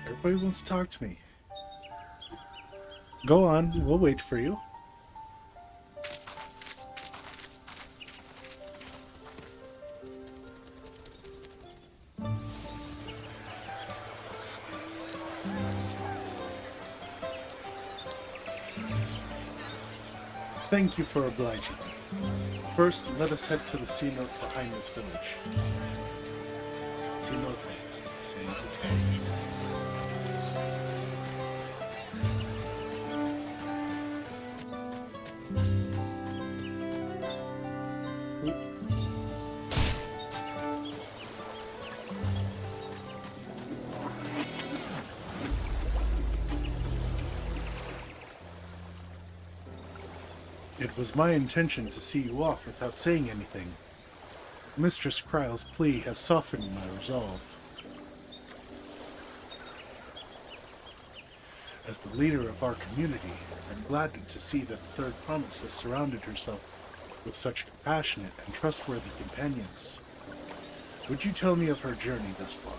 Everybody wants to talk to me. Go on, we'll wait for you. Thank you for obliging me. First, let us head to the sea note behind this village. Sea note. It was my intention to see you off without saying anything. Mistress Kryle's plea has softened my resolve. As the leader of our community, I'm gladdened to see that the Third Promise has surrounded herself with such compassionate and trustworthy companions. Would you tell me of her journey thus far?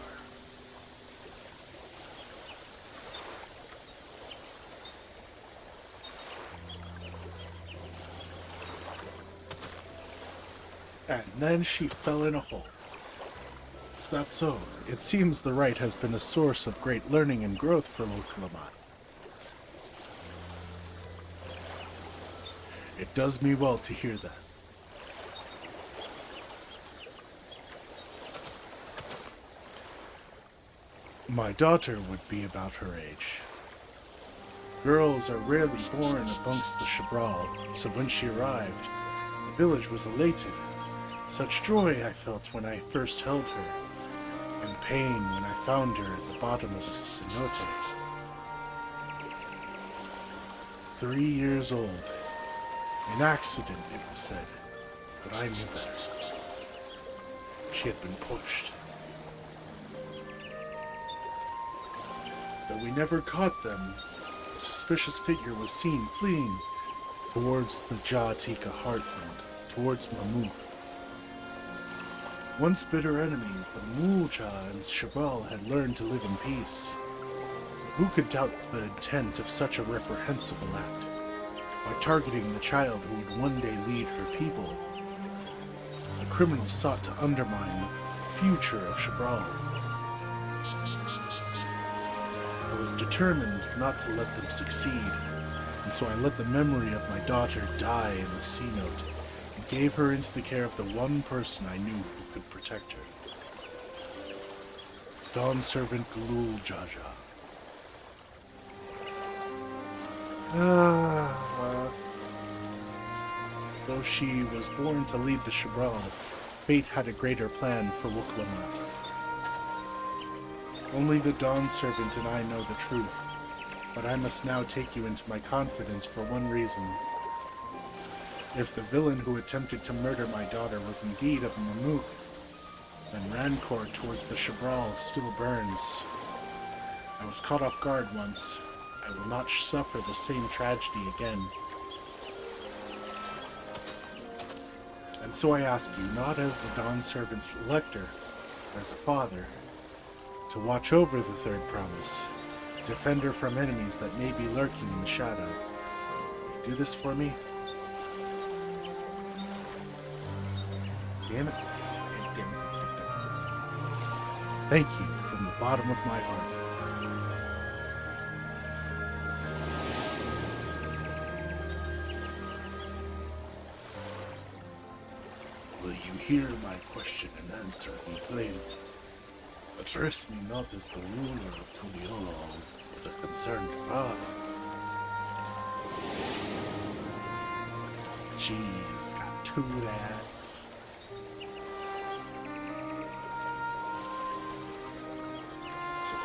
And then she fell in a hole. Is that so? It seems the rite has been a source of great learning and growth for Woklamat. It does me well to hear that. My daughter would be about her age. Girls are rarely born amongst the Shabral, so when she arrived, the village was elated. Such joy I felt when I first held her, and pain when I found her at the bottom of the cenote. 3 years old. An accident, it was said, but I knew better. She had been pushed. Though we never caught them, a suspicious figure was seen fleeing towards the Ja'atika heartland, towards Man-mool. Once bitter enemies, the Mulja and Shabral had learned to live in peace. But who could doubt the intent of such a reprehensible act? By targeting the child who would one day lead her people, the criminals sought to undermine the future of Shabral. I was determined not to let them succeed, and so I let the memory of my daughter die in the sea note, and gave her into the care of the one person I knew who could protect her. Dawn Servant Galul Jaja. Though she was born to lead the Shabral, fate had a greater plan for Woklamat. Only the Dawn Servant and I know the truth, but I must now take you into my confidence for one reason. If the villain who attempted to murder my daughter was indeed of Man-mool, then rancor towards the Shabral still burns. I was caught off guard once. I will not suffer the same tragedy again. And so I ask you, not as the Dawn Servant's elector, but as a father, to watch over the Third Promise, defend her from enemies that may be lurking in the shadow. Will you do this for me? Damn it. Damn it. Thank you from the bottom of my heart. Will you hear my question and answer me plainly? Address me not as the ruler of Tuliolol, but a concerned father. She's got 2 dads.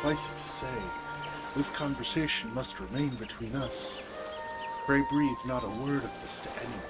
Suffice it to say, this conversation must remain between us. Pray breathe not a word of this to anyone.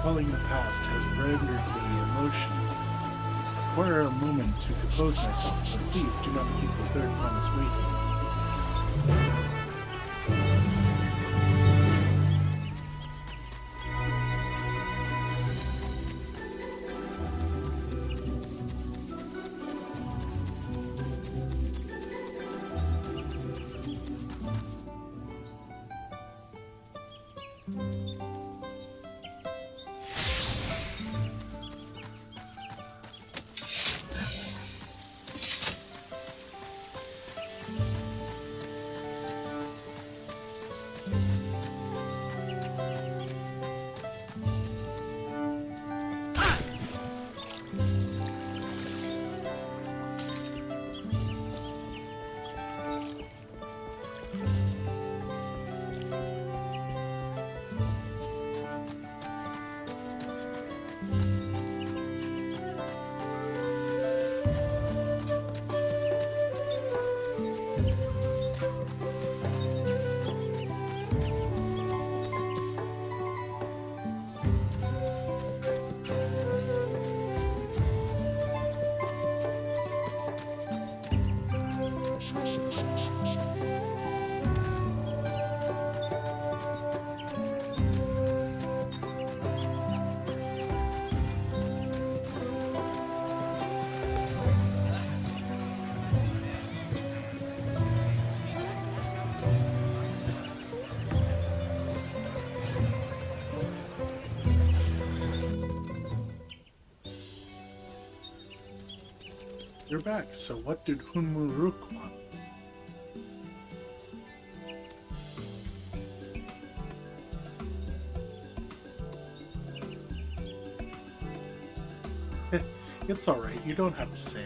Recalling the past has rendered me emotional. Require a moment to compose myself, but please do not keep the third promise waiting. You're back, so what did Hunmuruk want? It's alright, you don't have to say.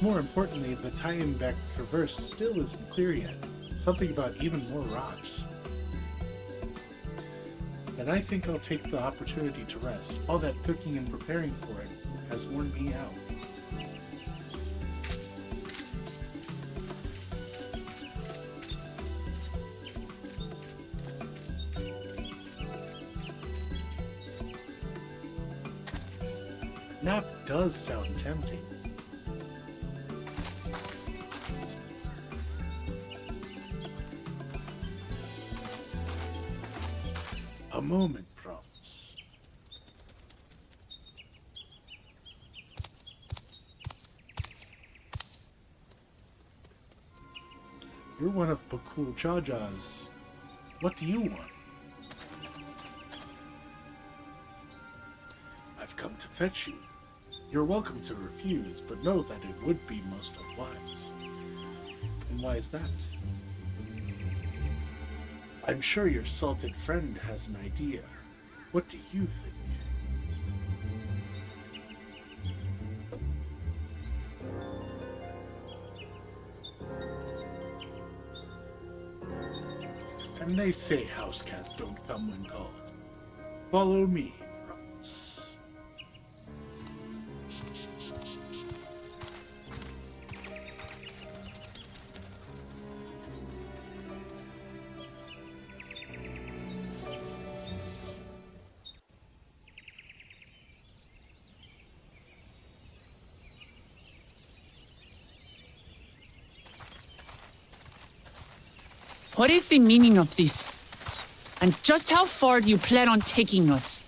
More importantly, the tie-in back traverse still isn't clear yet. Something about even more rocks. And I think I'll take the opportunity to rest. All that cooking and preparing for it has worn me out. Nap does sound tempting. A moment, promise. You're one of Bakul Jaja's. What do you want? I've come to fetch you. You're welcome to refuse, but know that it would be most unwise. And why is that? I'm sure your salted friend has an idea. What do you think? And they say house cats don't come when called. Follow me, promise. What is the meaning of this? And just how far do you plan on taking us?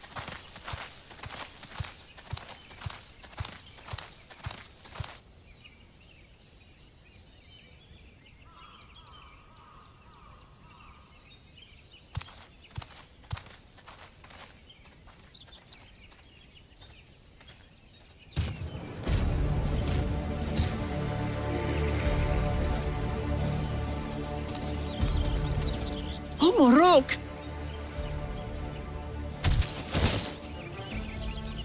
Humuruk!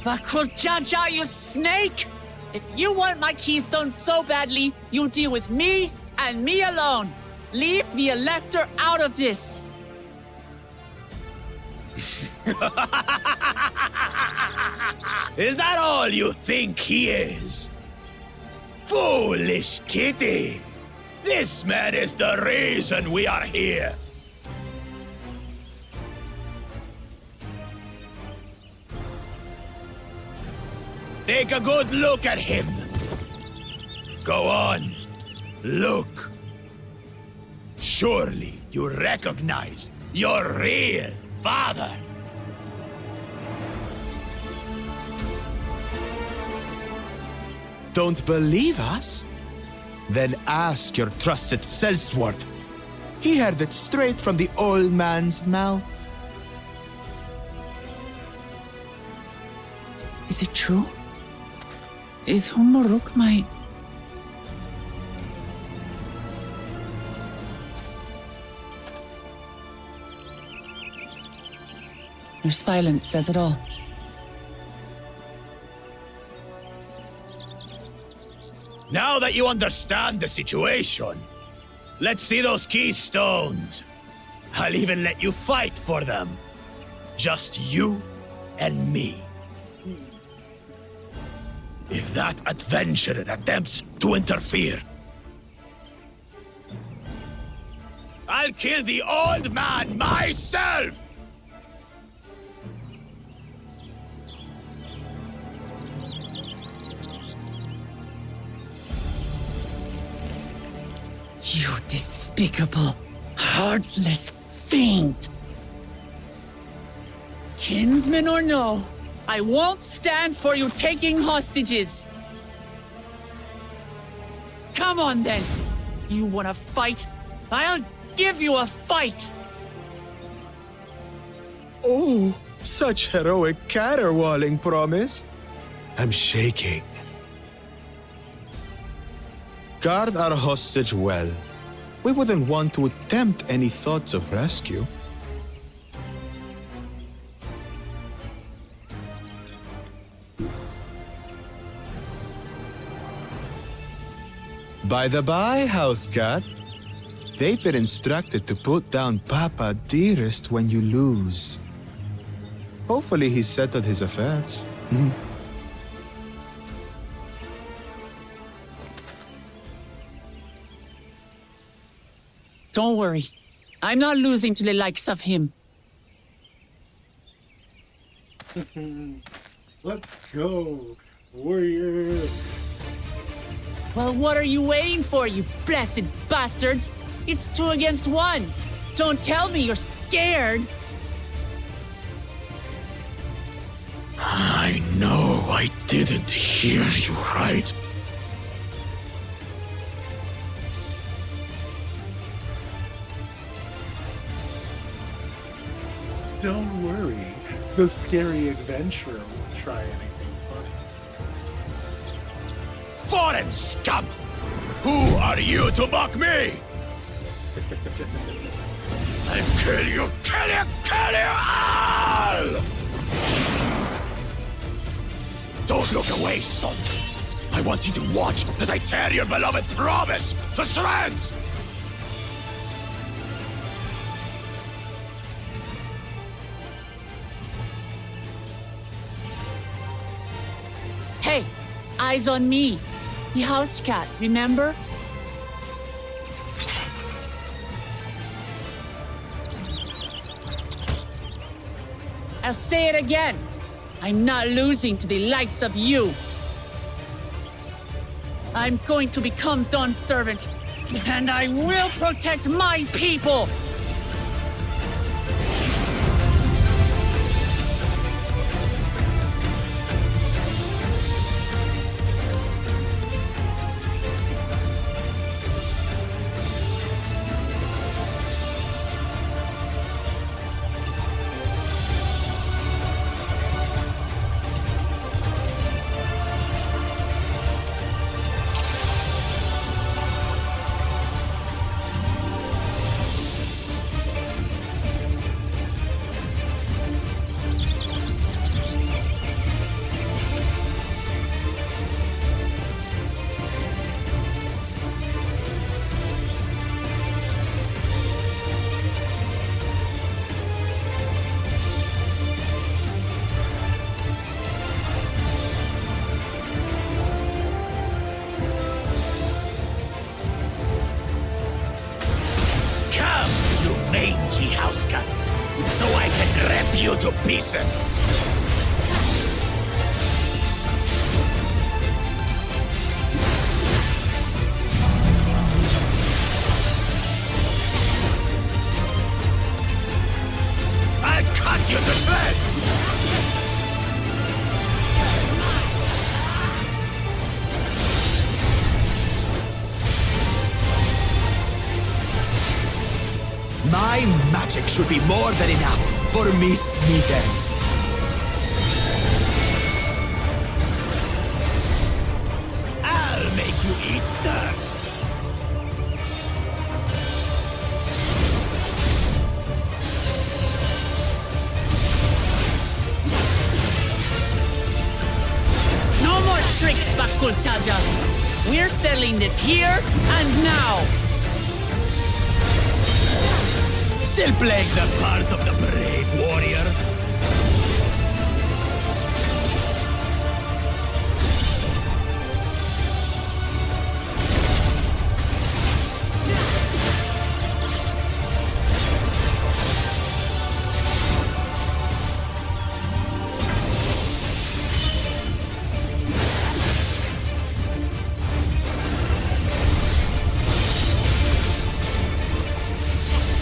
Bakul Jaja, you snake! If you want my keystone so badly, you'll deal with me and me alone. Leave the Elector out of this. Is that all you think he is? Foolish kitty! This man is the reason we are here. Take a good look at him. Go on, look. Surely you recognize your real father. Don't believe us? Then ask your trusted Sellsworth. He heard it straight from the old man's mouth. Is it true? Is Humuruk my... Your silence says it all. Now that you understand the situation, let's see those keystones. I'll even let you fight for them. Just you and me. If that adventurer attempts to interfere, I'll kill the old man myself! You despicable, heartless fiend! Kinsman or no, I won't stand for you taking hostages! Come on then! You wanna fight? I'll give you a fight! Oh, such heroic caterwauling promise. I'm shaking. Guard our hostage well. We wouldn't want to attempt any thoughts of rescue. By the by, house cat, they've been instructed to put down Papa Dearest when you lose. Hopefully he's settled his affairs. Don't worry. I'm not losing to the likes of him. Let's go, warrior. Well, what are you waiting for, you blessed bastards? It's 2 against 1. Don't tell me you're scared. I know I didn't hear you right. Don't worry, the scary adventurer will try anything funny. Foreign scum! Who are you to mock me? I'll kill you all! Don't look away, son. I want you to watch as I tear your beloved promise to shreds! Hey, eyes on me. The house cat, remember? I'll say it again. I'm not losing to the likes of you. I'm going to become Dawn's servant, and I will protect my people! pieces! I'll cut you to shreds! My magic should be more than enough for Miss Mittens. I'll make you eat dirt! No more tricks, Bakul Chaja. We're settling this here and now. Still playing the part of the brave warrior?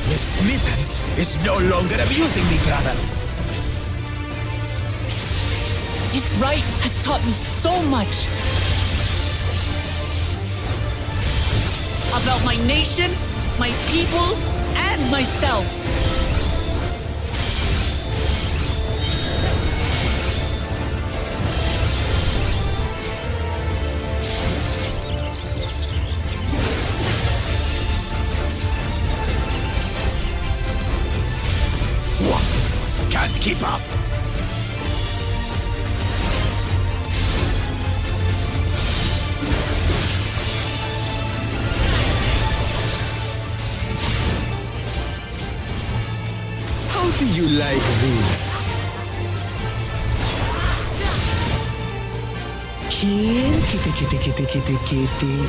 Miss Mittens is no longer abusing me, brother. This rite has taught me so much about my nation, my people, and myself. What? Can't keep up! How do you like this? Here, kitty, kitty, kitty, kitty, kitty.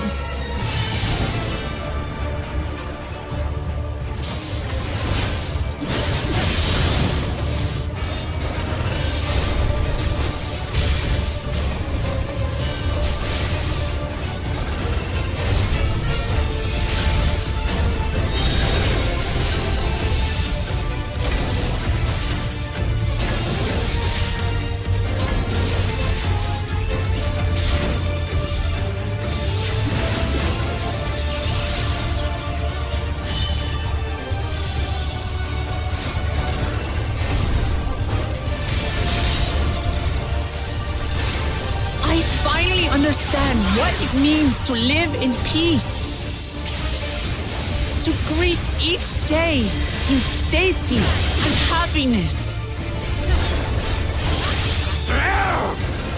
Understand what it means to live in peace. To greet each day in safety and happiness.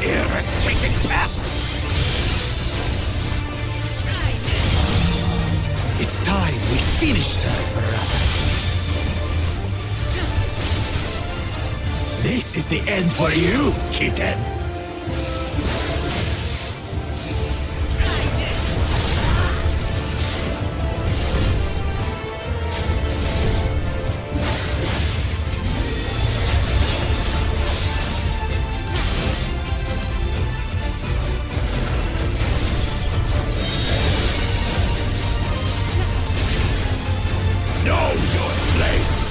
Irritating pest! It's time we finished her, brother. This is the end for you, kitten. Know your place!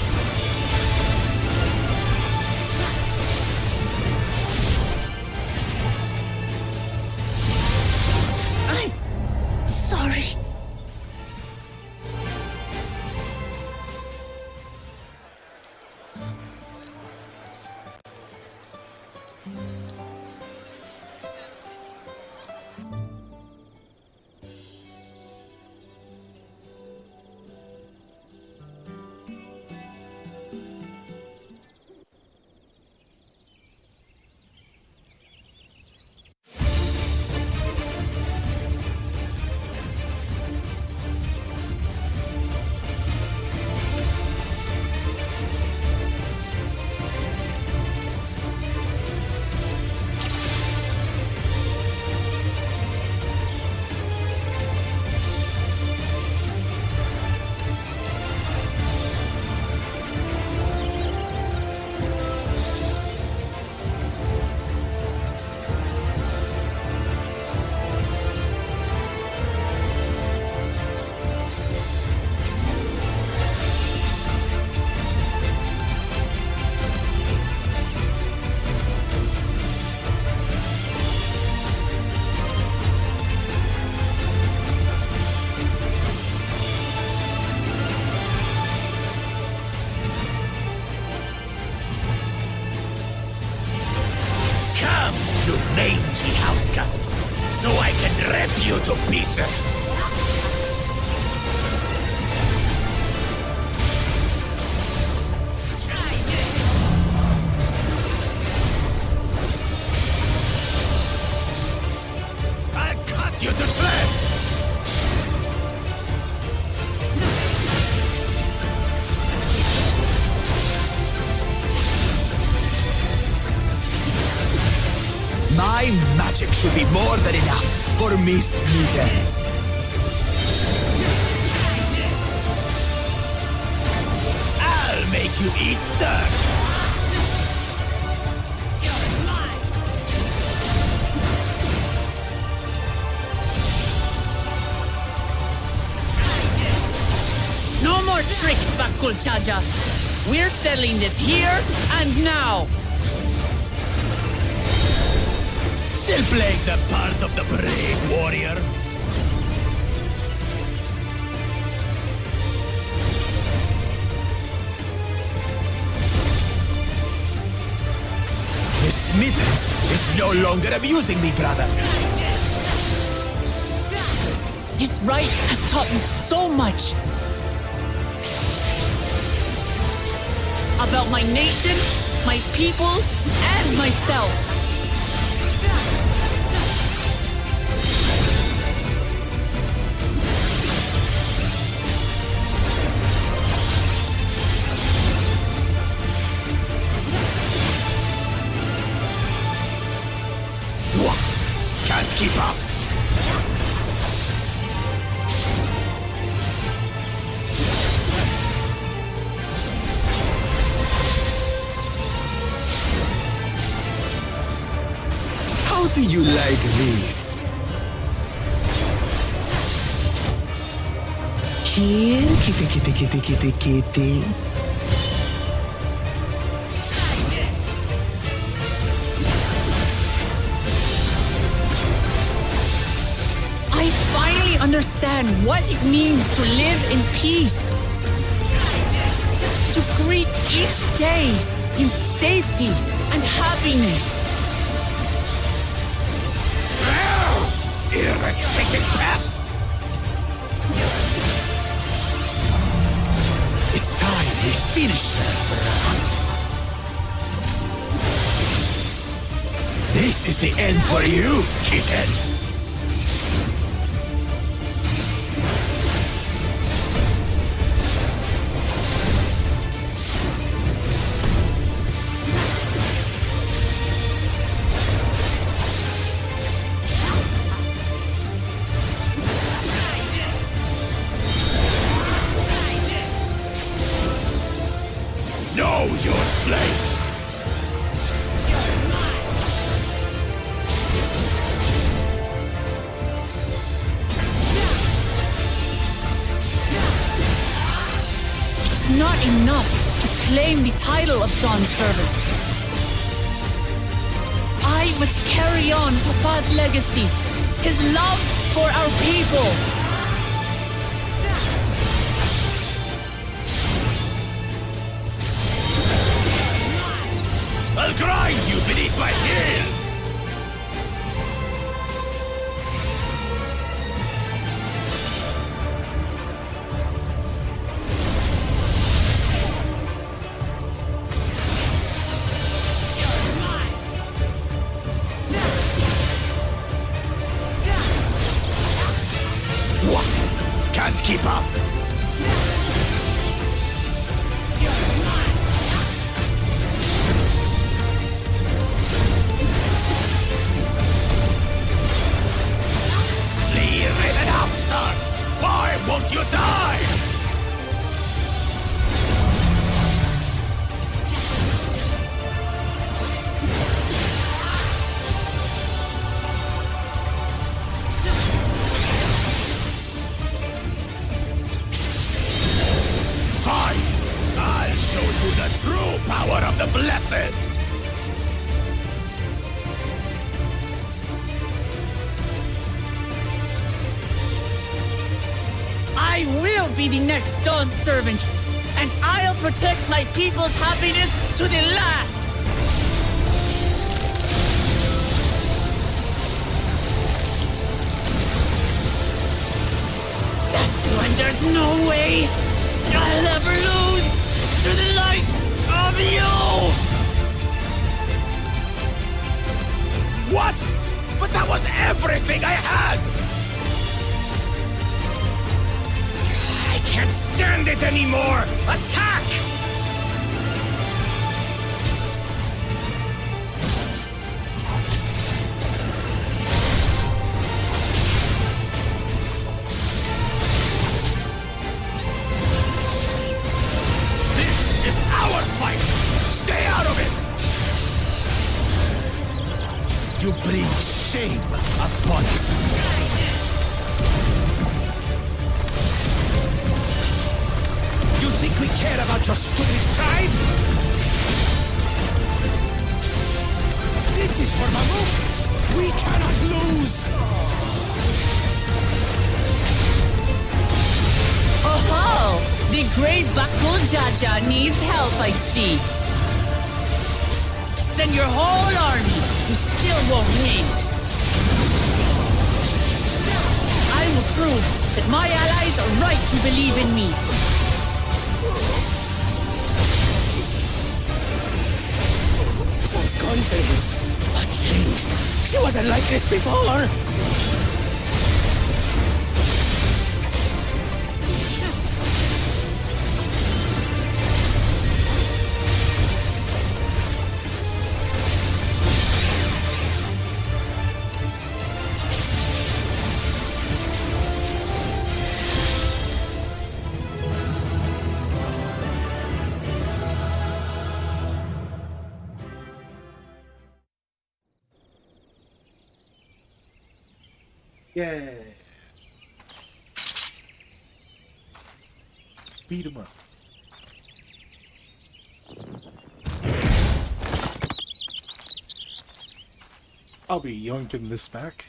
Come, you mangy housecut, so I can rip you to pieces. I'll cut you to shreds. My magic should be more than enough for Miss Mittens. I'll make you eat dirt. No more tricks, Bakul Chaja. We're settling this here and now. Still playing the part of the brave warrior. Miss Mittens is no longer amusing me, brother. This rite has taught me so much. About my nation, my people, and myself. What? Can't keep up. How do you like this? Here, kitty, kitty, kitty, kitty, kitty. I finally understand what it means to live in peace. To greet each day in safety and happiness. Irritating pest! It's time we finished her. This is the end for you, kitten. Know your place. It's not enough to claim the title of Dawn Servant. I must carry on Papa's legacy, his love for our people. I'll grind you beneath my heel! What? Can't keep up! Upstart! Why won't you die? Fine! I'll show you the true power of the Blessed! I will be the next Dawn Servant, and I'll protect my people's happiness to the last! There's no way I'll ever lose to the like of you! What? But that was everything I had! I can't stand it anymore! Attack! This is our fight! Stay out of it! You bring shame upon us. You think we care about your stupid pride? This is for Mamook! We cannot lose! Oh-ho! The great Bakul Jaja needs help, I see. Send your whole army. You still won't win. I will prove that my allies are right to believe in me. So's confidence. What changed? She wasn't like this before. Yeah. Beat him up. I'll be yoinking this back.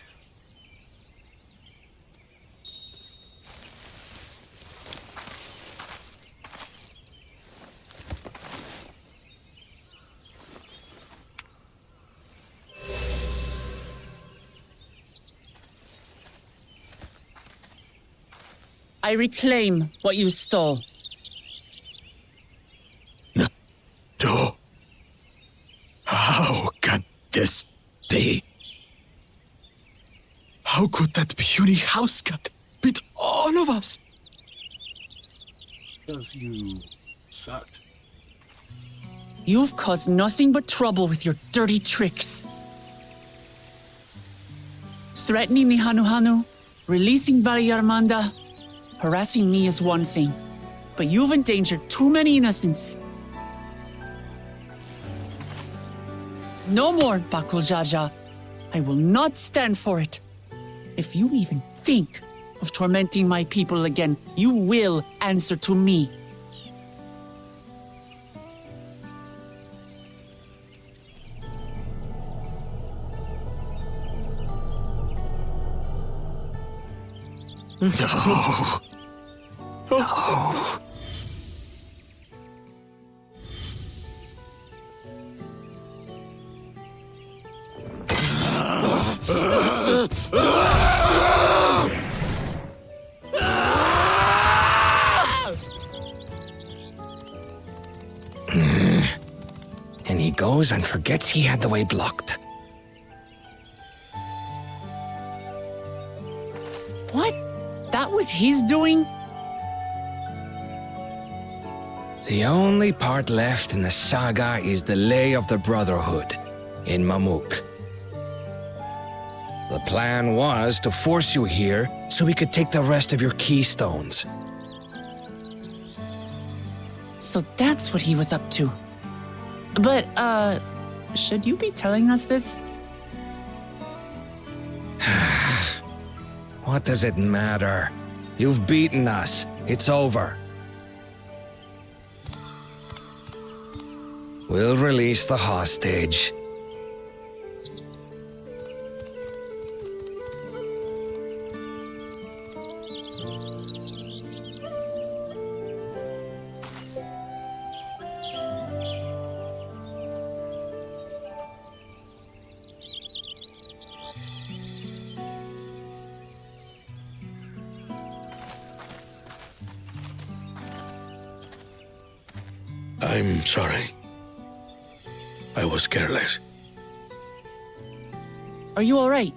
I reclaim what you stole. No. How can this be? How could that puny house cat beat all of us? Because you sucked. You've caused nothing but trouble with your dirty tricks. Threatening the Hanu-Hanu, releasing Valyarmanda, harassing me is one thing, but you've endangered too many innocents. No more, Bakul Jaja. I will not stand for it. If you even think of tormenting my people again, you will answer to me. No. No. And he goes and forgets he had the way blocked. What? That was his doing? The only part left in the saga is the Lay of the Brotherhood in Mamuk. The plan was to force you here so we could take the rest of your keystones. So that's what he was up to. But, should you be telling us this? What does it matter? You've beaten us. It's over. We'll release the hostage. I'm sorry. I was careless. Are you all right?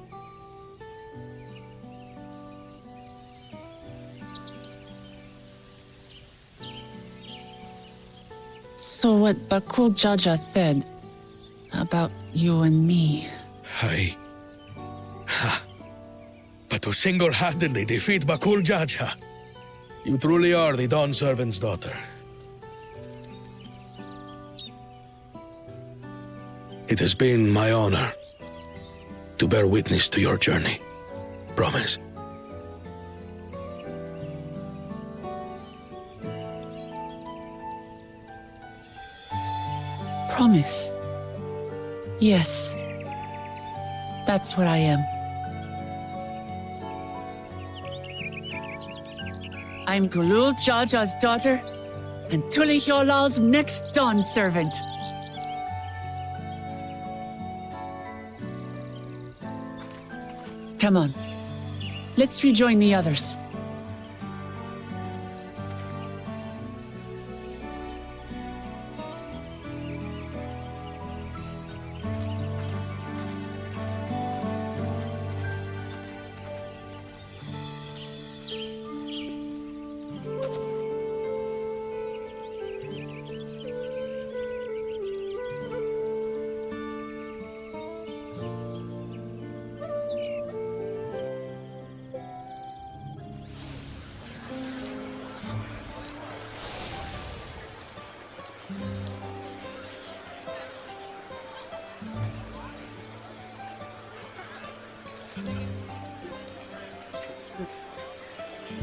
So what Bakul Jaja said about you and me... But to single-handedly defeat Bakul Jaja, you truly are the Dawn Servant's daughter. It has been my honor to bear witness to your journey. Promise. Promise. Yes. That's what I am. I'm Gulul Jaja's daughter, and Tulihyolal's next Dawn servant. Come on. Let's rejoin the others.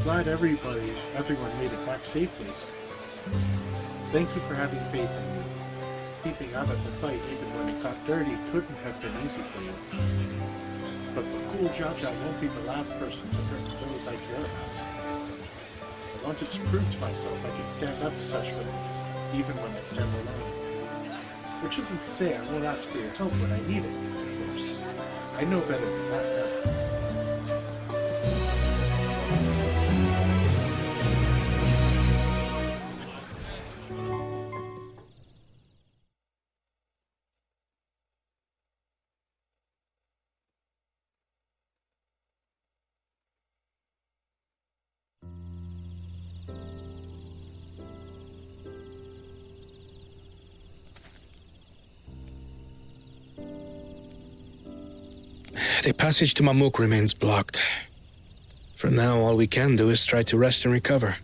Glad everyone made it back safely. Thank you for having faith in me. Keeping up at the fight even when it got dirty couldn't have been easy for you. But Bakul Jaja won't be the last person to hurt those I care about. I wanted to prove to myself I could stand up to such villains, even when I stand alone. Which isn't to say I won't ask for your help when I need it, of course. I know better than that now. The passage to Mamuk remains blocked. For now, all we can do is try to rest and recover.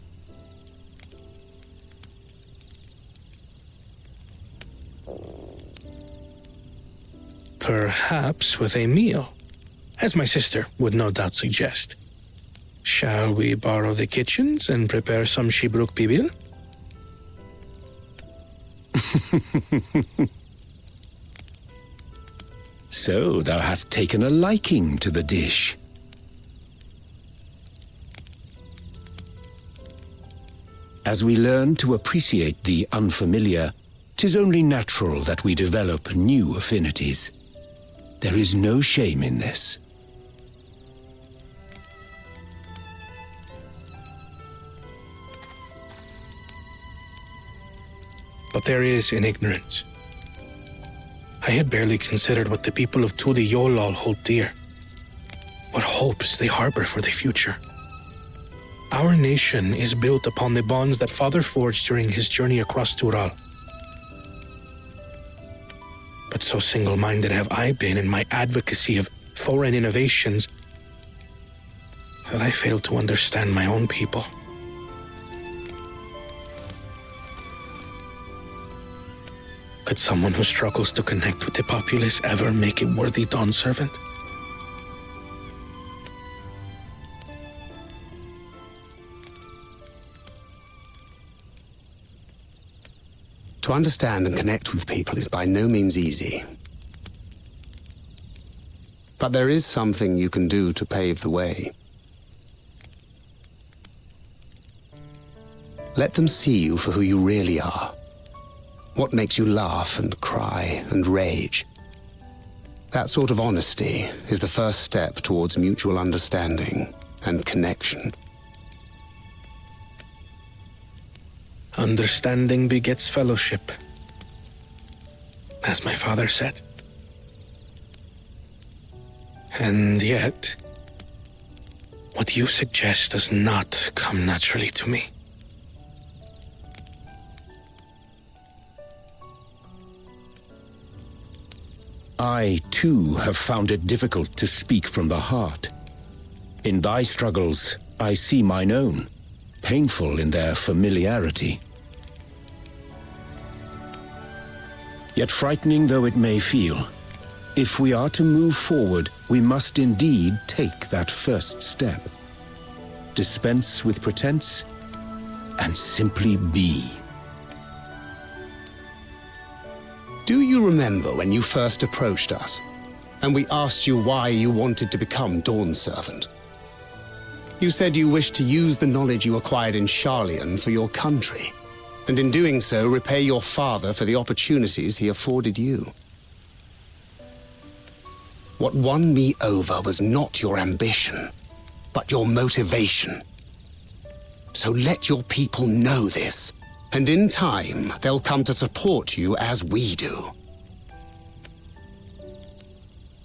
Perhaps with a meal, as my sister would no doubt suggest. Shall we borrow the kitchens and prepare some Shibruk Pibil? So thou hast taken a liking to the dish. As we learn to appreciate the unfamiliar, 'tis only natural that we develop new affinities. There is no shame in this. But there is in ignorance. I had barely considered what the people of Tuli Yolal hold dear. What hopes they harbor for the future. Our nation is built upon the bonds that Father forged during his journey across Tural. But so single-minded have I been in my advocacy of foreign innovations that I fail to understand my own people. Could someone who struggles to connect with the populace ever make a worthy Dawn servant? To understand and connect with people is by no means easy. But there is something you can do to pave the way. Let them see you for who you really are. What makes you laugh and cry and rage? That sort of honesty is the first step towards mutual understanding and connection. Understanding begets fellowship, as my father said. And yet, what you suggest does not come naturally to me. I, too, have found it difficult to speak from the heart. In thy struggles, I see mine own, painful in their familiarity. Yet frightening though it may feel, if we are to move forward, we must indeed take that first step. Dispense with pretense, and simply be. Do you remember when you first approached us, and we asked you why you wanted to become Dawn Servant? You said you wished to use the knowledge you acquired in Sharlayan for your country, and in doing so repay your father for the opportunities he afforded you. What won me over was not your ambition, but your motivation. So let your people know this, and in time, they'll come to support you as we do.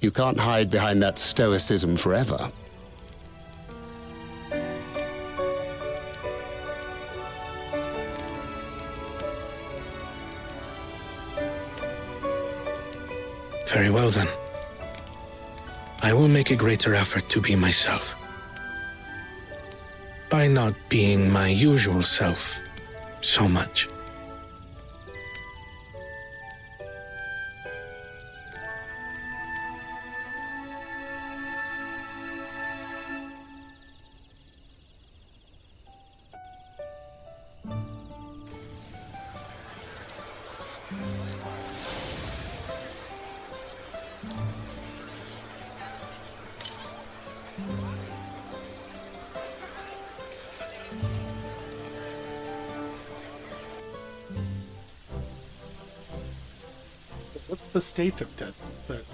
You can't hide behind that stoicism forever. Very well then. I will make a greater effort to be myself. By not being my usual self so much. What's the state of the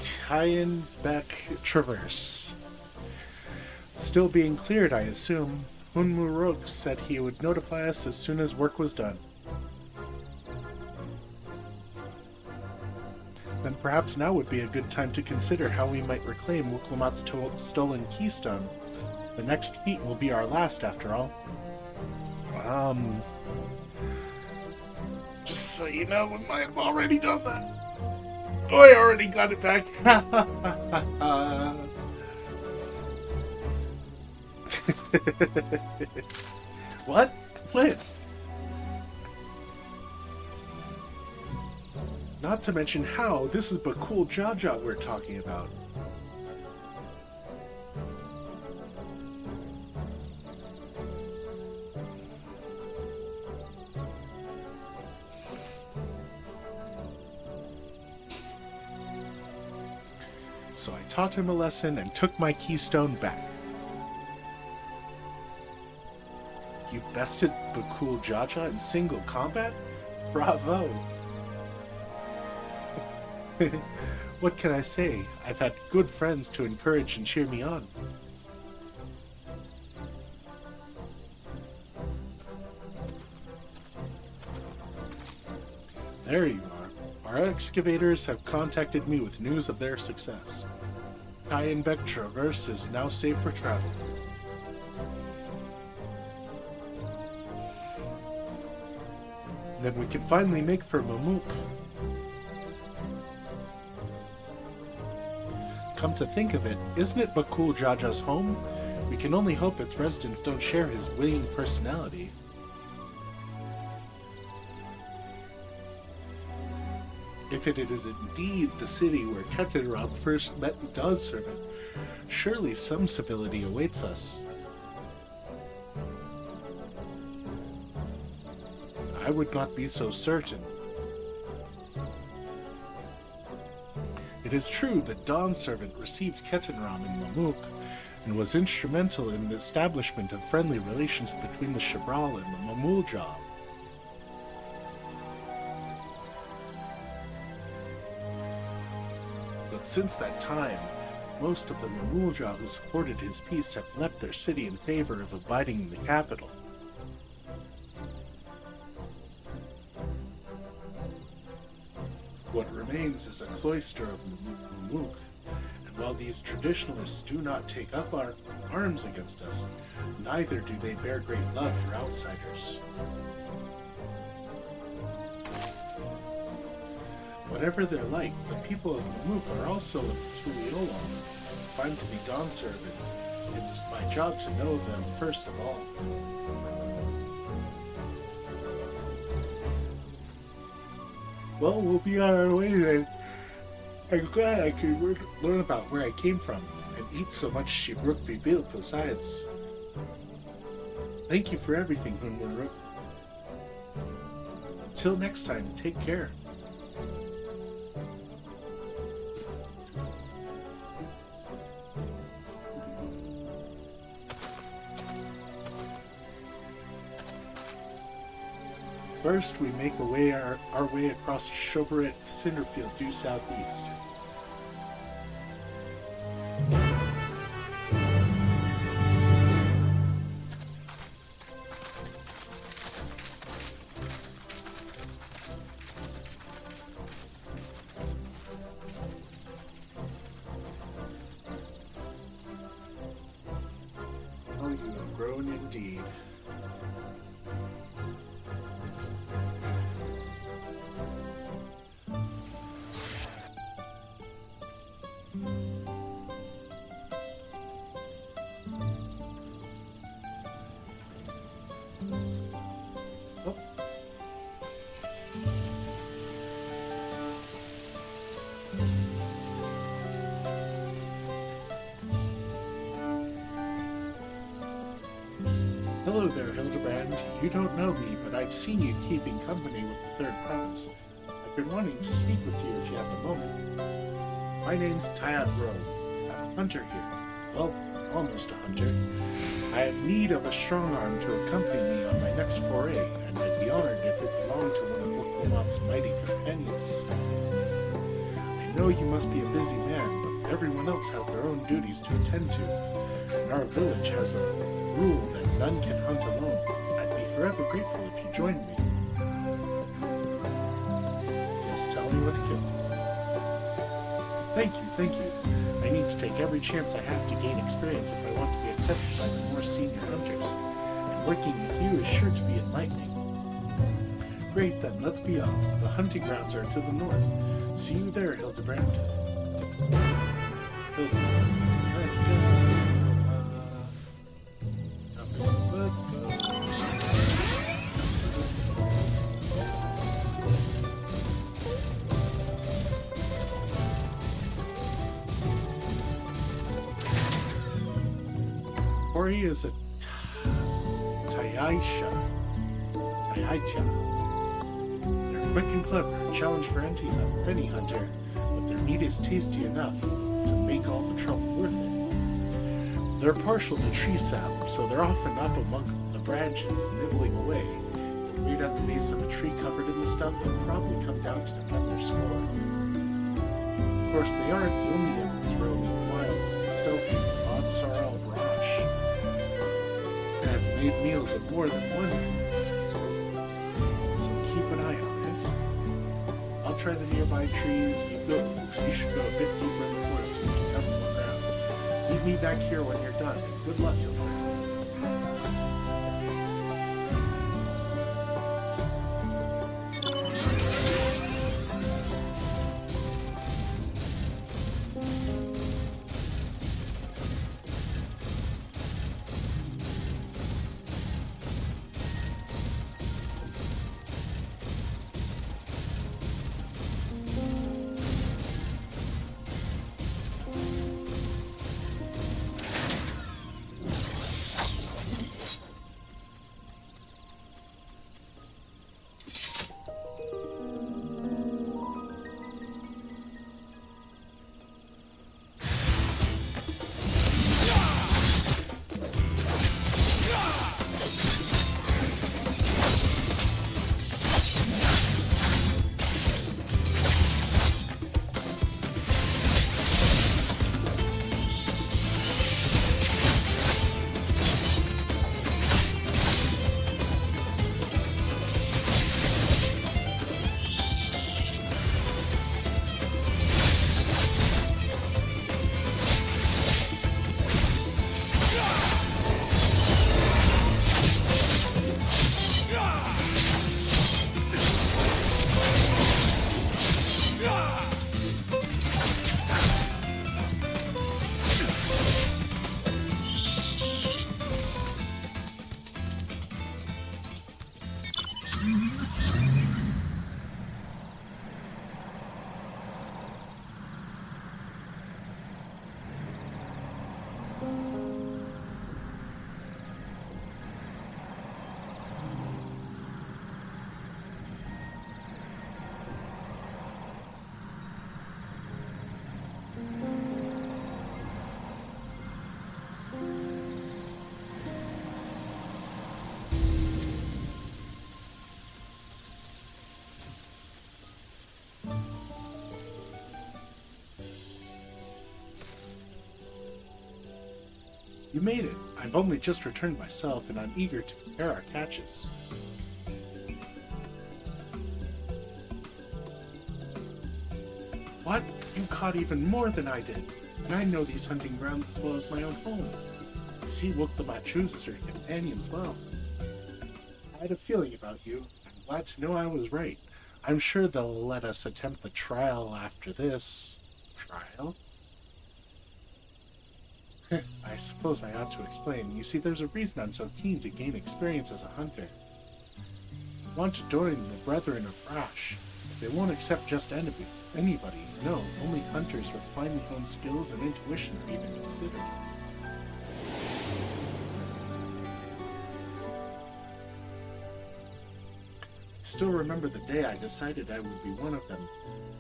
Tyenbeck Traverse? Still being cleared, I assume. Unmurok said he would notify us as soon as work was done. Then perhaps now would be a good time to consider how we might reclaim Wuklamat's stolen keystone. The next feat will be our last, after all. Just so you know, we might have already done that. Oh, I already got it back. What? When? Not to mention how, this is Bakul Jaja we're talking about. So I taught him a lesson and took my keystone back. You bested Bakul Jaja in single combat? Bravo! What can I say? I've had good friends to encourage and cheer me on. There you are. Our excavators have contacted me with news of their success. Tyenbeck Traverse is now safe for travel. Then we can finally make for Mammook. Come to think of it, isn't it Bakul Jaja's home? We can only hope its residents don't share his winning personality. If it is indeed the city where Ketanram first met the Dawn Servant, surely some civility awaits us. I would not be so certain. It is true that Dawn Servant received Ketanram in Mammook and was instrumental in the establishment of friendly relations between the Shabral and the Man-mool job. But since that time, most of the Man-mool job who supported his peace have left their city in favor of abiding in the capital. remains is a cloister of Man-mool. And while these traditionalists do not take up arms against us, neither do they bear great love for outsiders. Whatever they're like, the people of Man-mool are also of Tuliolon. If I'm to be Dawn Servant, it's my job to know them first of all. Well, we'll be on our way then. I'm glad I could learn about where I came from and eat so much Shibruk Bibil besides. Thank you for everything, Hunmaruk. Until next time, take care. First, we make our way across Shobaret Cinderfield due southeast. Oh, you have grown indeed. Hello there, Hildebrand. You don't know me, but I've seen you keeping company with the Third Province. I've been wanting to speak with you if you have a moment. My name's Tyat Rowe. I'm a hunter here. Well, almost a hunter. I have need of a strong arm to accompany me on my next foray, and I'd be honored if it belonged to one of Wooklamot's mighty companions. I know you must be a busy man, but everyone else has their own duties to attend to, and our village has a rule that none can hunt alone. I'd be forever grateful if you joined me. Just tell me what to kill. Thank you. I need to take every chance I have to gain experience if I want to be accepted by the more senior hunters, and working with you is sure to be enlightening. Great then, let's be off. The hunting grounds are to the north. See you there, Hildebrand. Let's go. Let's go. Ori is a Taiatia. They're quick and clever, a challenge for any hunter, but their meat is tasty enough to make all the trouble worth it. They're partial to tree sap, so they're often up among the branches, nibbling away. If you wait at the base of a tree covered in the stuff, they'll probably come down to get their score. Of course, they aren't the only animals roaming the wilds. They still eat odd sorrel brosh. They have made meals of more than one means, so keep an eye on it. I'll try the nearby trees. You should go a bit deeper in the forest so you can cover more ground. Meet me back here when you're done. Good luck, Hildebrand. You made it. I've only just returned myself, and I'm eager to compare our catches. What? You caught even more than I did, and I know these hunting grounds as well as my own home. I see Woklamat chooses her companions well. I had a feeling about you. I'm glad to know I was right. I'm sure they'll let us attempt the trial after this. Trial? I suppose I ought to explain. You see, there's a reason I'm so keen to gain experience as a hunter. I want to join the Brethren of Rash. They won't accept just anybody. No, only hunters with finely honed skills and intuition are even considered. I still remember the day I decided I would be one of them.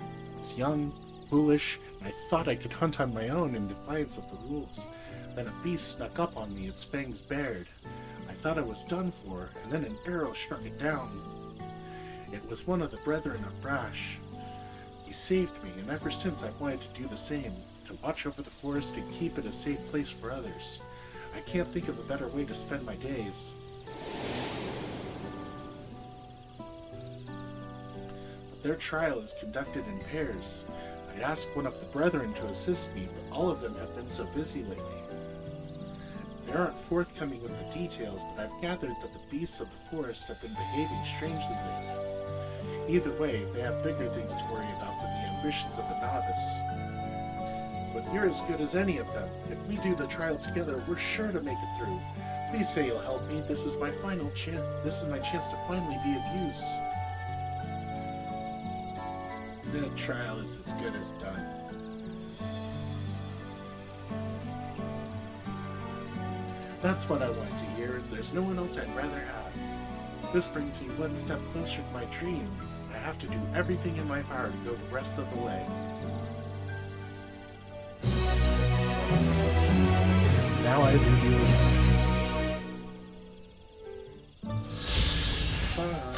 I was young, foolish, and I thought I could hunt on my own in defiance of the rules. Then a beast snuck up on me, its fangs bared. I thought I was done for, and then an arrow struck it down. It was one of the Brethren of Brash. He saved me, and ever since I've wanted to do the same, to watch over the forest and keep it a safe place for others. I can't think of a better way to spend my days. But their trial is conducted in pairs. I asked one of the Brethren to assist me, but all of them have been so busy lately. They aren't forthcoming with the details, but I've gathered that the beasts of the forest have been behaving strangely lately. Either way, they have bigger things to worry about than the ambitions of a novice. But you're as good as any of them. If we do the trial together, we're sure to make it through. Please say you'll help me. This is my final chance. This is my chance to finally be of use. The trial is as good as done. That's what I want to hear. There's no one else I'd rather have. This brings me one step closer to my dream. I have to do everything in my power to go the rest of the way. Now I leave you alone. Bye.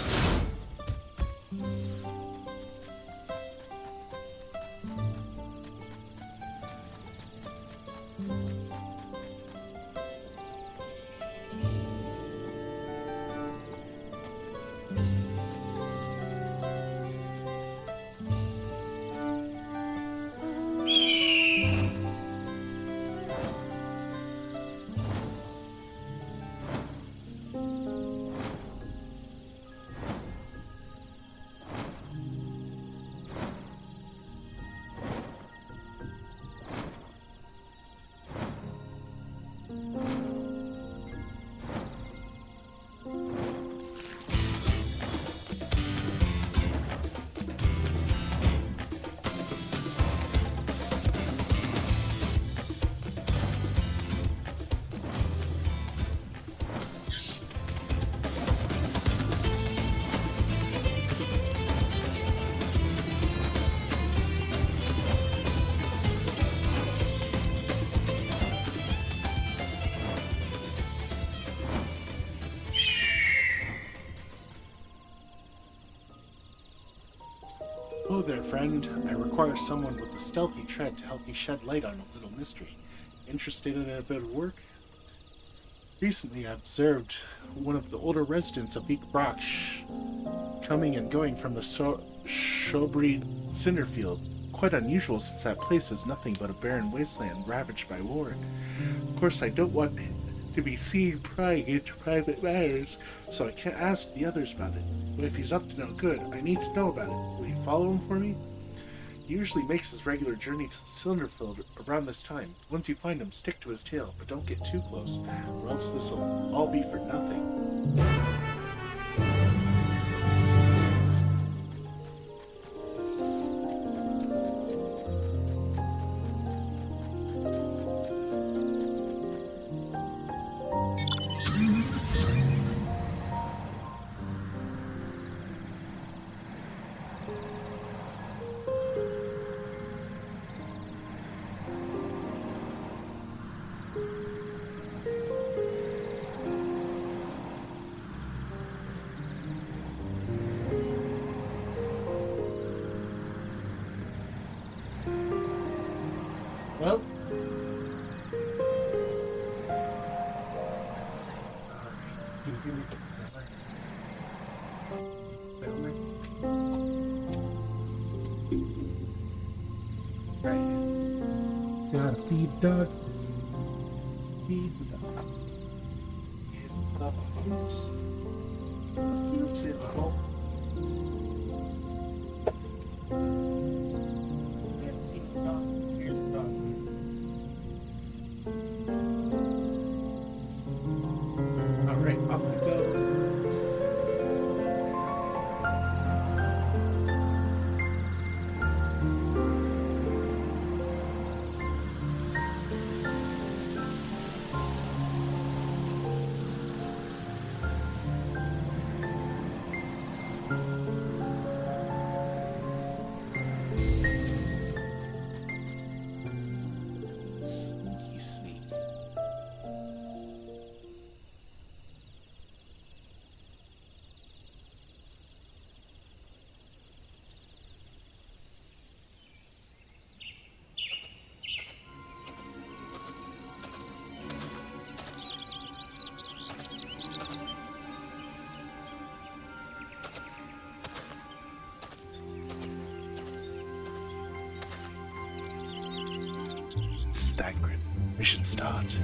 Hello there, friend. I require someone with a stealthy tread to help me shed light on a little mystery. Interested in a bit of work? Recently, I observed one of the older residents of Vikbraksh coming and going from the Shobri Cinderfield. Quite unusual, since that place is nothing but a barren wasteland ravaged by war. Of course, I don't want to be seen prying into private matters, so I can't ask the others about it. But if he's up to no good, I need to know about it. Will you follow him for me? He usually makes his regular journey to the Cinderfield around this time. Once you find him, stick to his tail, but don't get too close, or else this'll all be for nothing. Well, Gotta feed duck. Feed the duck. Give the duck juice. Beautiful. And feed the duck. Here's the dog food. Alright, off we go. Sneaky sneak. Staggering. Mission start.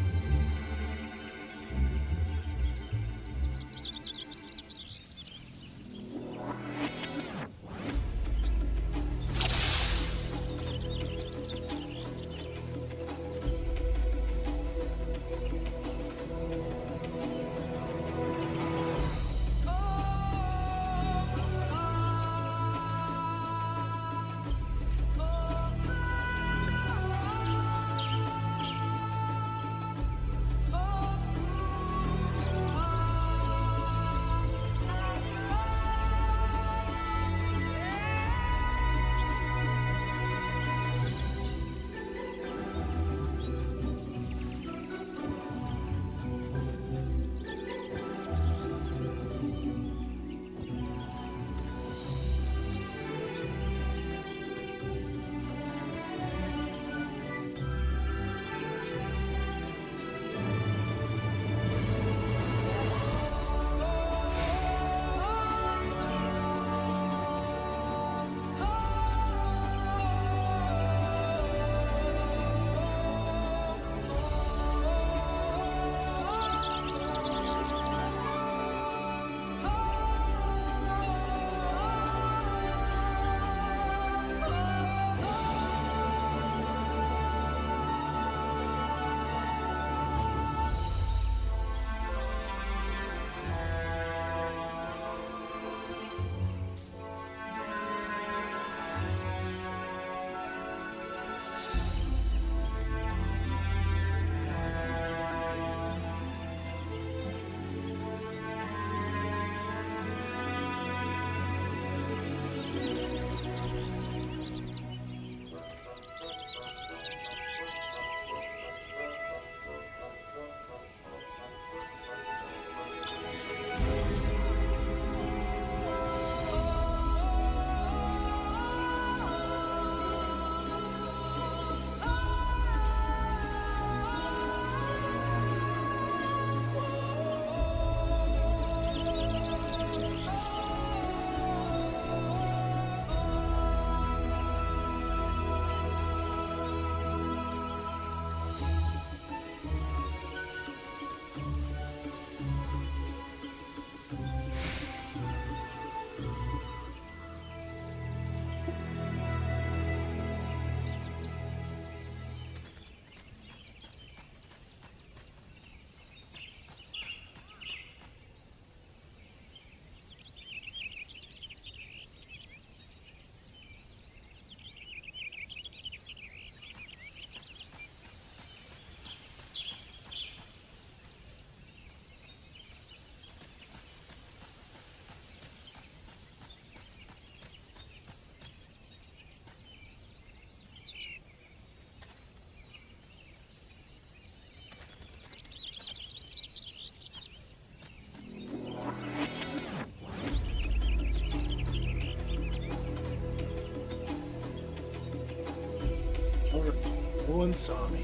No one saw me.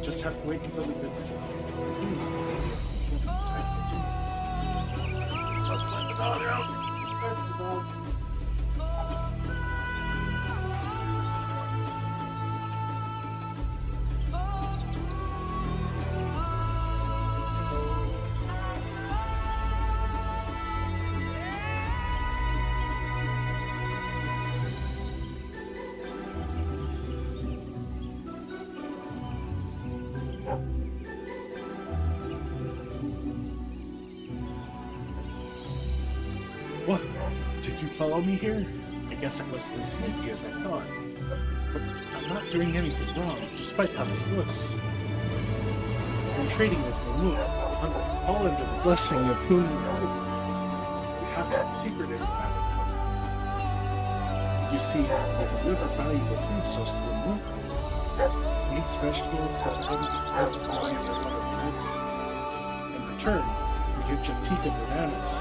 Just have to wait until the goods come. Let's let the dog out. Let the dog. Did you follow me here? I guess I wasn't as sneaky as I thought. But I'm not doing anything wrong, despite how this looks. I'm trading with Man-mool, all under the blessing of whom we have to be secretive about it. You see, we deliver valuable foodstuffs to Man-mool. Meats, vegetables that haven't been in other goods. In return, we get Jatika bananas.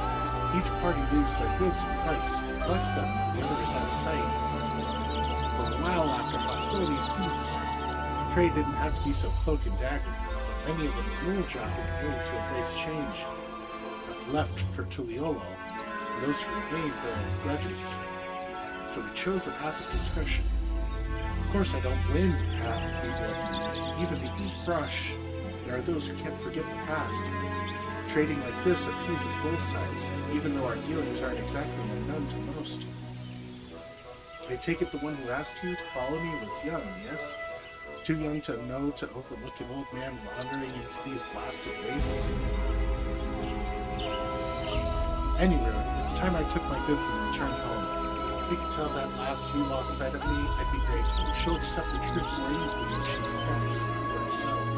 Each party leaves their goods in carts and collects them when the other is out of sight. For a while after hostilities ceased, trade didn't have to be so cloak and dagger. Many of the Man-mool who were willing to embrace change have left for Tuliolo, and those who remained bear grudges. So we chose a path of discretion. Of course, I don't blame the people. Even beneath brush, there are those who can't forget the past. Trading like this appeases both sides, even though our dealings aren't exactly unknown to most. I take it the one who asked you to follow me was young, yes? Too young to know to overlook an old man wandering into these blasted wastes? Anyway, it's time I took my goods and returned home. If you could tell that lass you lost sight of me, I'd be grateful. She'll accept the truth more easily if she discovers it for herself.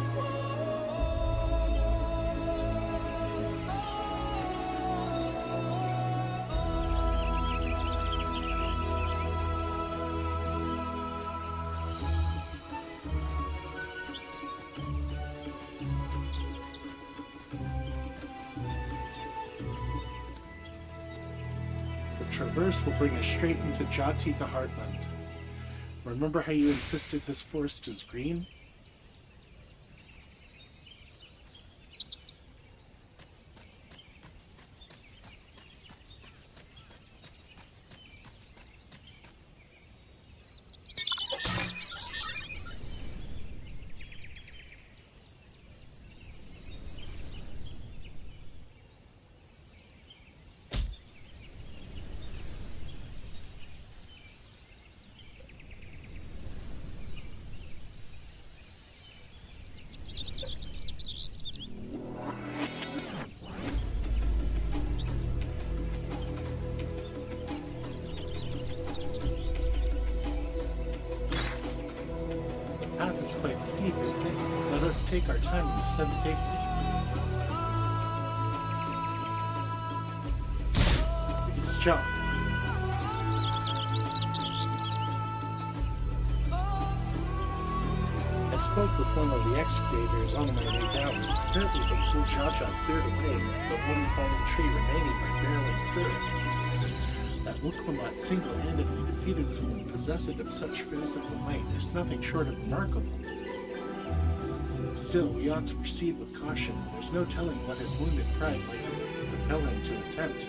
Traverse will bring us straight into Jatika Heartland. Remember how you insisted this forest is green? It's quite steep, isn't it? Let us take our time and descend safely. We just jump. I spoke with one of the excavators on my way down. Apparently they pulled Jaja cleared away, but one fallen tree remaining by barreling through it. That Wukwamat single-handedly defeated someone possessed of such physical might is nothing short of remarkable. Still, we ought to proceed with caution. There's no telling what his wounded pride might compel him to attempt.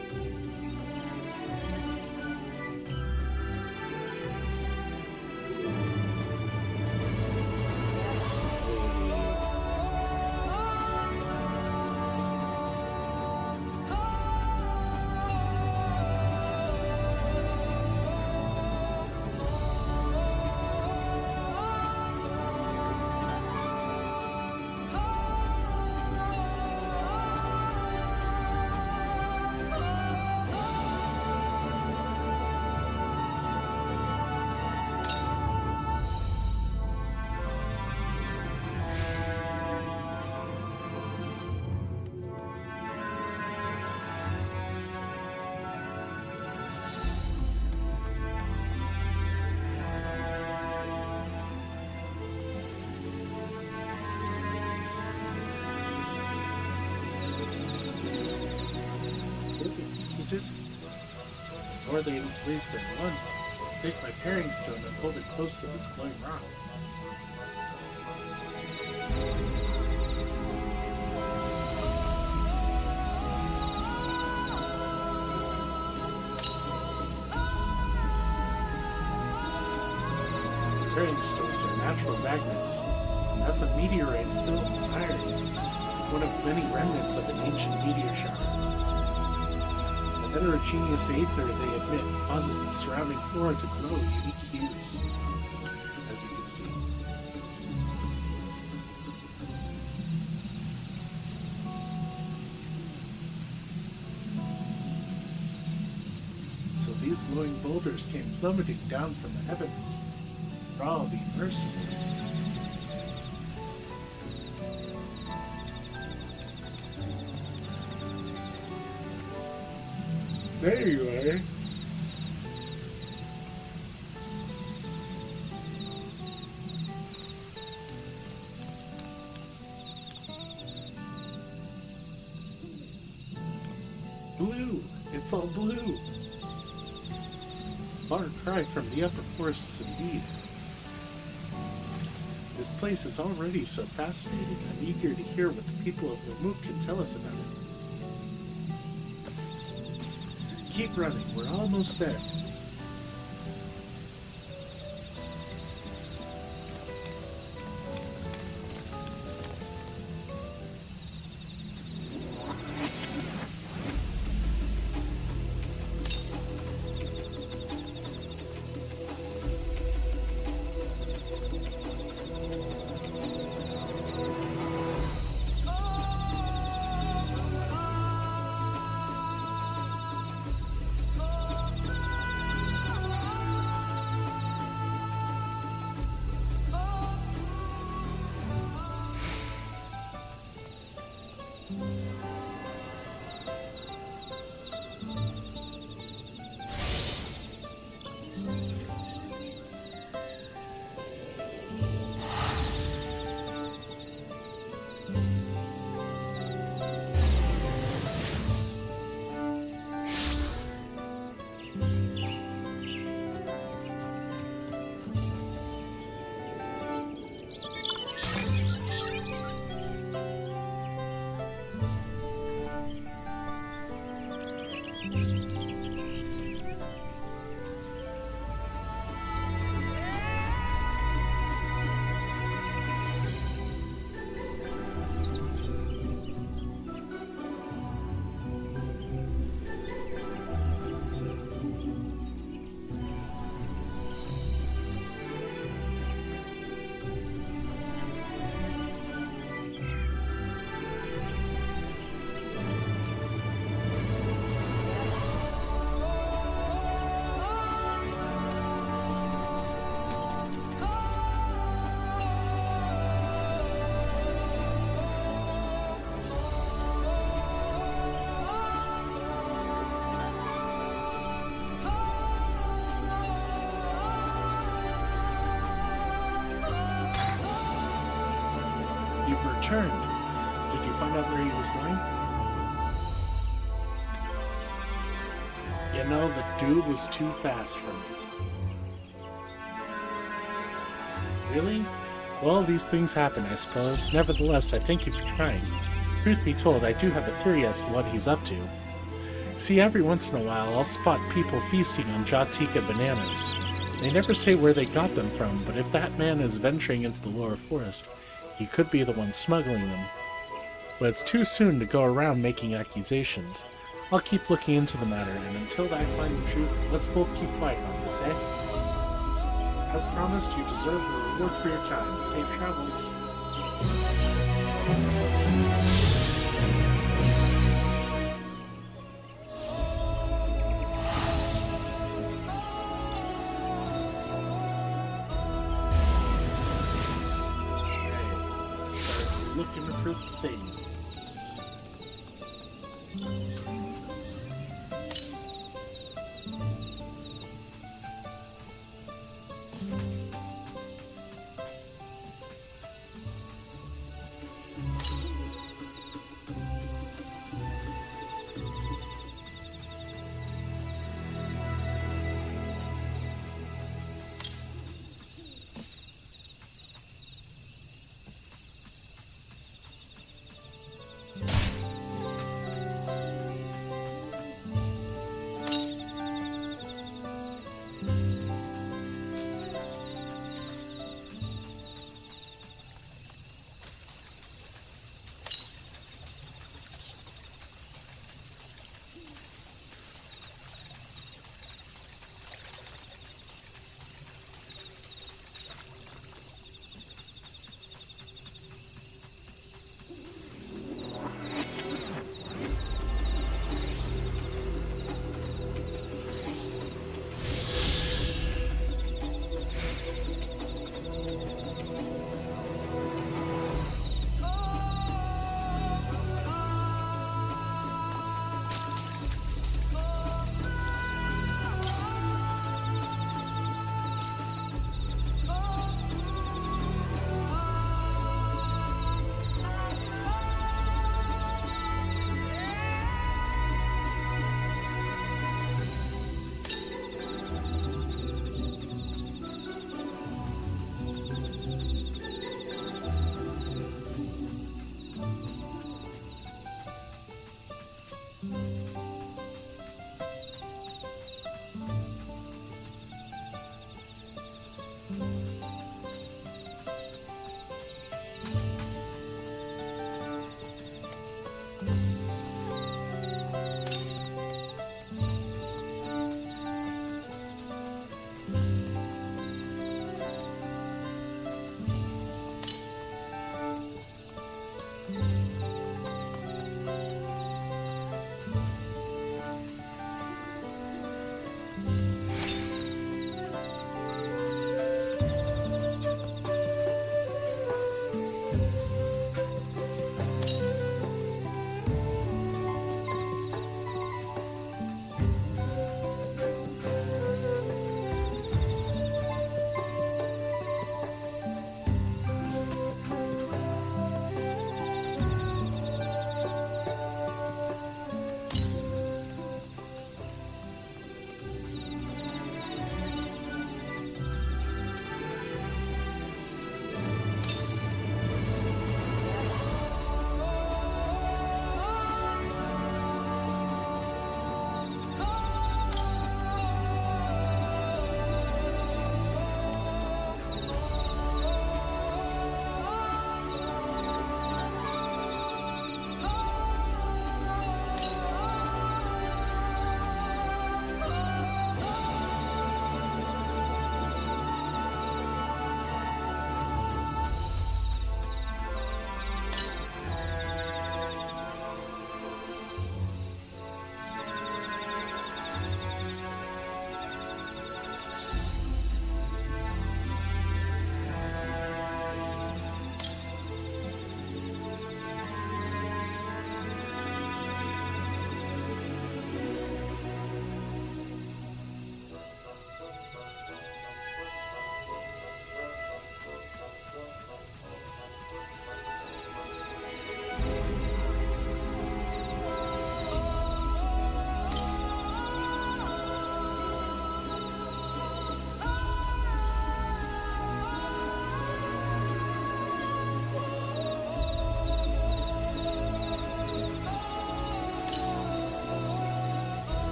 Or they place their one. Take my paring stone and hold it close to this glowing rock. Paring stones are natural magnets, and that's a meteorite filled with iron, one of many remnants of an ancient meteor shower. The heterogeneous aether they emit causes the surrounding flora to glow unique hues, as you can see. So these glowing boulders came plummeting down from the heavens. Ra be merciful. There you are. Blue! It's all blue! Far cry from the upper forests indeed. This place is already so fascinating. I'm eager to hear what the people of Man-mool can tell us about it. Keep running, we're almost there. You've returned. Did you find out where he was going? You know, the dude was too fast for me. Really? Well, these things happen, I suppose. Nevertheless, I thank you for trying. Truth be told, I do have a theory as to what he's up to. See, every once in a while, I'll spot people feasting on Jatika bananas. They never say where they got them from, but if that man is venturing into the lower forest, he could be the one smuggling them. But it's too soon to go around making accusations. I'll keep looking into the matter, and until I find the truth, let's both keep quiet on this, eh? As promised, you deserve a reward for your time. Safe travels. Looking for things.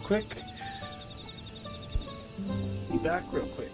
quick. Be back real quick.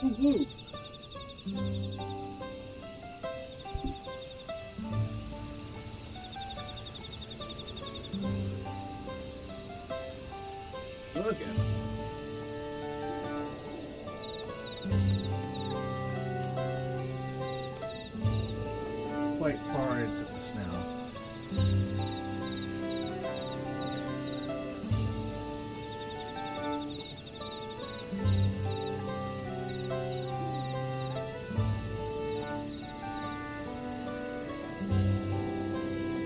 Woohoo! Look at it. Quite far into this now.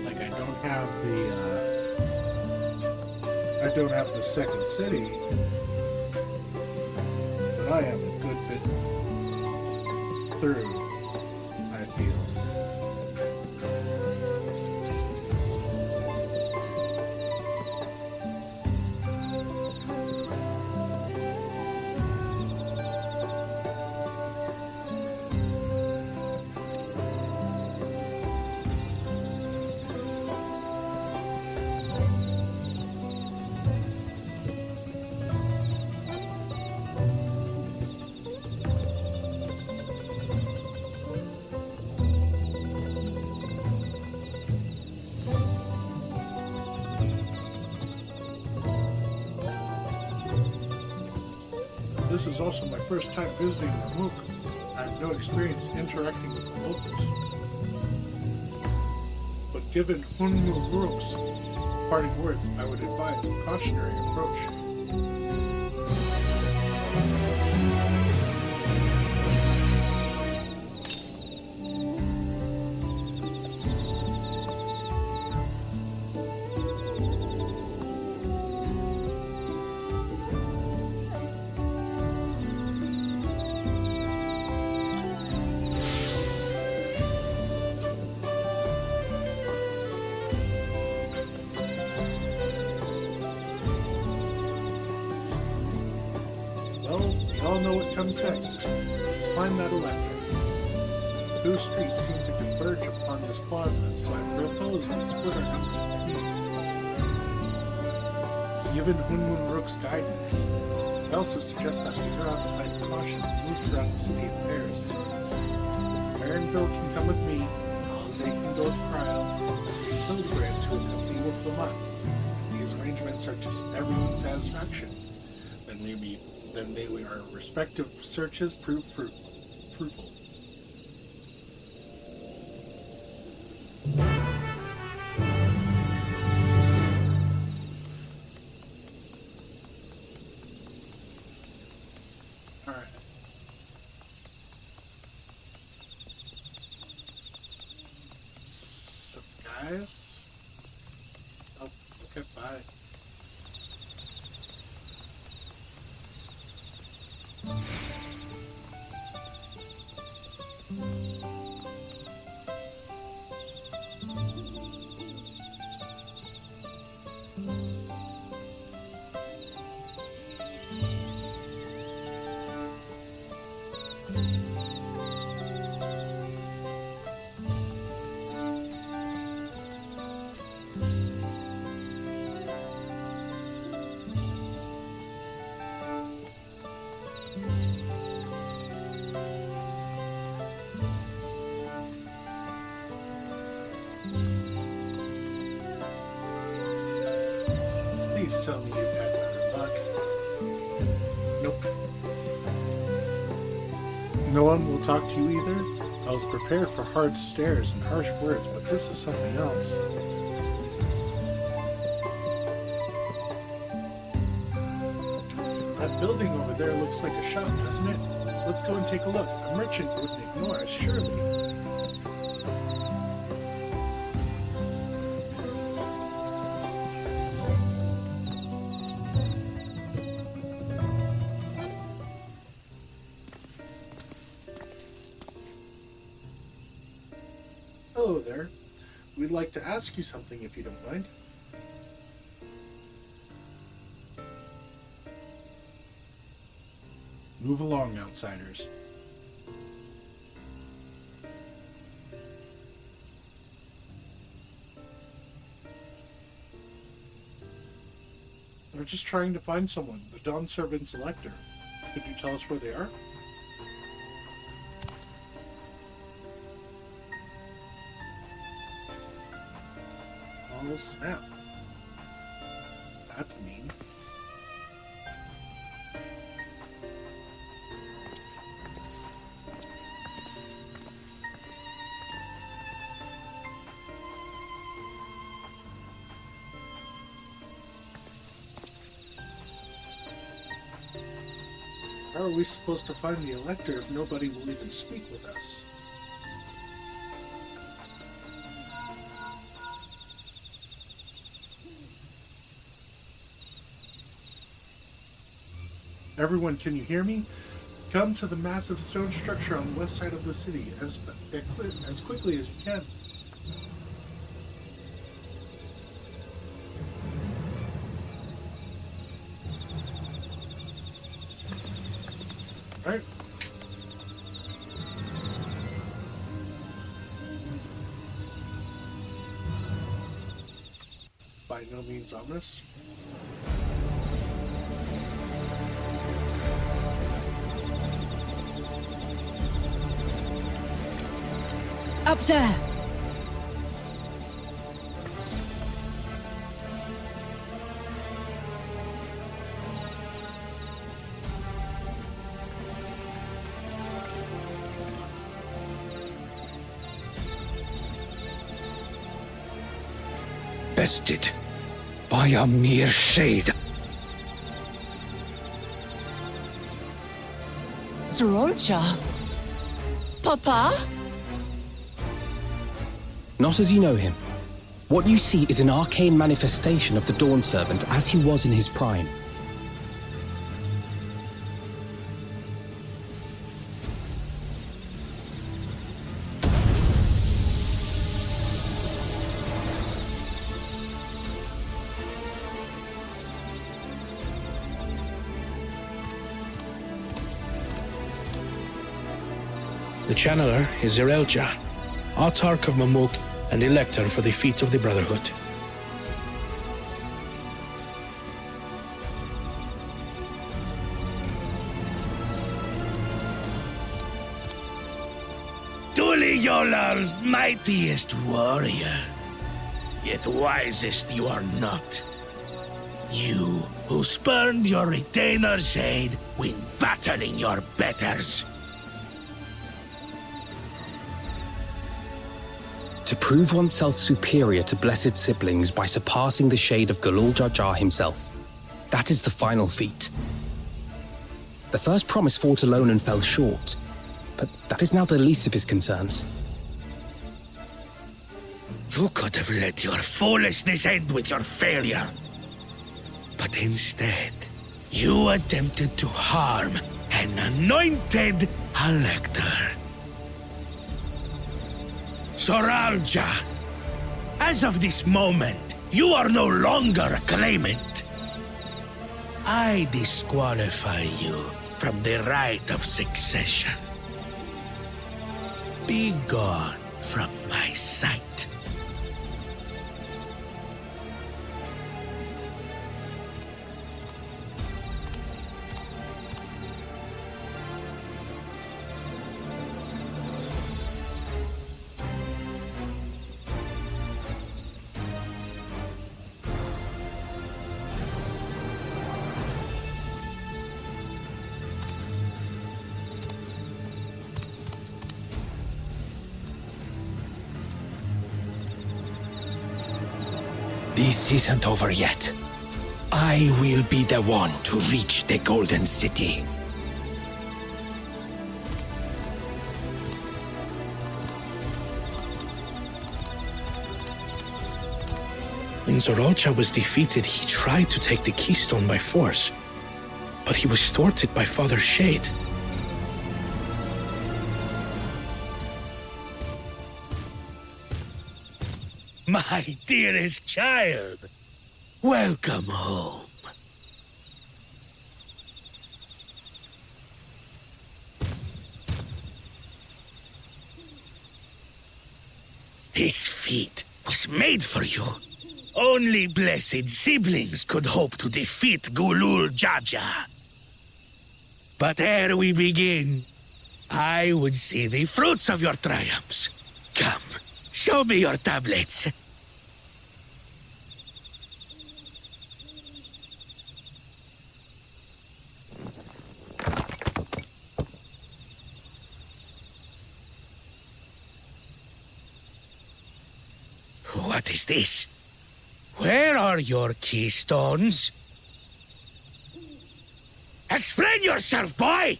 Like I don't have the second city, but I am a good bit through, I feel. This is also my first time visiting the Mook. I have no experience interacting with the locals. But given Man-mool's parting words, I would advise a cautionary approach. All know what comes next. Let's find that electric. Two streets seem to converge upon this plaza, so I propose we split our numbers between them. Given Man-mool's guidance, I also suggest that we err on the side of caution and move throughout the city in pairs. Marinville can come with me, Alzay can go with Cryle, and Hildebrand to accompany with Lamont. These arrangements are to everyone's satisfaction. Then may our respective searches prove fruitful. Alright. Sup, guys? Oh, okay, bye. Please tell me you've had better luck. Nope. No one will talk to you either? I was prepared for hard stares and harsh words, but this is something else. That building over there looks like a shop, doesn't it? Let's go and take a look. A merchant wouldn't ignore us, surely. Hello there. We'd like to ask you something if you don't mind. Move along, outsiders. We're just trying to find someone, the Dawn Servant's Elector. Could you tell us where they are? Oh, snap. That's mean. How are we supposed to find the Elector if nobody will even speak with us? Everyone, can you hear me? Come to the massive stone structure on the west side of the city as quickly as you can. All right. By no means ominous. Up there! Bested by a mere shade. Zorolcha? Papa? Not as you know him. What you see is an arcane manifestation of the Dawn Servant as he was in his prime. The Channeler is Zorolcha, Autarch of Mamuk and Elector for the feet of the Brotherhood. Tuliyolal's mightiest warrior, yet wisest you are not. You who spurned your retainer's aid when battling your betters. To prove oneself superior to blessed siblings by surpassing the shade of Galul Jar Jar himself. That is the final feat. The first promise fought alone and fell short, but that is now the least of his concerns. You could have let your foolishness end with your failure. But instead, you attempted to harm an anointed Elector. Zorolcha, as of this moment, you are no longer a claimant. I disqualify you from the right of succession. Be gone from my sight. This isn't over yet. I will be the one to reach the Golden City. When Zorolcha was defeated, he tried to take the Keystone by force, but he was thwarted by Father Shade. My dearest child, welcome home. This feat was made for you. Only blessed siblings could hope to defeat Galul Jar Jar. But ere we begin, I would see the fruits of your triumphs. Come, show me your tablets. What is this? Where are your keystones? Explain yourself, boy!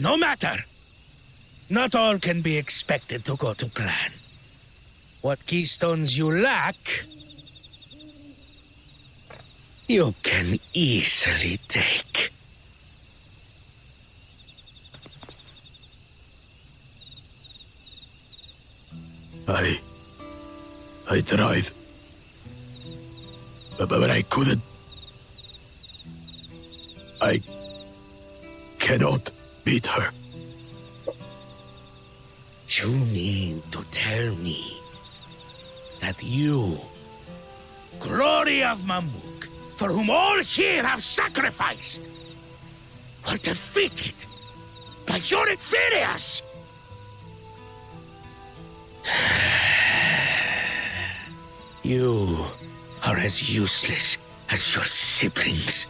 No matter. Not all can be expected to go to plan. What keystones you lack, you can easily take. I tried. But I couldn't. I cannot beat her. You mean to tell me that you, glory of Man-mool, for whom all here have sacrificed, were defeated by your inferiors? You are as useless as your siblings.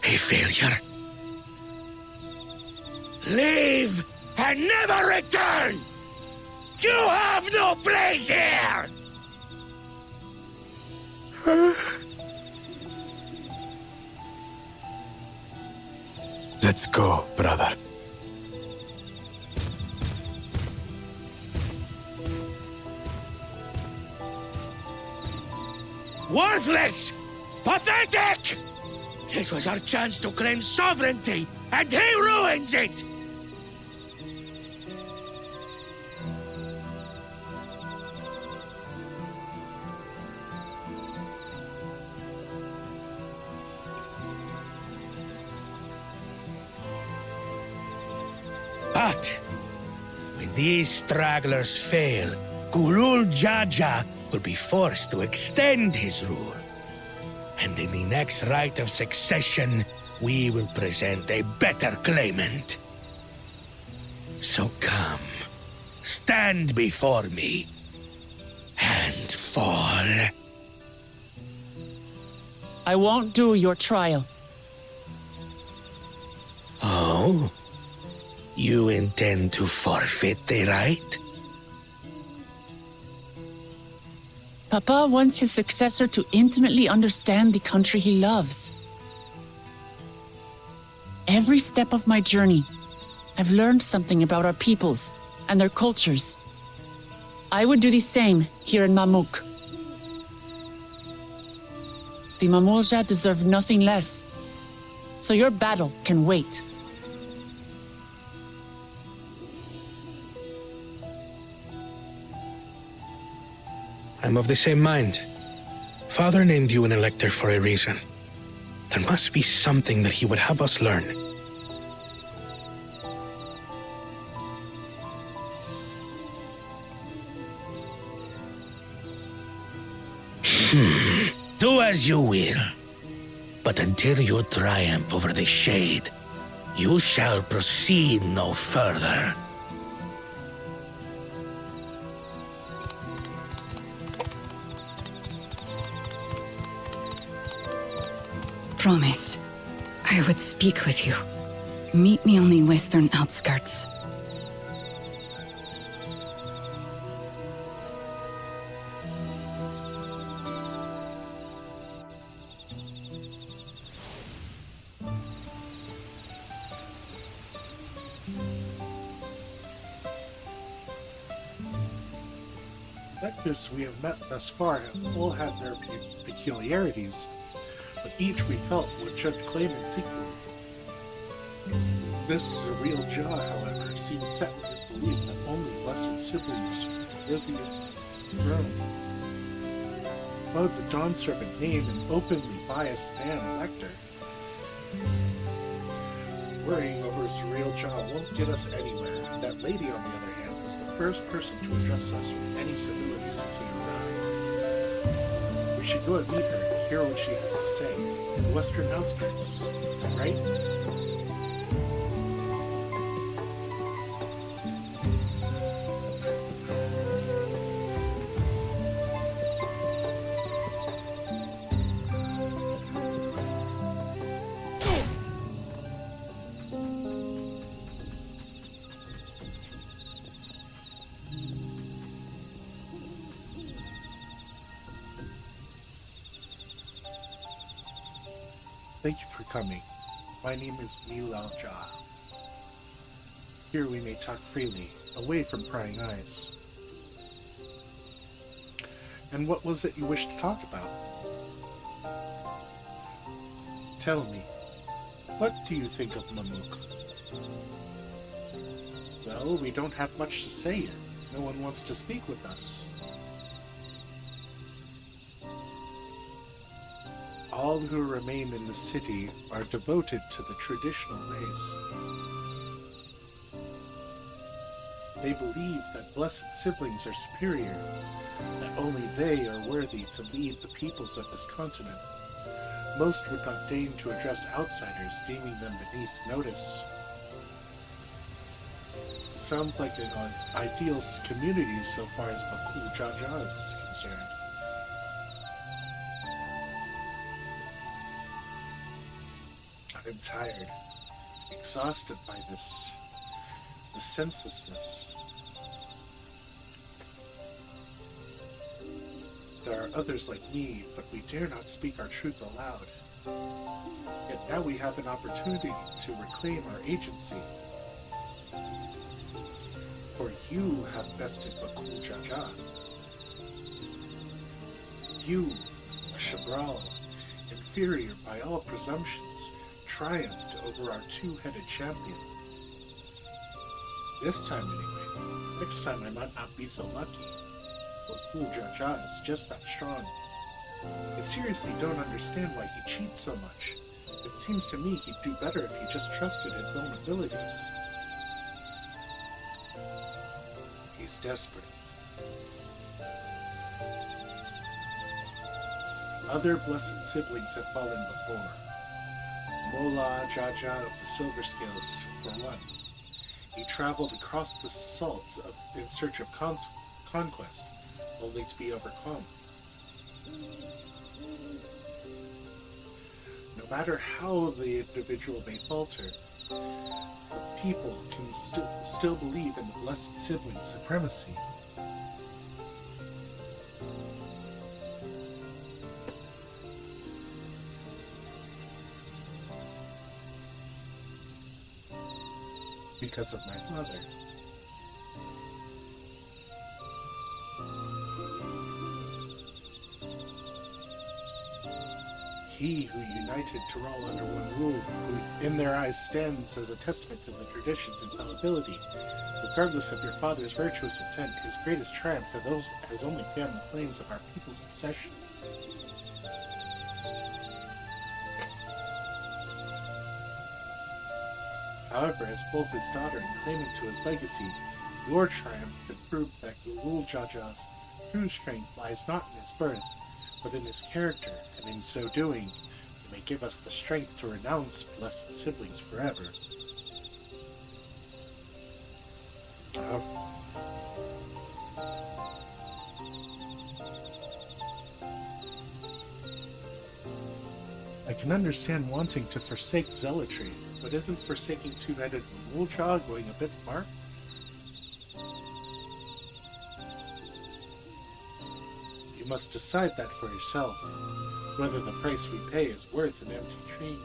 A failure. Leave and never return! You have no place here! Let's go, brother. Worthless! Pathetic! This was our chance to claim sovereignty, and he ruins it! But when these stragglers fail, Gulul Jaja will be forced to extend his rule. And in the next rite of succession, we will present a better claimant. So come, stand before me, and fall. I won't do your trial. Oh? You intend to forfeit the right? Papa wants his successor to intimately understand the country he loves. Every step of my journey, I've learned something about our peoples and their cultures. I would do the same here in Man-mool. The Mamulja deserve nothing less, so your battle can wait. I'm of the same mind. Father named you an elector for a reason. There must be something that he would have us learn. Do as you will. But until you triumph over the shade, you shall proceed no further. Promise, I would speak with you. Meet me on the western outskirts. Vectors we have met thus far have all had their peculiarities, but each we felt would shed claimant secretly. This surreal jaw, however, seemed set in his belief that only blessed siblings were worthy of the throne. About the Dawn Serpent name an openly biased man elector. Worrying over surreal jaw won't get us anywhere, and that lady, on the other hand, was the first person to address us with any civility since we arrived. We should go and meet her and hear what she has to say. In the western outskirts, right? Thank you for coming. My name is Milalja. Here we may talk freely, away from prying eyes. And what was it you wished to talk about? Tell me, what do you think of Mamuk? Well, we don't have much to say yet. No one wants to speak with us. All who remain in the city are devoted to the traditional ways. They believe that blessed siblings are superior, that only they are worthy to lead the peoples of this continent. Most would not deign to address outsiders, deeming them beneath notice. Sounds like an ideal community so far as Bakul Jaja is concerned. I'm tired, exhausted by this senselessness. There are others like me, but we dare not speak our truth aloud. Yet now we have an opportunity to reclaim our agency. For you have bested Bakul Jaja. You, a Shabral, inferior by all presumptions, triumphed over our two-headed champion. This time anyway. Next time I might not be so lucky. Bakul Jaja is just that strong. I seriously don't understand why he cheats so much. It seems to me he'd do better if he just trusted his own abilities. He's desperate. Other blessed siblings have fallen before. Mola Jaja of the Silver Scales, for one. He traveled across the salt in search of conquest, only to be overcome. No matter how the individual may falter, the people can still believe in the blessed sibling supremacy. Because of my father. He who united Tyrell under one rule, who in their eyes stands as a testament to the tradition's infallibility. Regardless of your father's virtuous intent, his greatest triumph has only fanned the flames of our people's obsession. However, as both his daughter and claimant to his legacy, your triumph could prove that Gulul Jaja's true strength lies not in his birth, but in his character, and in so doing, you may give us the strength to renounce blessed siblings forever. I can understand wanting to forsake zealotry, but isn't forsaking two-headed Mulcha going a bit far? You must decide that for yourself, whether the price we pay is worth an empty dream.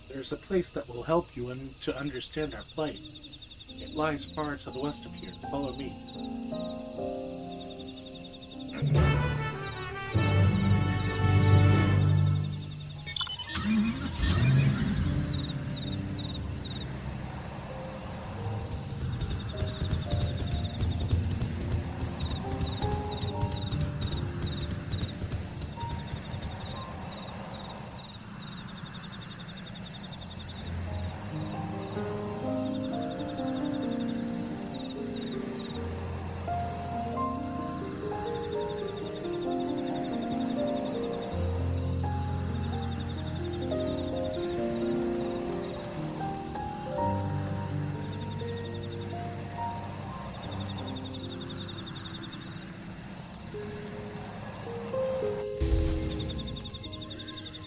There's a place that will help you to understand our plight. It lies far to the west of here. Follow me.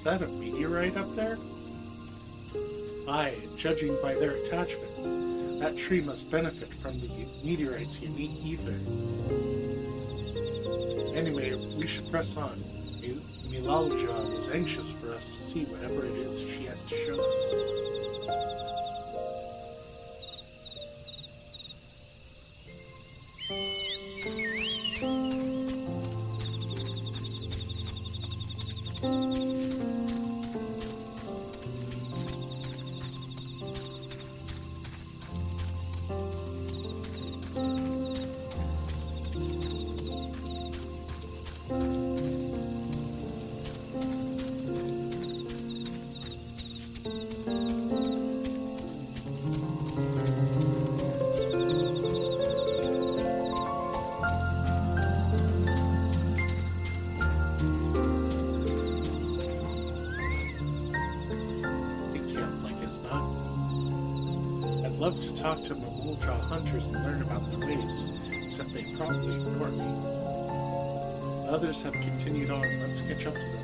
that a meteorite up there? Aye, judging by their attachment, that tree must benefit from the meteorite's unique ether. Anyway, we should press on. Milalja was anxious for us to see whatever it is she has to show us. I'd love to talk to Man-mool hunters and learn about their ways, except they probably ignore me. Others have continued on. Let's catch up to them.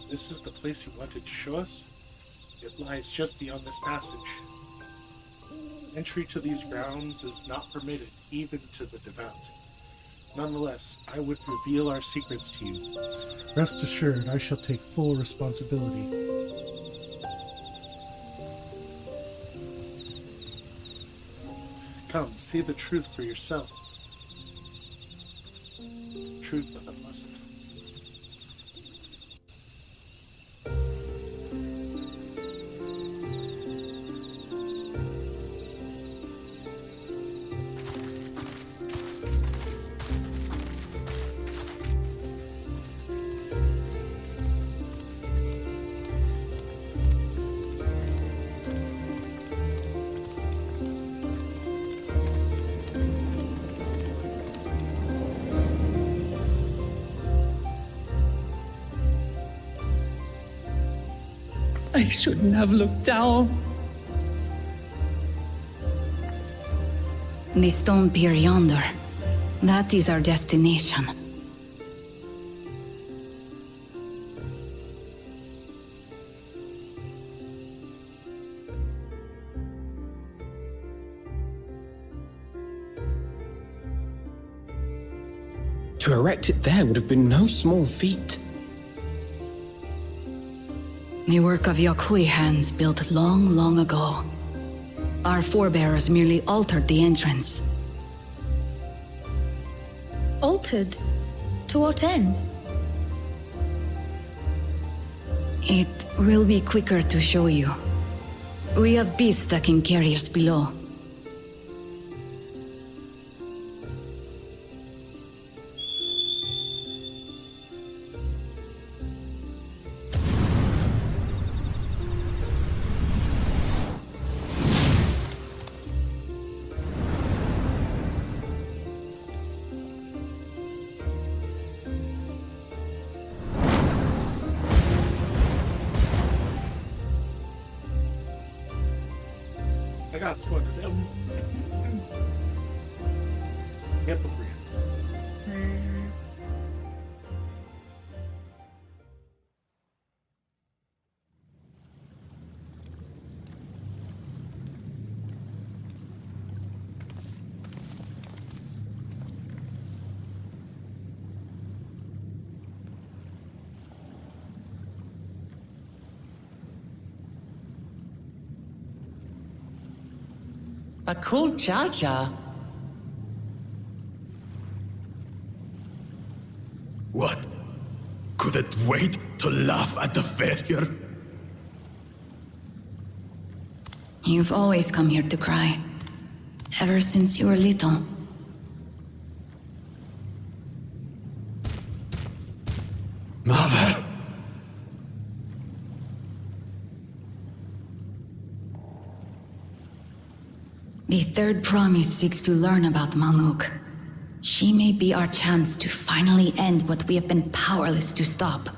This is the place you wanted to show us? It lies just beyond this passage. Entry to these grounds is not permitted, even to the devout. Nonetheless, I would reveal our secrets to you. Rest assured, I shall take full responsibility. Come, see the truth for yourself. Truth unless I shouldn't have looked down. The stone pier yonder. That is our destination. To erect it there would have been no small feat. The work of Yakui hands built long, long ago. Our forebears merely altered the entrance. Altered? To what end? It will be quicker to show you. We have beasts that can carry us below. I got squad to them. Hypocrite. A cool cha-cha. What? Could it wait to laugh at the failure? You've always come here to cry. Ever since you were little. Mother! The third promise seeks to learn about Malmuk. She may be our chance to finally end what we have been powerless to stop.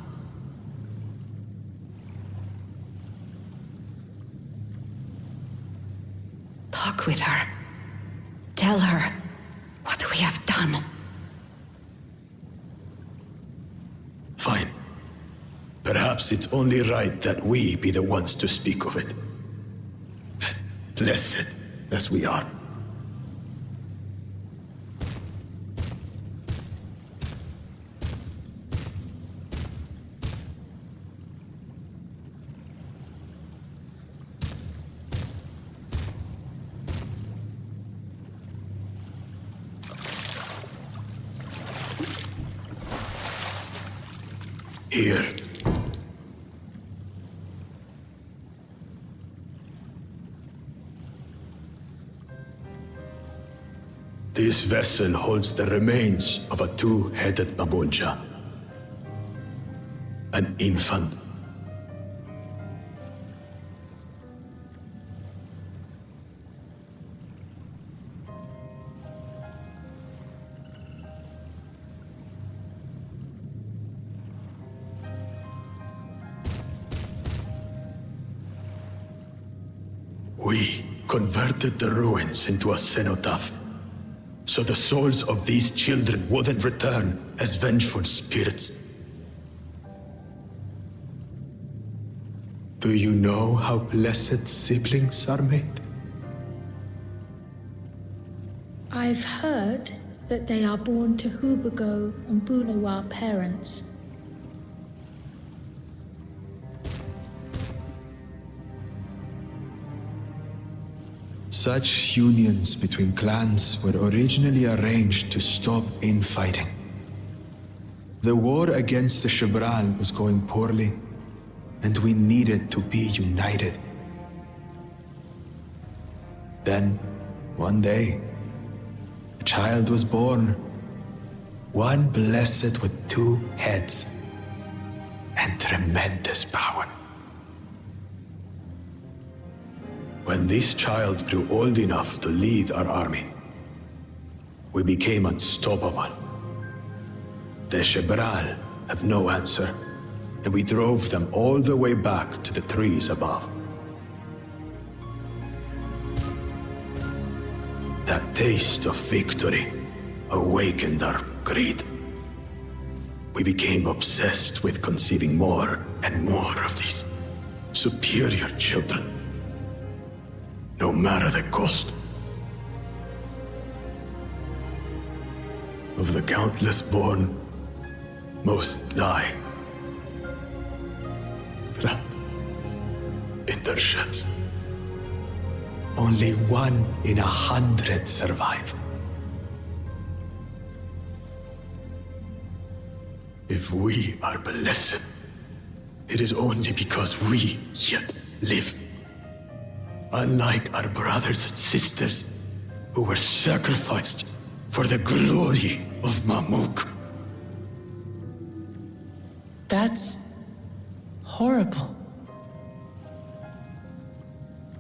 Talk with her. Tell her what we have done. Fine. Perhaps it's only right that we be the ones to speak of it. Blessed as we are. Here. This vessel holds the remains of a two-headed Mabulja. An infant. We converted the ruins into a cenotaph, so the souls of these children wouldn't return as vengeful spirits. Do you know how blessed siblings are made? I've heard that they are born to Hubago and Bunawa parents. Such unions between clans were originally arranged to stop infighting. The war against the Shibral was going poorly, and we needed to be united. Then, one day, a child was born, one blessed with two heads and tremendous power. When this child grew old enough to lead our army, we became unstoppable. The Shibral had no answer, and we drove them all the way back to the trees above. That taste of victory awakened our greed. We became obsessed with conceiving more and more of these superior children. No matter the cost. Of the countless born, most die. Trapped in their shells. Only 1 in 100 survive. If we are blessed, it is only because we yet live. Unlike our brothers and sisters, who were sacrificed for the glory of Mamuk. That's horrible.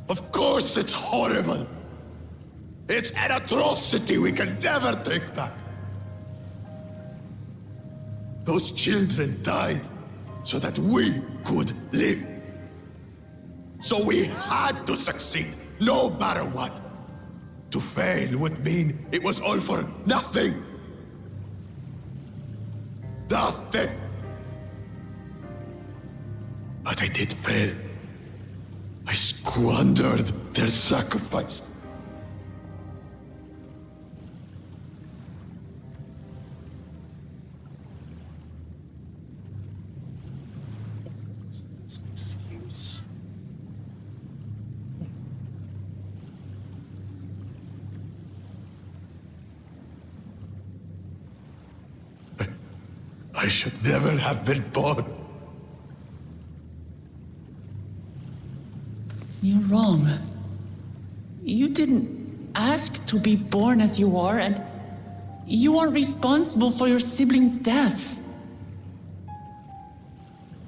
Of course it's horrible. It's an atrocity we can never take back. Those children died so that we could live. So we had to succeed, no matter what. To fail would mean it was all for nothing. Nothing. But I did fail. I squandered their sacrifice. Excuse. I should never have been born. You're wrong. You didn't ask to be born as you are, and you aren't responsible for your siblings' deaths.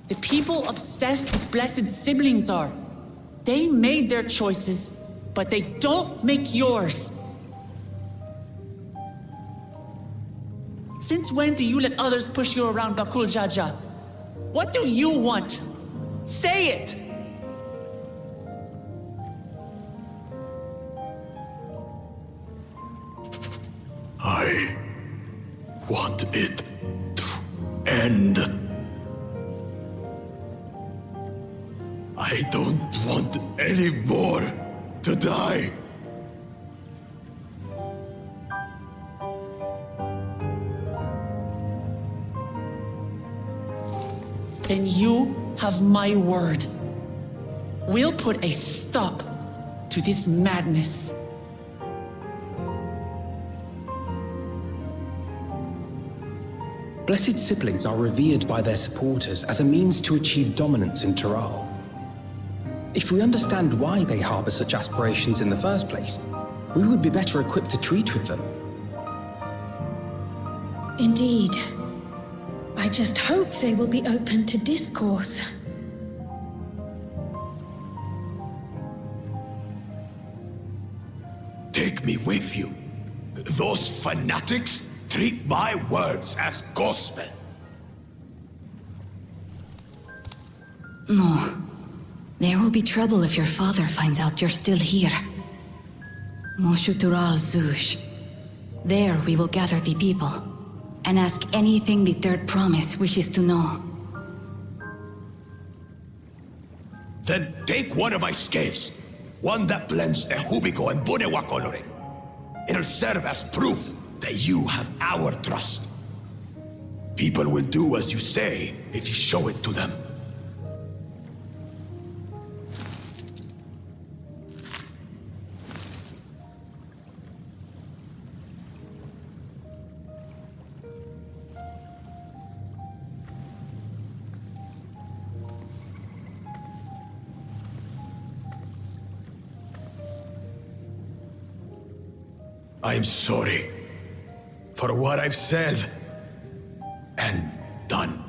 The people obsessed with blessed siblings are. They made their choices, but they don't make yours. Since when do you let others push you around Bakul Jaja? What do you want? Say it! I want it to end. I don't want any more to die. Then you have my word. We'll put a stop to this madness. Blessed siblings are revered by their supporters as a means to achieve dominance in Tural. If we understand why they harbor such aspirations in the first place, we would be better equipped to treat with them. Indeed. I just hope they will be open to discourse. Take me with you. Those fanatics treat my words as gospel. No. There will be trouble if your father finds out you're still here. Moshutural Zush. There we will gather the people and ask anything the Third Promise wishes to know. Then take one of my scales. One that blends the Hubiko and Bunewa coloring. It'll serve as proof that you have our trust. People will do as you say if you show it to them. I'm sorry for what I've said and done.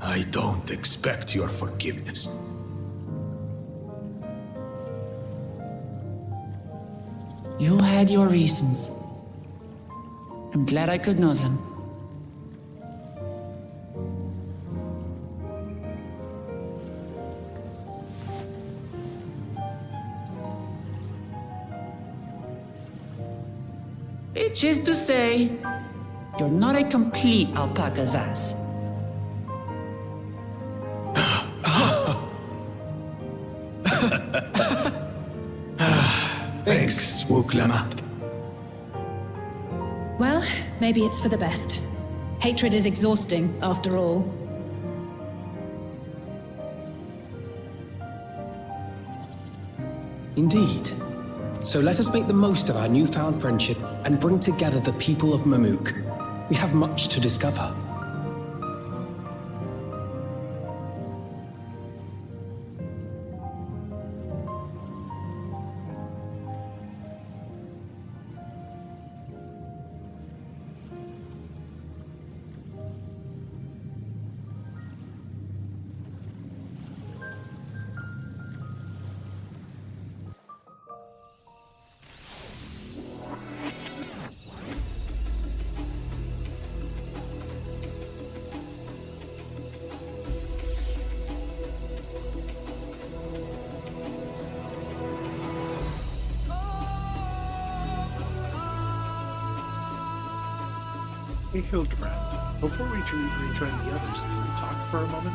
I don't expect your forgiveness. You had your reasons. I'm glad I could know them. Which is to say, you're not a complete alpaca's ass. Thanks, Wuklamat. Well, maybe it's for the best. Hatred is exhausting, after all. Indeed. So let us make the most of our newfound friendship and bring together the people of Mammook. We have much to discover. Hey Hildebrand, before we rejoin the others, can we talk for a moment?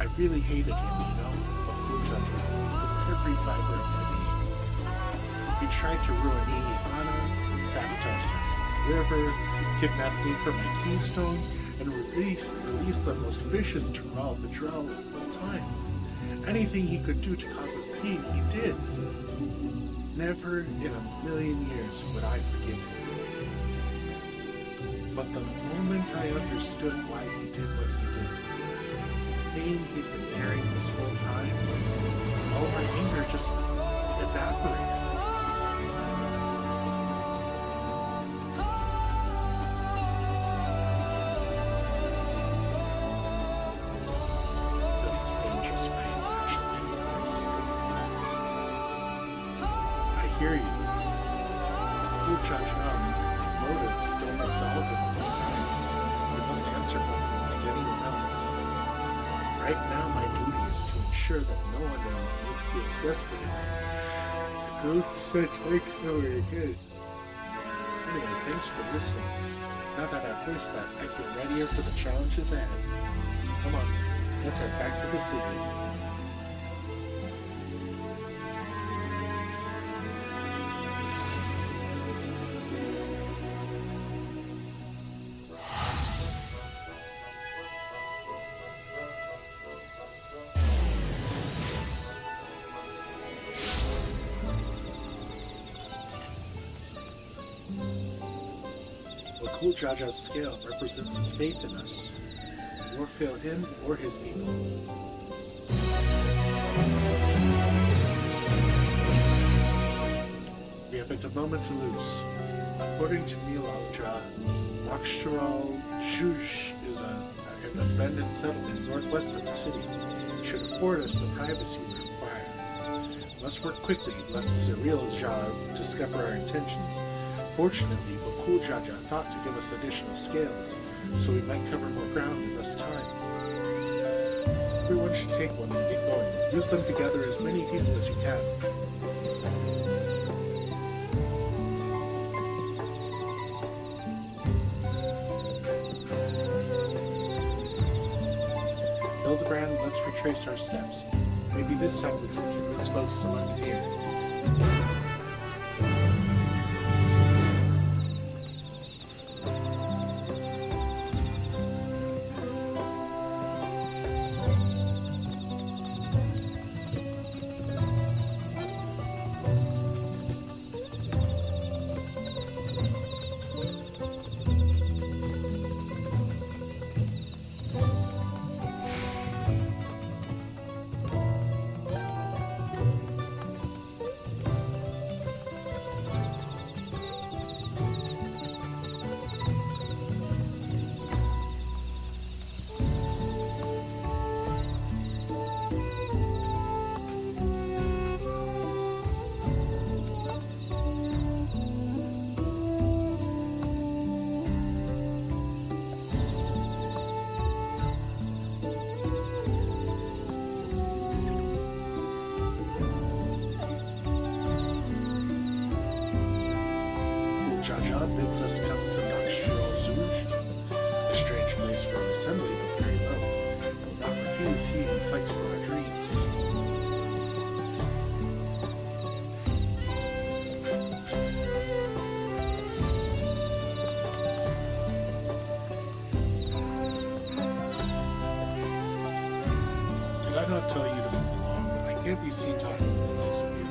I really hated him, you know, Bakujaja, with every fiber of my being. He tried to ruin Iihana, sabotaged us river, kidnapped me from my keystone, and released the most vicious Tural betrayal of all time. Anything he could do to cause us pain, he did. Never in a million years would I forgive him. But the moment I understood why he did what he did, pain he's been carrying this whole time, all my anger just evaporated. This is being just for his action anyways. I hear you. Baku Jaja's motives don't absolve him of his crimes. We must answer for him like anyone else. Right now, my duty is to ensure that no one in Mamook feels desperate enough to go to such extraordinary again. Anyway, thanks for listening. Now that I've voiced that, I feel readier for the challenges ahead. Come on, let's head back to the city. Baku Jaja's scale represents his faith in us. We won't fail him or his people. We haven't a moment to lose. According to Milalja, Makshral Zhuj is an abandoned settlement northwest of the city. It should afford us the privacy we require. We must work quickly lest Zirilja discover our intentions. Fortunately, Baku Jaja thought to give us additional scales, so we might cover more ground in less time. Everyone should take one and get going. Use them to gather as many people as you can. Hildebrand, let's retrace our steps. Maybe this time we can convince folks to lend an ear. Jaja bids us come to Makshral Zhuj, a strange place for an assembly, but very low. Will not refuse he who fights for our dreams. Did I not tell you to move along? I can't be seen talking with the likes of you.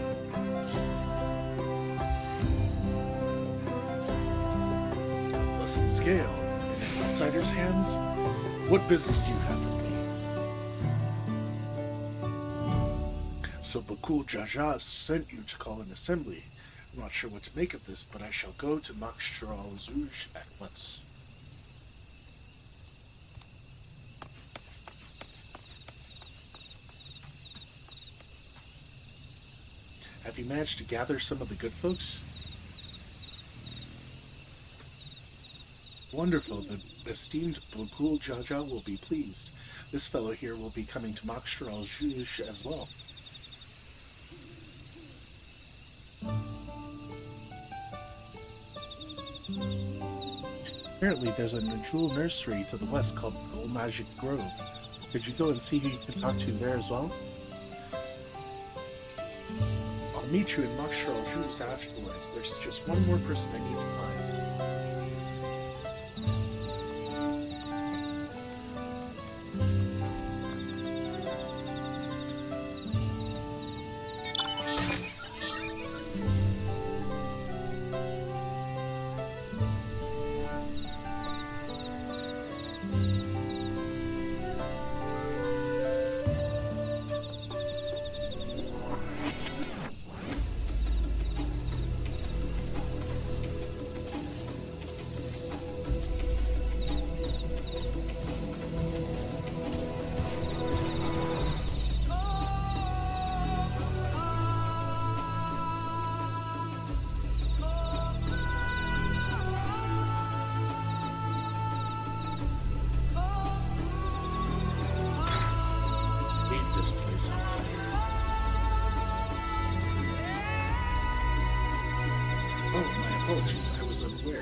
Scale in an outsider's hands? What business do you have with me? So Baku Jaja sent you to call an assembly. I'm not sure what to make of this, but I shall go to Makshral Zhuj at once. Have you managed to gather some of the good folks? Wonderful. The esteemed Baku Jaja will be pleased. This fellow here will be coming to Makshral Zhuj as well. Apparently there's a Najul nursery to the west called Gold Magic Grove. Could you go and see who you can talk to there as well? I'll meet you in Makshral Zhuj afterwards. There's just one more person I need to find. this place, outsider. Oh, my apologies, I was unaware.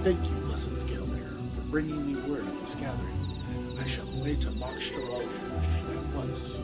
Thank you, Blessed Scalebearer, for bringing me word of this gathering. I shall away to Mokshtaral at once.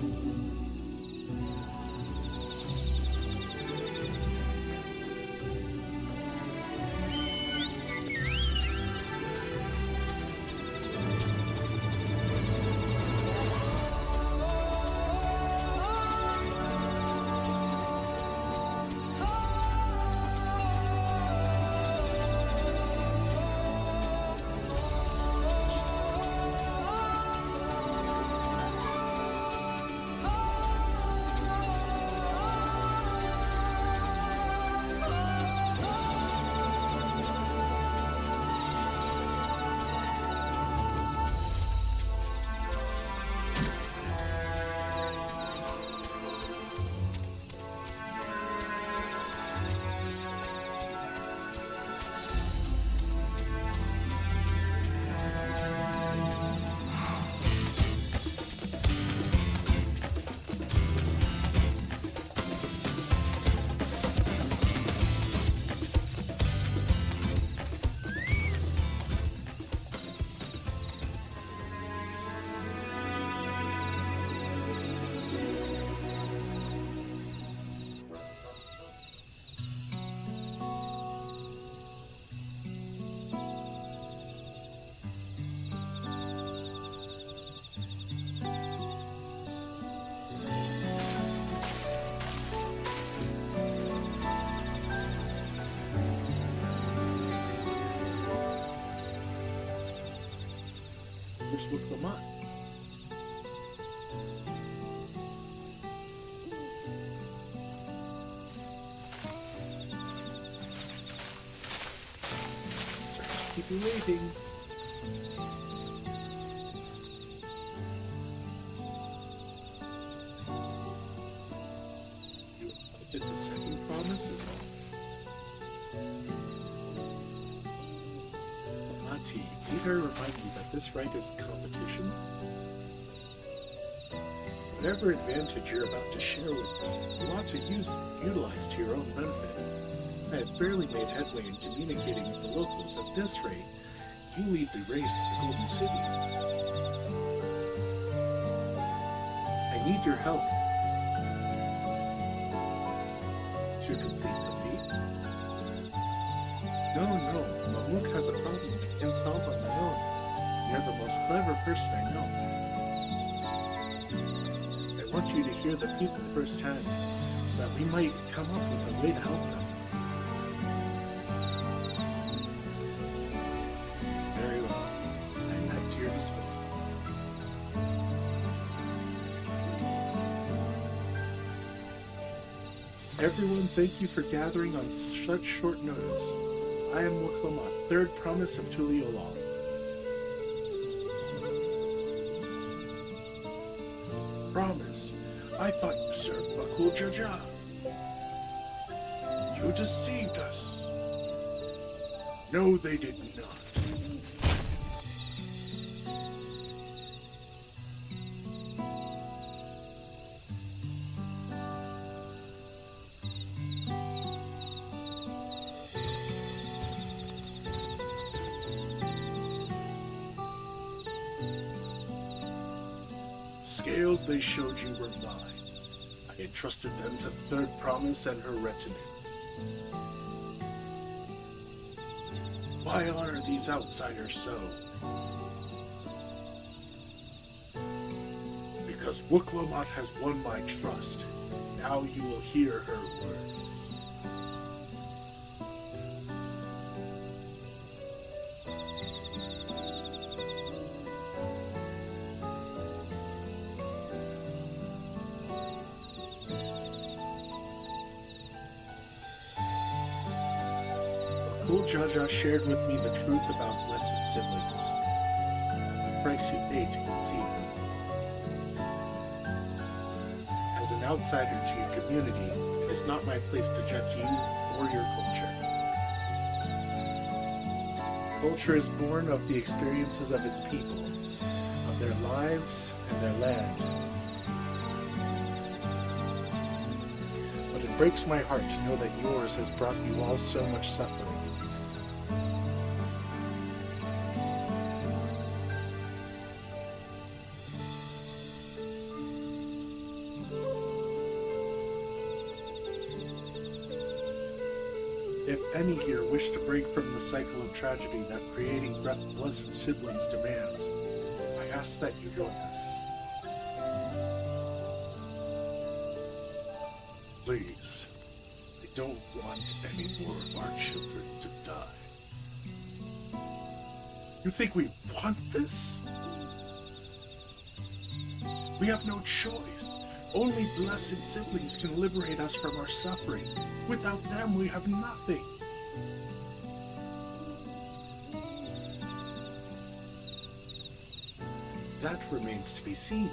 Just look them up. Sorry to keep you waiting. I did the second promise as well. Nazi, need I remind you that this rite is a competition? Whatever advantage you're about to share with me, you want to utilize to your own benefit. I have barely made headway in communicating with the locals. At this rate, you lead the race to the Golden City. I need your help to complete the feat. No, Mamook has a problem I can't solve on my own. You're the most clever person I know. I want you to hear the people firsthand, so that we might come up with a way to help them. Very well. I'm at your disposal. Everyone, thank you for gathering on such short notice. I am Woklamat, third promise of Tuliolal. Promise? I thought you served Bakul Jaja. You deceived us. No, they did not. Scales they showed you were mine. I entrusted them to Third Promise and her retinue. Why honor these outsiders so? Because Woklamat has won my trust. Now you will hear her words. Jaja shared with me the truth about blessed siblings, the price you pay to conceive them. As an outsider to your community, it is not my place to judge you or your culture. Culture is born of the experiences of its people, of their lives and their land. breaks my heart to know that yours has brought you all so much suffering. If any here wish to break from the cycle of tragedy that creating blessed siblings demands, I ask that you join us. Please, I don't want any more of our children to die. You think we want this? We have no choice. Only blessed siblings can liberate us from our suffering. Without them, we have nothing. That remains to be seen.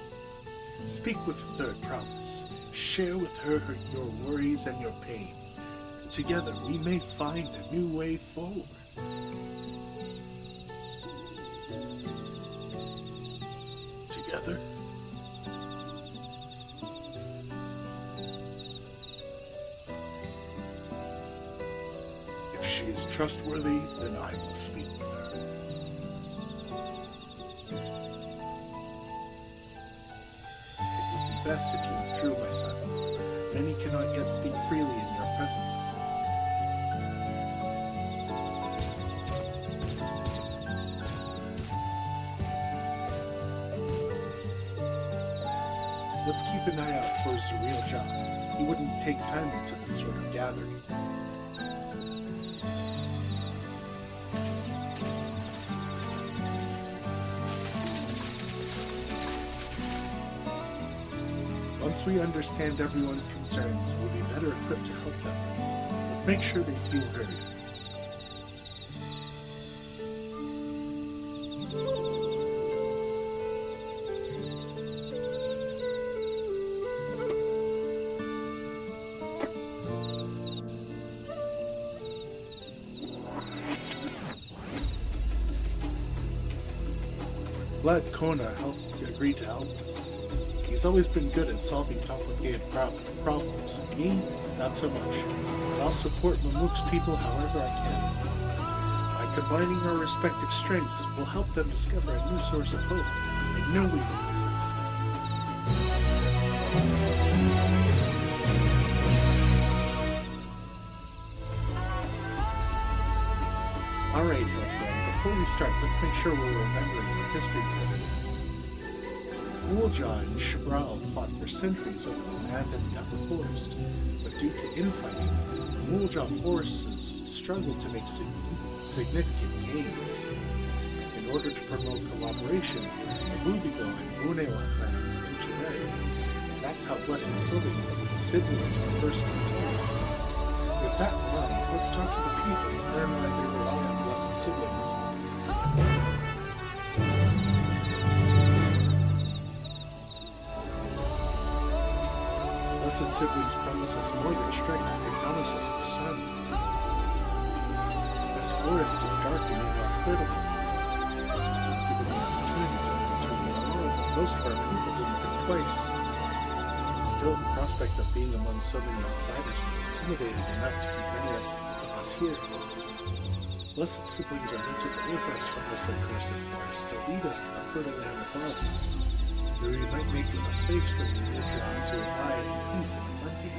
Speak with the third promise. Share with her your worries and your pain. Together, we may find a new way forward. Together? If she is trustworthy, then I will speak with her. It would be best if you withdrew, my son. Many cannot yet speak freely in your presence. Let's keep an eye out for Dawntrail. He wouldn't take time into this sort of gathering. Once we understand everyone's concerns, we'll be better equipped to help them. Let's make sure they feel heard. Glad Kona agreed to help us. He's always been good at solving complicated problems. Me, not so much. But I'll support Man-mool's people however I can. By combining our respective strengths, we'll help them discover a new source of hope. I know we will. Alright, Dawntrail, before we start, let's make sure we're remembering our history together. Man-mool and Jabral fought for centuries over the land and the upper forest, but due to infighting, Man-mool forces struggled to make significant gains. In order to promote collaboration, the Bubigo and Bunewa clans intermarried, and that's how Blessed Siblings were first conceived. With that in mind, let's talk to the people and learn why they rely on Blessed Siblings. Blessed Siblings promise us more than strength, they promise us the sun. This forest is dark and inhospitable. Given the opportunity to return alone, most of our people didn't think twice. Still, the prospect of being among so many outsiders was intimidating enough to keep many of us here. Blessed Siblings are meant to deliver us from this accursed forest, to lead us to the fertile land above, where we might make it a place for Man-mool to abide in peace and plenty.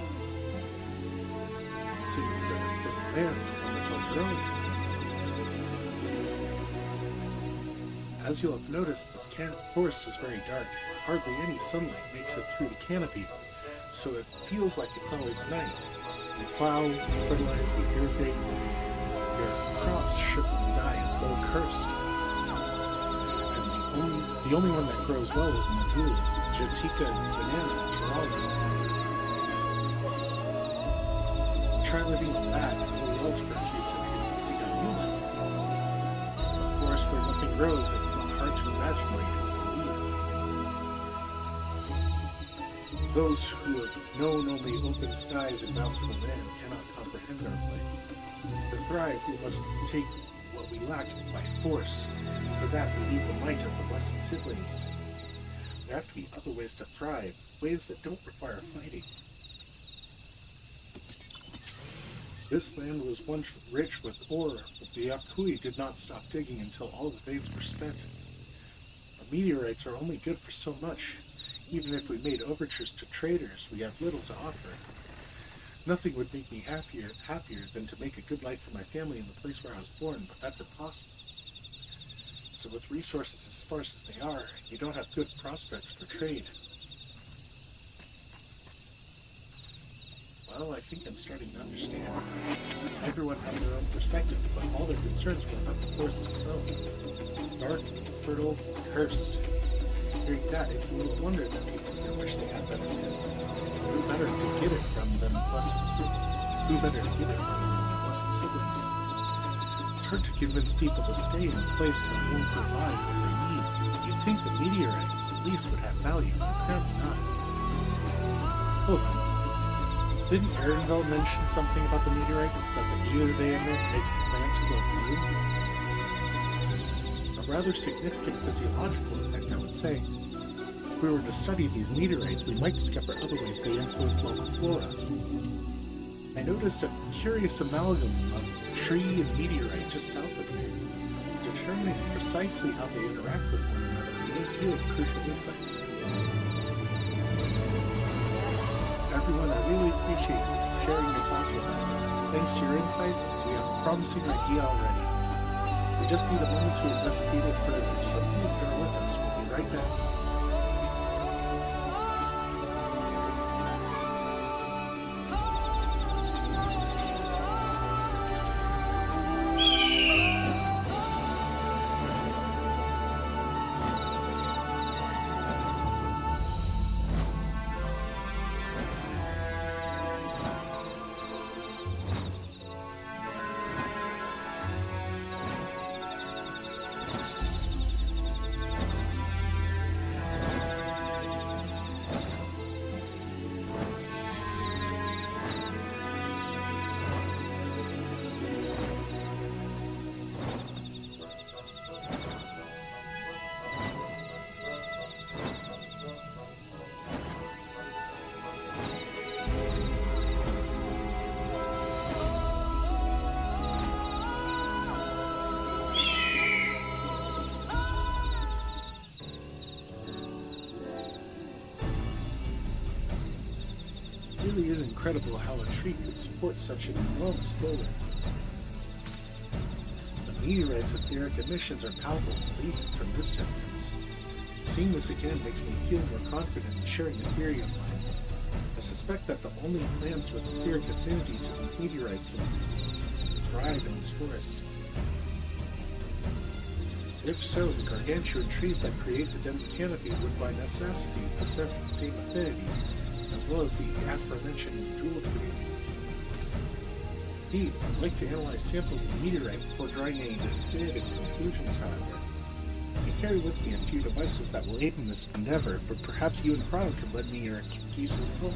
To deserve for the land on its own own. As you'll have noticed, this forest is very dark. Hardly any sunlight makes it through the canopy, so it feels like it's always night. We plow, we fertilize, we irrigate. Your crops shrivel and die as though cursed. The only one that grows well is Man-mool, Jatika, Banana, Giraldi. Try living on that and nobody else for a few centuries and see how you like it. A forest where nothing grows, it's not hard to imagine where you want to live. Those who have known only open skies and bountiful land cannot comprehend our plight. To thrive, we must take what we lack by force. For that, we need the might of the Blessed Siblings. There have to be other ways to thrive, ways that don't require fighting. This land was once rich with ore, but the Yakui did not stop digging until all the veins were spent. The meteorites are only good for so much. Even if we made overtures to traders, we have little to offer. Nothing would make me happier than to make a good life for my family in the place where I was born, but that's impossible. So with resources as sparse as they are, you don't have good prospects for trade. Well, I think I'm starting to understand. Everyone had their own perspective, but all their concerns were about the forest itself. Dark, fertile, cursed. Hearing that, it's little wonder that people here wish they had better land. Who better to get it from than blessed siblings? It's hard to convince people to stay in a place that won't provide what they need. You'd think the meteorites at least would have value, but apparently not. Hold on. Didn't Erenville mention something about the meteorites, that the ether they emit makes the plants grow blue? A rather significant physiological effect, I would say. If we were to study these meteorites, we might discover other ways they influence local flora. I noticed a curious amalgam of tree and meteorite just south of here. Determining precisely how they interact with one another may yield crucial insights. Everyone, I really appreciate you sharing your thoughts with us. Thanks to your insights, we have a promising idea already. We just need a moment to investigate it further, so please bear with us. We'll be right back. It really is incredible how a tree could support such an enormous boulder. The meteorites' etheric emissions are palpable even from this distance. Seeing this again makes me feel more confident in sharing a theory of mine. I suspect that the only plants with etheric affinity to these meteorites can thrive in this forest. If so, the gargantuan trees that create the dense canopy would by necessity possess the same affinity, as well as the aforementioned jewel tree. Indeed, I'd like to analyze samples of the meteorite before drawing any definitive conclusions, however. I carry with me a few devices that will aid in this endeavor, but perhaps you and Crown could lend me your expertise as well.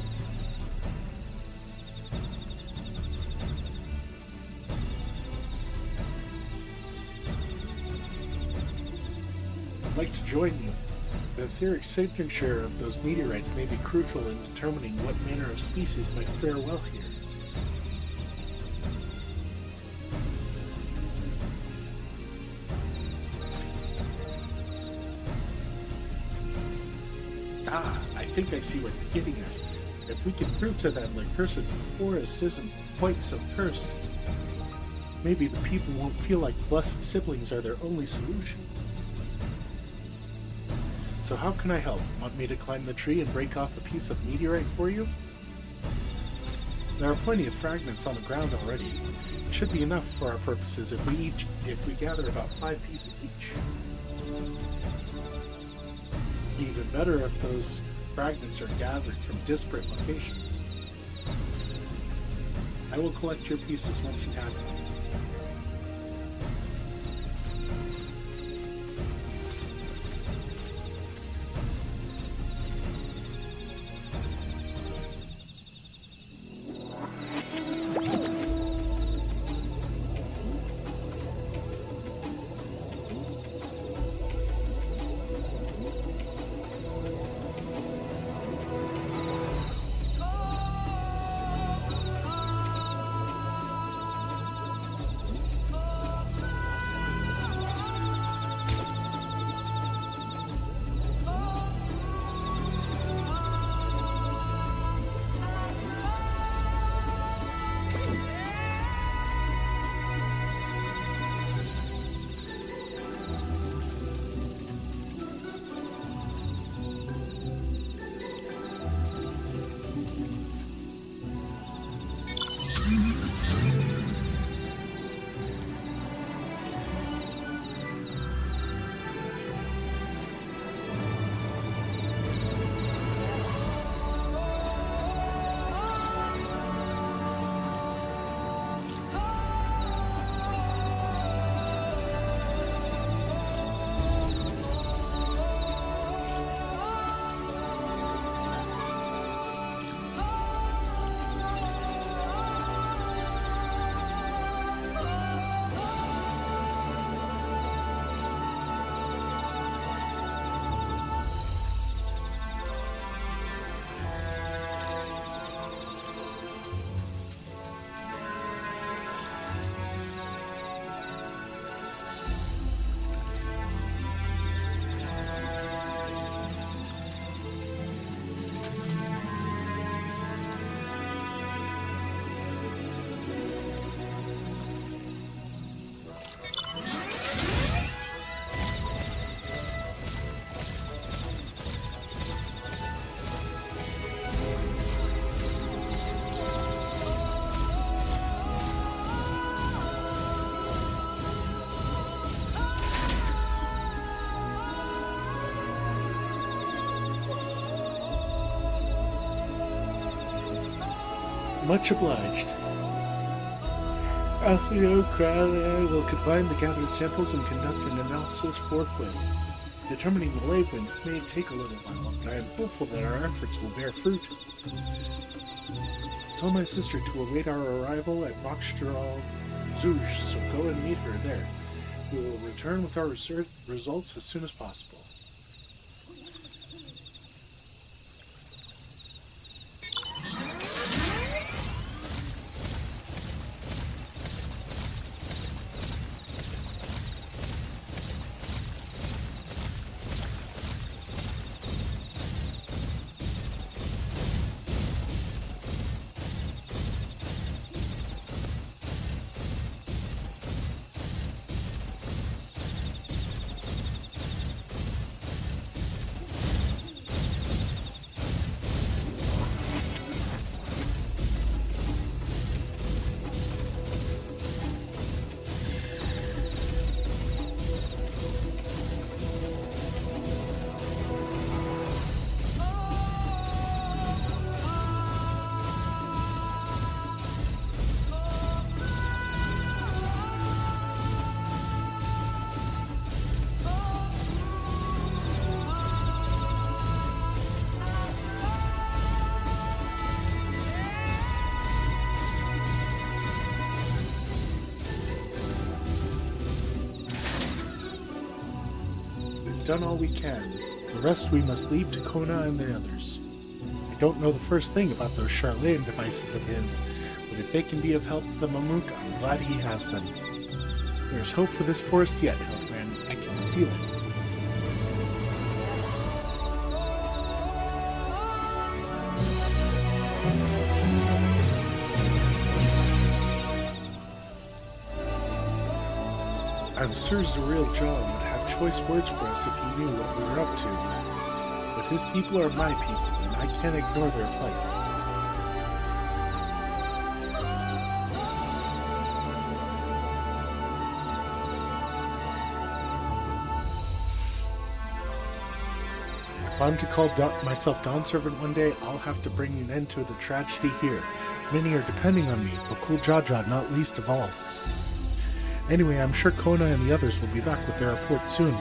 I'd like to join you. The etheric signature of those meteorites may be crucial in determining what manner of species might fare well here. I think I see what you're getting at. If we can prove to them the cursed forest isn't quite so cursed, maybe the people won't feel like the blessed siblings are their only solution. So how can I help? Want me to climb the tree and break off a piece of meteorite for you? There are plenty of fragments on the ground already. It should be enough for our purposes if we gather about 5 pieces each. Even better if those fragments are gathered from disparate locations. I will collect your pieces once you have them. Much obliged. Altheo, Crowley, I will combine the gathered samples and conduct an analysis forthwith. Determining the wavelength may take a little while, but I am hopeful that our efforts will bear fruit. Tell my sister to await our arrival at Mokstral Zouj, so go and meet her there. We will return with our results as soon as possible. Done all we can. The rest we must leave to Kona and the others. I don't know the first thing about those Charlatan devices of his, but if they can be of help to the Mamook, I'm glad he has them. There's hope for this forest yet, Hillman. I can feel it. I'm sure Zuriel John would have choice words for us if he knew what we were up to. But his people are my people, and I can't ignore their plight. If I'm to call myself Dawn Servant one day, I'll have to bring an end to the tragedy here. Many are depending on me, Bakul Jaja not least of all. Anyway, I'm sure Kona and the others will be back with their report soon.